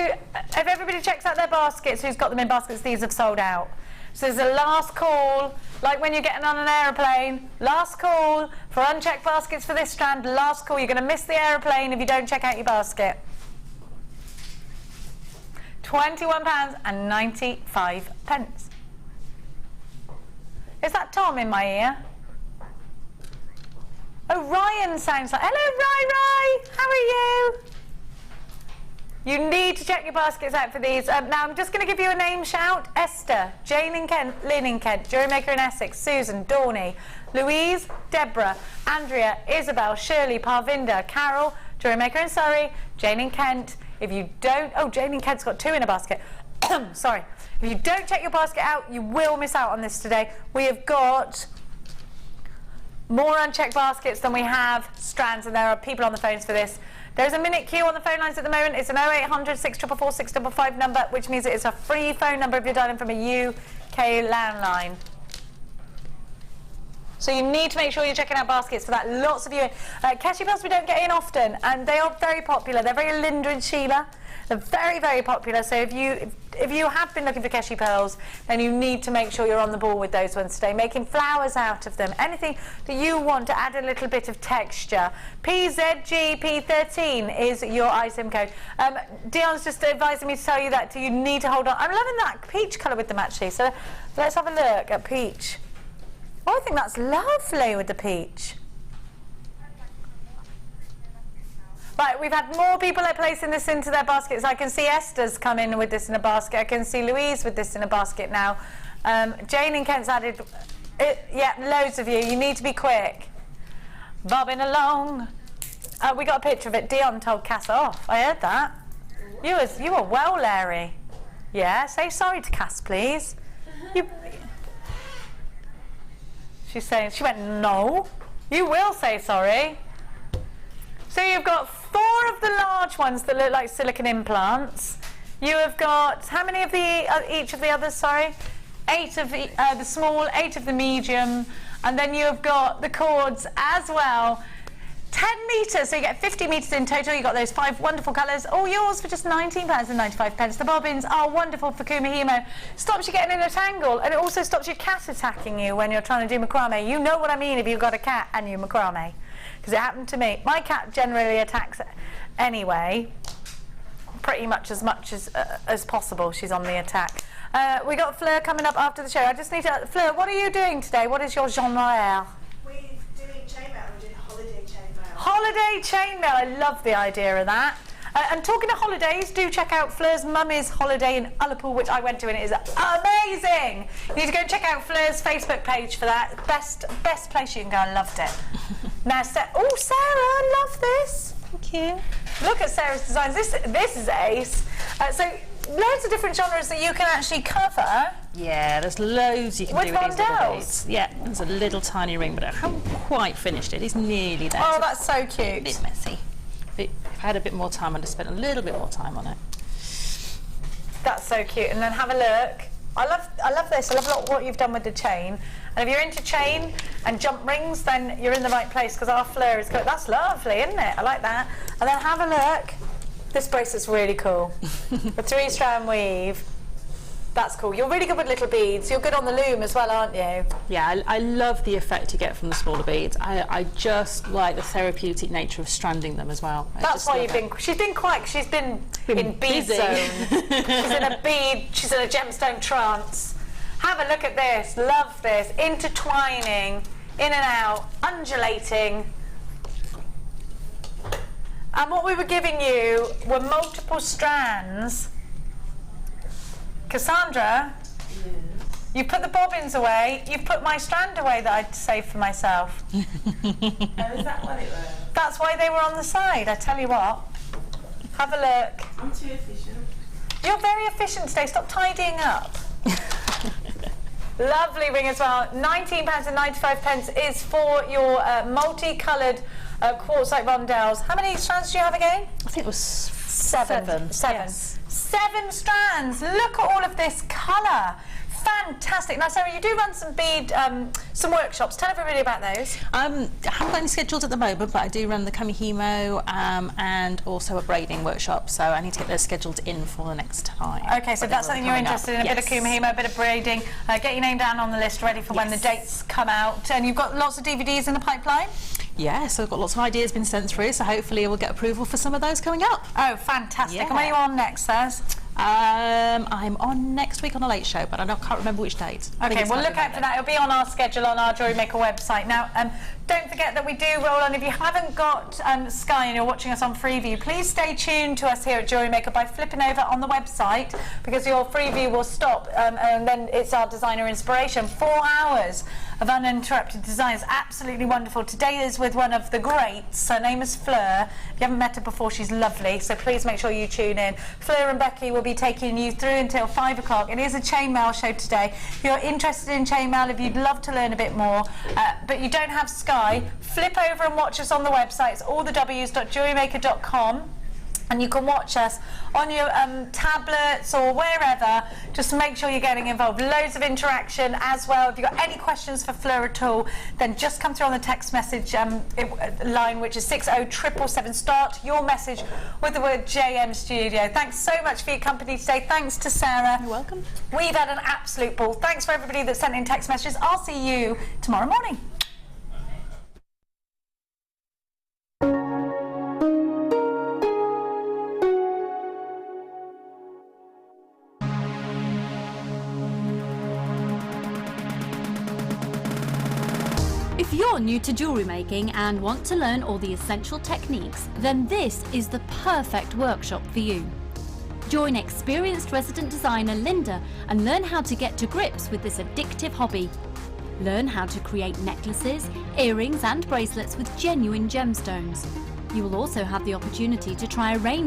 checks out their baskets, who's got them in baskets, these have sold out. So there's a last call, like when you're getting on an aeroplane, last call for unchecked baskets for this strand, last call. You're going to miss the aeroplane if you don't check out your basket. £21.95. Is that Tom in my ear? Oh, Ryan sounds like... Hello, Rai. How are you? You need to check your baskets out for these. Now, I'm just going to give you a name shout. Esther, Jane in Kent, Lynn in Kent, JewelleryMaker in Essex, Susan, Dawny, Louise, Deborah, Andrea, Isabel, Shirley, Parvinda, Carol, JewelleryMaker in Surrey, Jane in Kent. If you don't... Oh, Jane in Kent's got 2 in a basket. Sorry. If you don't check your basket out, you will miss out on this today. We have got more unchecked baskets than we have strands, and there are people on the phones for this. There's a minute queue on the phone lines at the moment. It's an 0800 644 655 number, which means it is a free phone number if you're dialing from a UK landline. So you need to make sure you're checking out baskets for that. Lots of you. Keshi pearls we don't get in often, and they are very popular. They're very Linda and Sheila. They're very, very popular. So if you have been looking for Keshi pearls, then you need to make sure you're on the ball with those ones today. Making flowers out of them. Anything that you want to add a little bit of texture. PZGP13 is your item code. Dion's just advising me to tell you that you need to hold on. I'm loving that peach colour with them actually. So let's have a look at peach. Oh, I think that's lovely with the peach. Right, we've had more people placing this into their baskets. I can see Esther's come in with this in a basket. I can see Louise with this in a basket now. Jane in Kent's added... yeah, loads of you. You need to be quick. Bobbing along. We got a picture of it. Dion told Cass off. I heard that. You were well, Larry. Yeah, say sorry to Cass, please. She's saying... She went, no. You will say sorry. So you've got 4 of the large ones that look like silicone implants. You have got, how many of each of the others, sorry? 8 of the small, 8 of the medium, and then you have got the cords as well. 10 metres, so you get 50 metres in total. You've got those 5 wonderful colours. All yours for just £19.95. The bobbins are wonderful for Kumihimo. Stops you getting in a tangle, and it also stops your cat attacking you when you're trying to do macrame. You know what I mean if you've got a cat and you macrame. Because it happened to me. My cat generally attacks anyway, pretty much as possible. She's on the attack. We got Fleur coming up after the show. I just need to... Fleur, what are you doing today? What is your genre? We're doing chainmail. We're doing holiday chainmail. Holiday chainmail. I love the idea of that. And talking of holidays, do check out Fleur's mummy's holiday in Ullapool, which I went to, and it is amazing. You need to go and check out Fleur's Facebook page for that. Best place you can go. I loved it. Now, Sarah, I love this. Thank you. Look at Sarah's designs. This is ace. So loads of different genres that you can actually cover. Yeah, there's loads you can with do with these little rondelles. beads. Yeah, there's a little tiny ring, but I haven't quite finished it. It's nearly there. Oh, that's so cute. A bit messy. But if I had a bit more time, I'd have spent a little bit more time on it. That's so cute. And then have a look. I love this. I love what you've done with the chain. And if you're into chain and jump rings, then you're in the right place, because our Fleur is good. That's lovely, isn't it? I like that. And then have a look. This bracelet's really cool. The 3-strand weave. That's cool. You're really good with little beads. You're good on the loom as well, aren't you? Yeah, I love the effect you get from the smaller beads. I just like the therapeutic nature of stranding them as well. That's why she's been in bead busy. zone. She's in a gemstone trance. Have a look at this. Love this. Intertwining, in and out, undulating. And what we were giving you were multiple strands. Cassandra, you put the bobbins away, you've put my strand away that I'd saved for myself. Oh, is that what it was? That's why they were on the side, I tell you what. Have a look. I'm too efficient. You're very efficient today, stop tidying up. Lovely ring as well. £19.95 is for your multicoloured quartzite rondelles. How many strands do you have again? I think it was Seven. Yes. 7 strands. Look at all of this colour. Fantastic. Now, Sarah, you do run some some workshops. Tell everybody about those. I haven't got any scheduled at the moment, but I do run the kamihimo and also a braiding workshop, so I need to get those scheduled in for the next time. Okay, so that's something you're interested in, a bit of kumihimo, a bit of braiding. Get your name down on the list ready for when the dates come out. And you've got lots of DVDs in the pipeline? Yeah, so I've got lots of ideas been sent through, so hopefully we'll get approval for some of those coming up. Oh, fantastic. Yeah. And when are you on next, Saz? I'm on next week on a late show, but I can't remember which date. Okay, well look out for that. It'll be on our schedule on our JewelleryMaker website. Now, don't forget that we do roll on. If you haven't got Sky and you're watching us on Freeview, please stay tuned to us here at JewelleryMaker by flipping over on the website, because your Freeview will stop and then it's our designer inspiration. 4 hours of uninterrupted designs. Absolutely wonderful. Today is with one of the greats. Her name is Fleur. If you haven't met her before, she's lovely, so please make sure you tune in. Fleur and Becky will be taking you through until 5 o'clock. It is a chainmail show today. If you're interested in chainmail, if you'd love to learn a bit more, but you don't have Sky, flip over and watch us on the website. It's allthews.jewellerymaker.com. And you can watch us on your tablets or wherever. Just make sure you're getting involved. Loads of interaction as well. If you've got any questions for Fleur at all, then just come through on the text message line, which is 60777. Start your message with the word JM Studio. Thanks so much for your company today. Thanks to Sarah. You're welcome. We've had an absolute ball. Thanks for everybody that sent in text messages. I'll see you tomorrow morning. If you're new to jewellery making and want to learn all the essential techniques, then this is the perfect workshop for you. Join experienced resident designer Linda and learn how to get to grips with this addictive hobby. Learn how to create necklaces, earrings and bracelets with genuine gemstones. You will also have the opportunity to try a range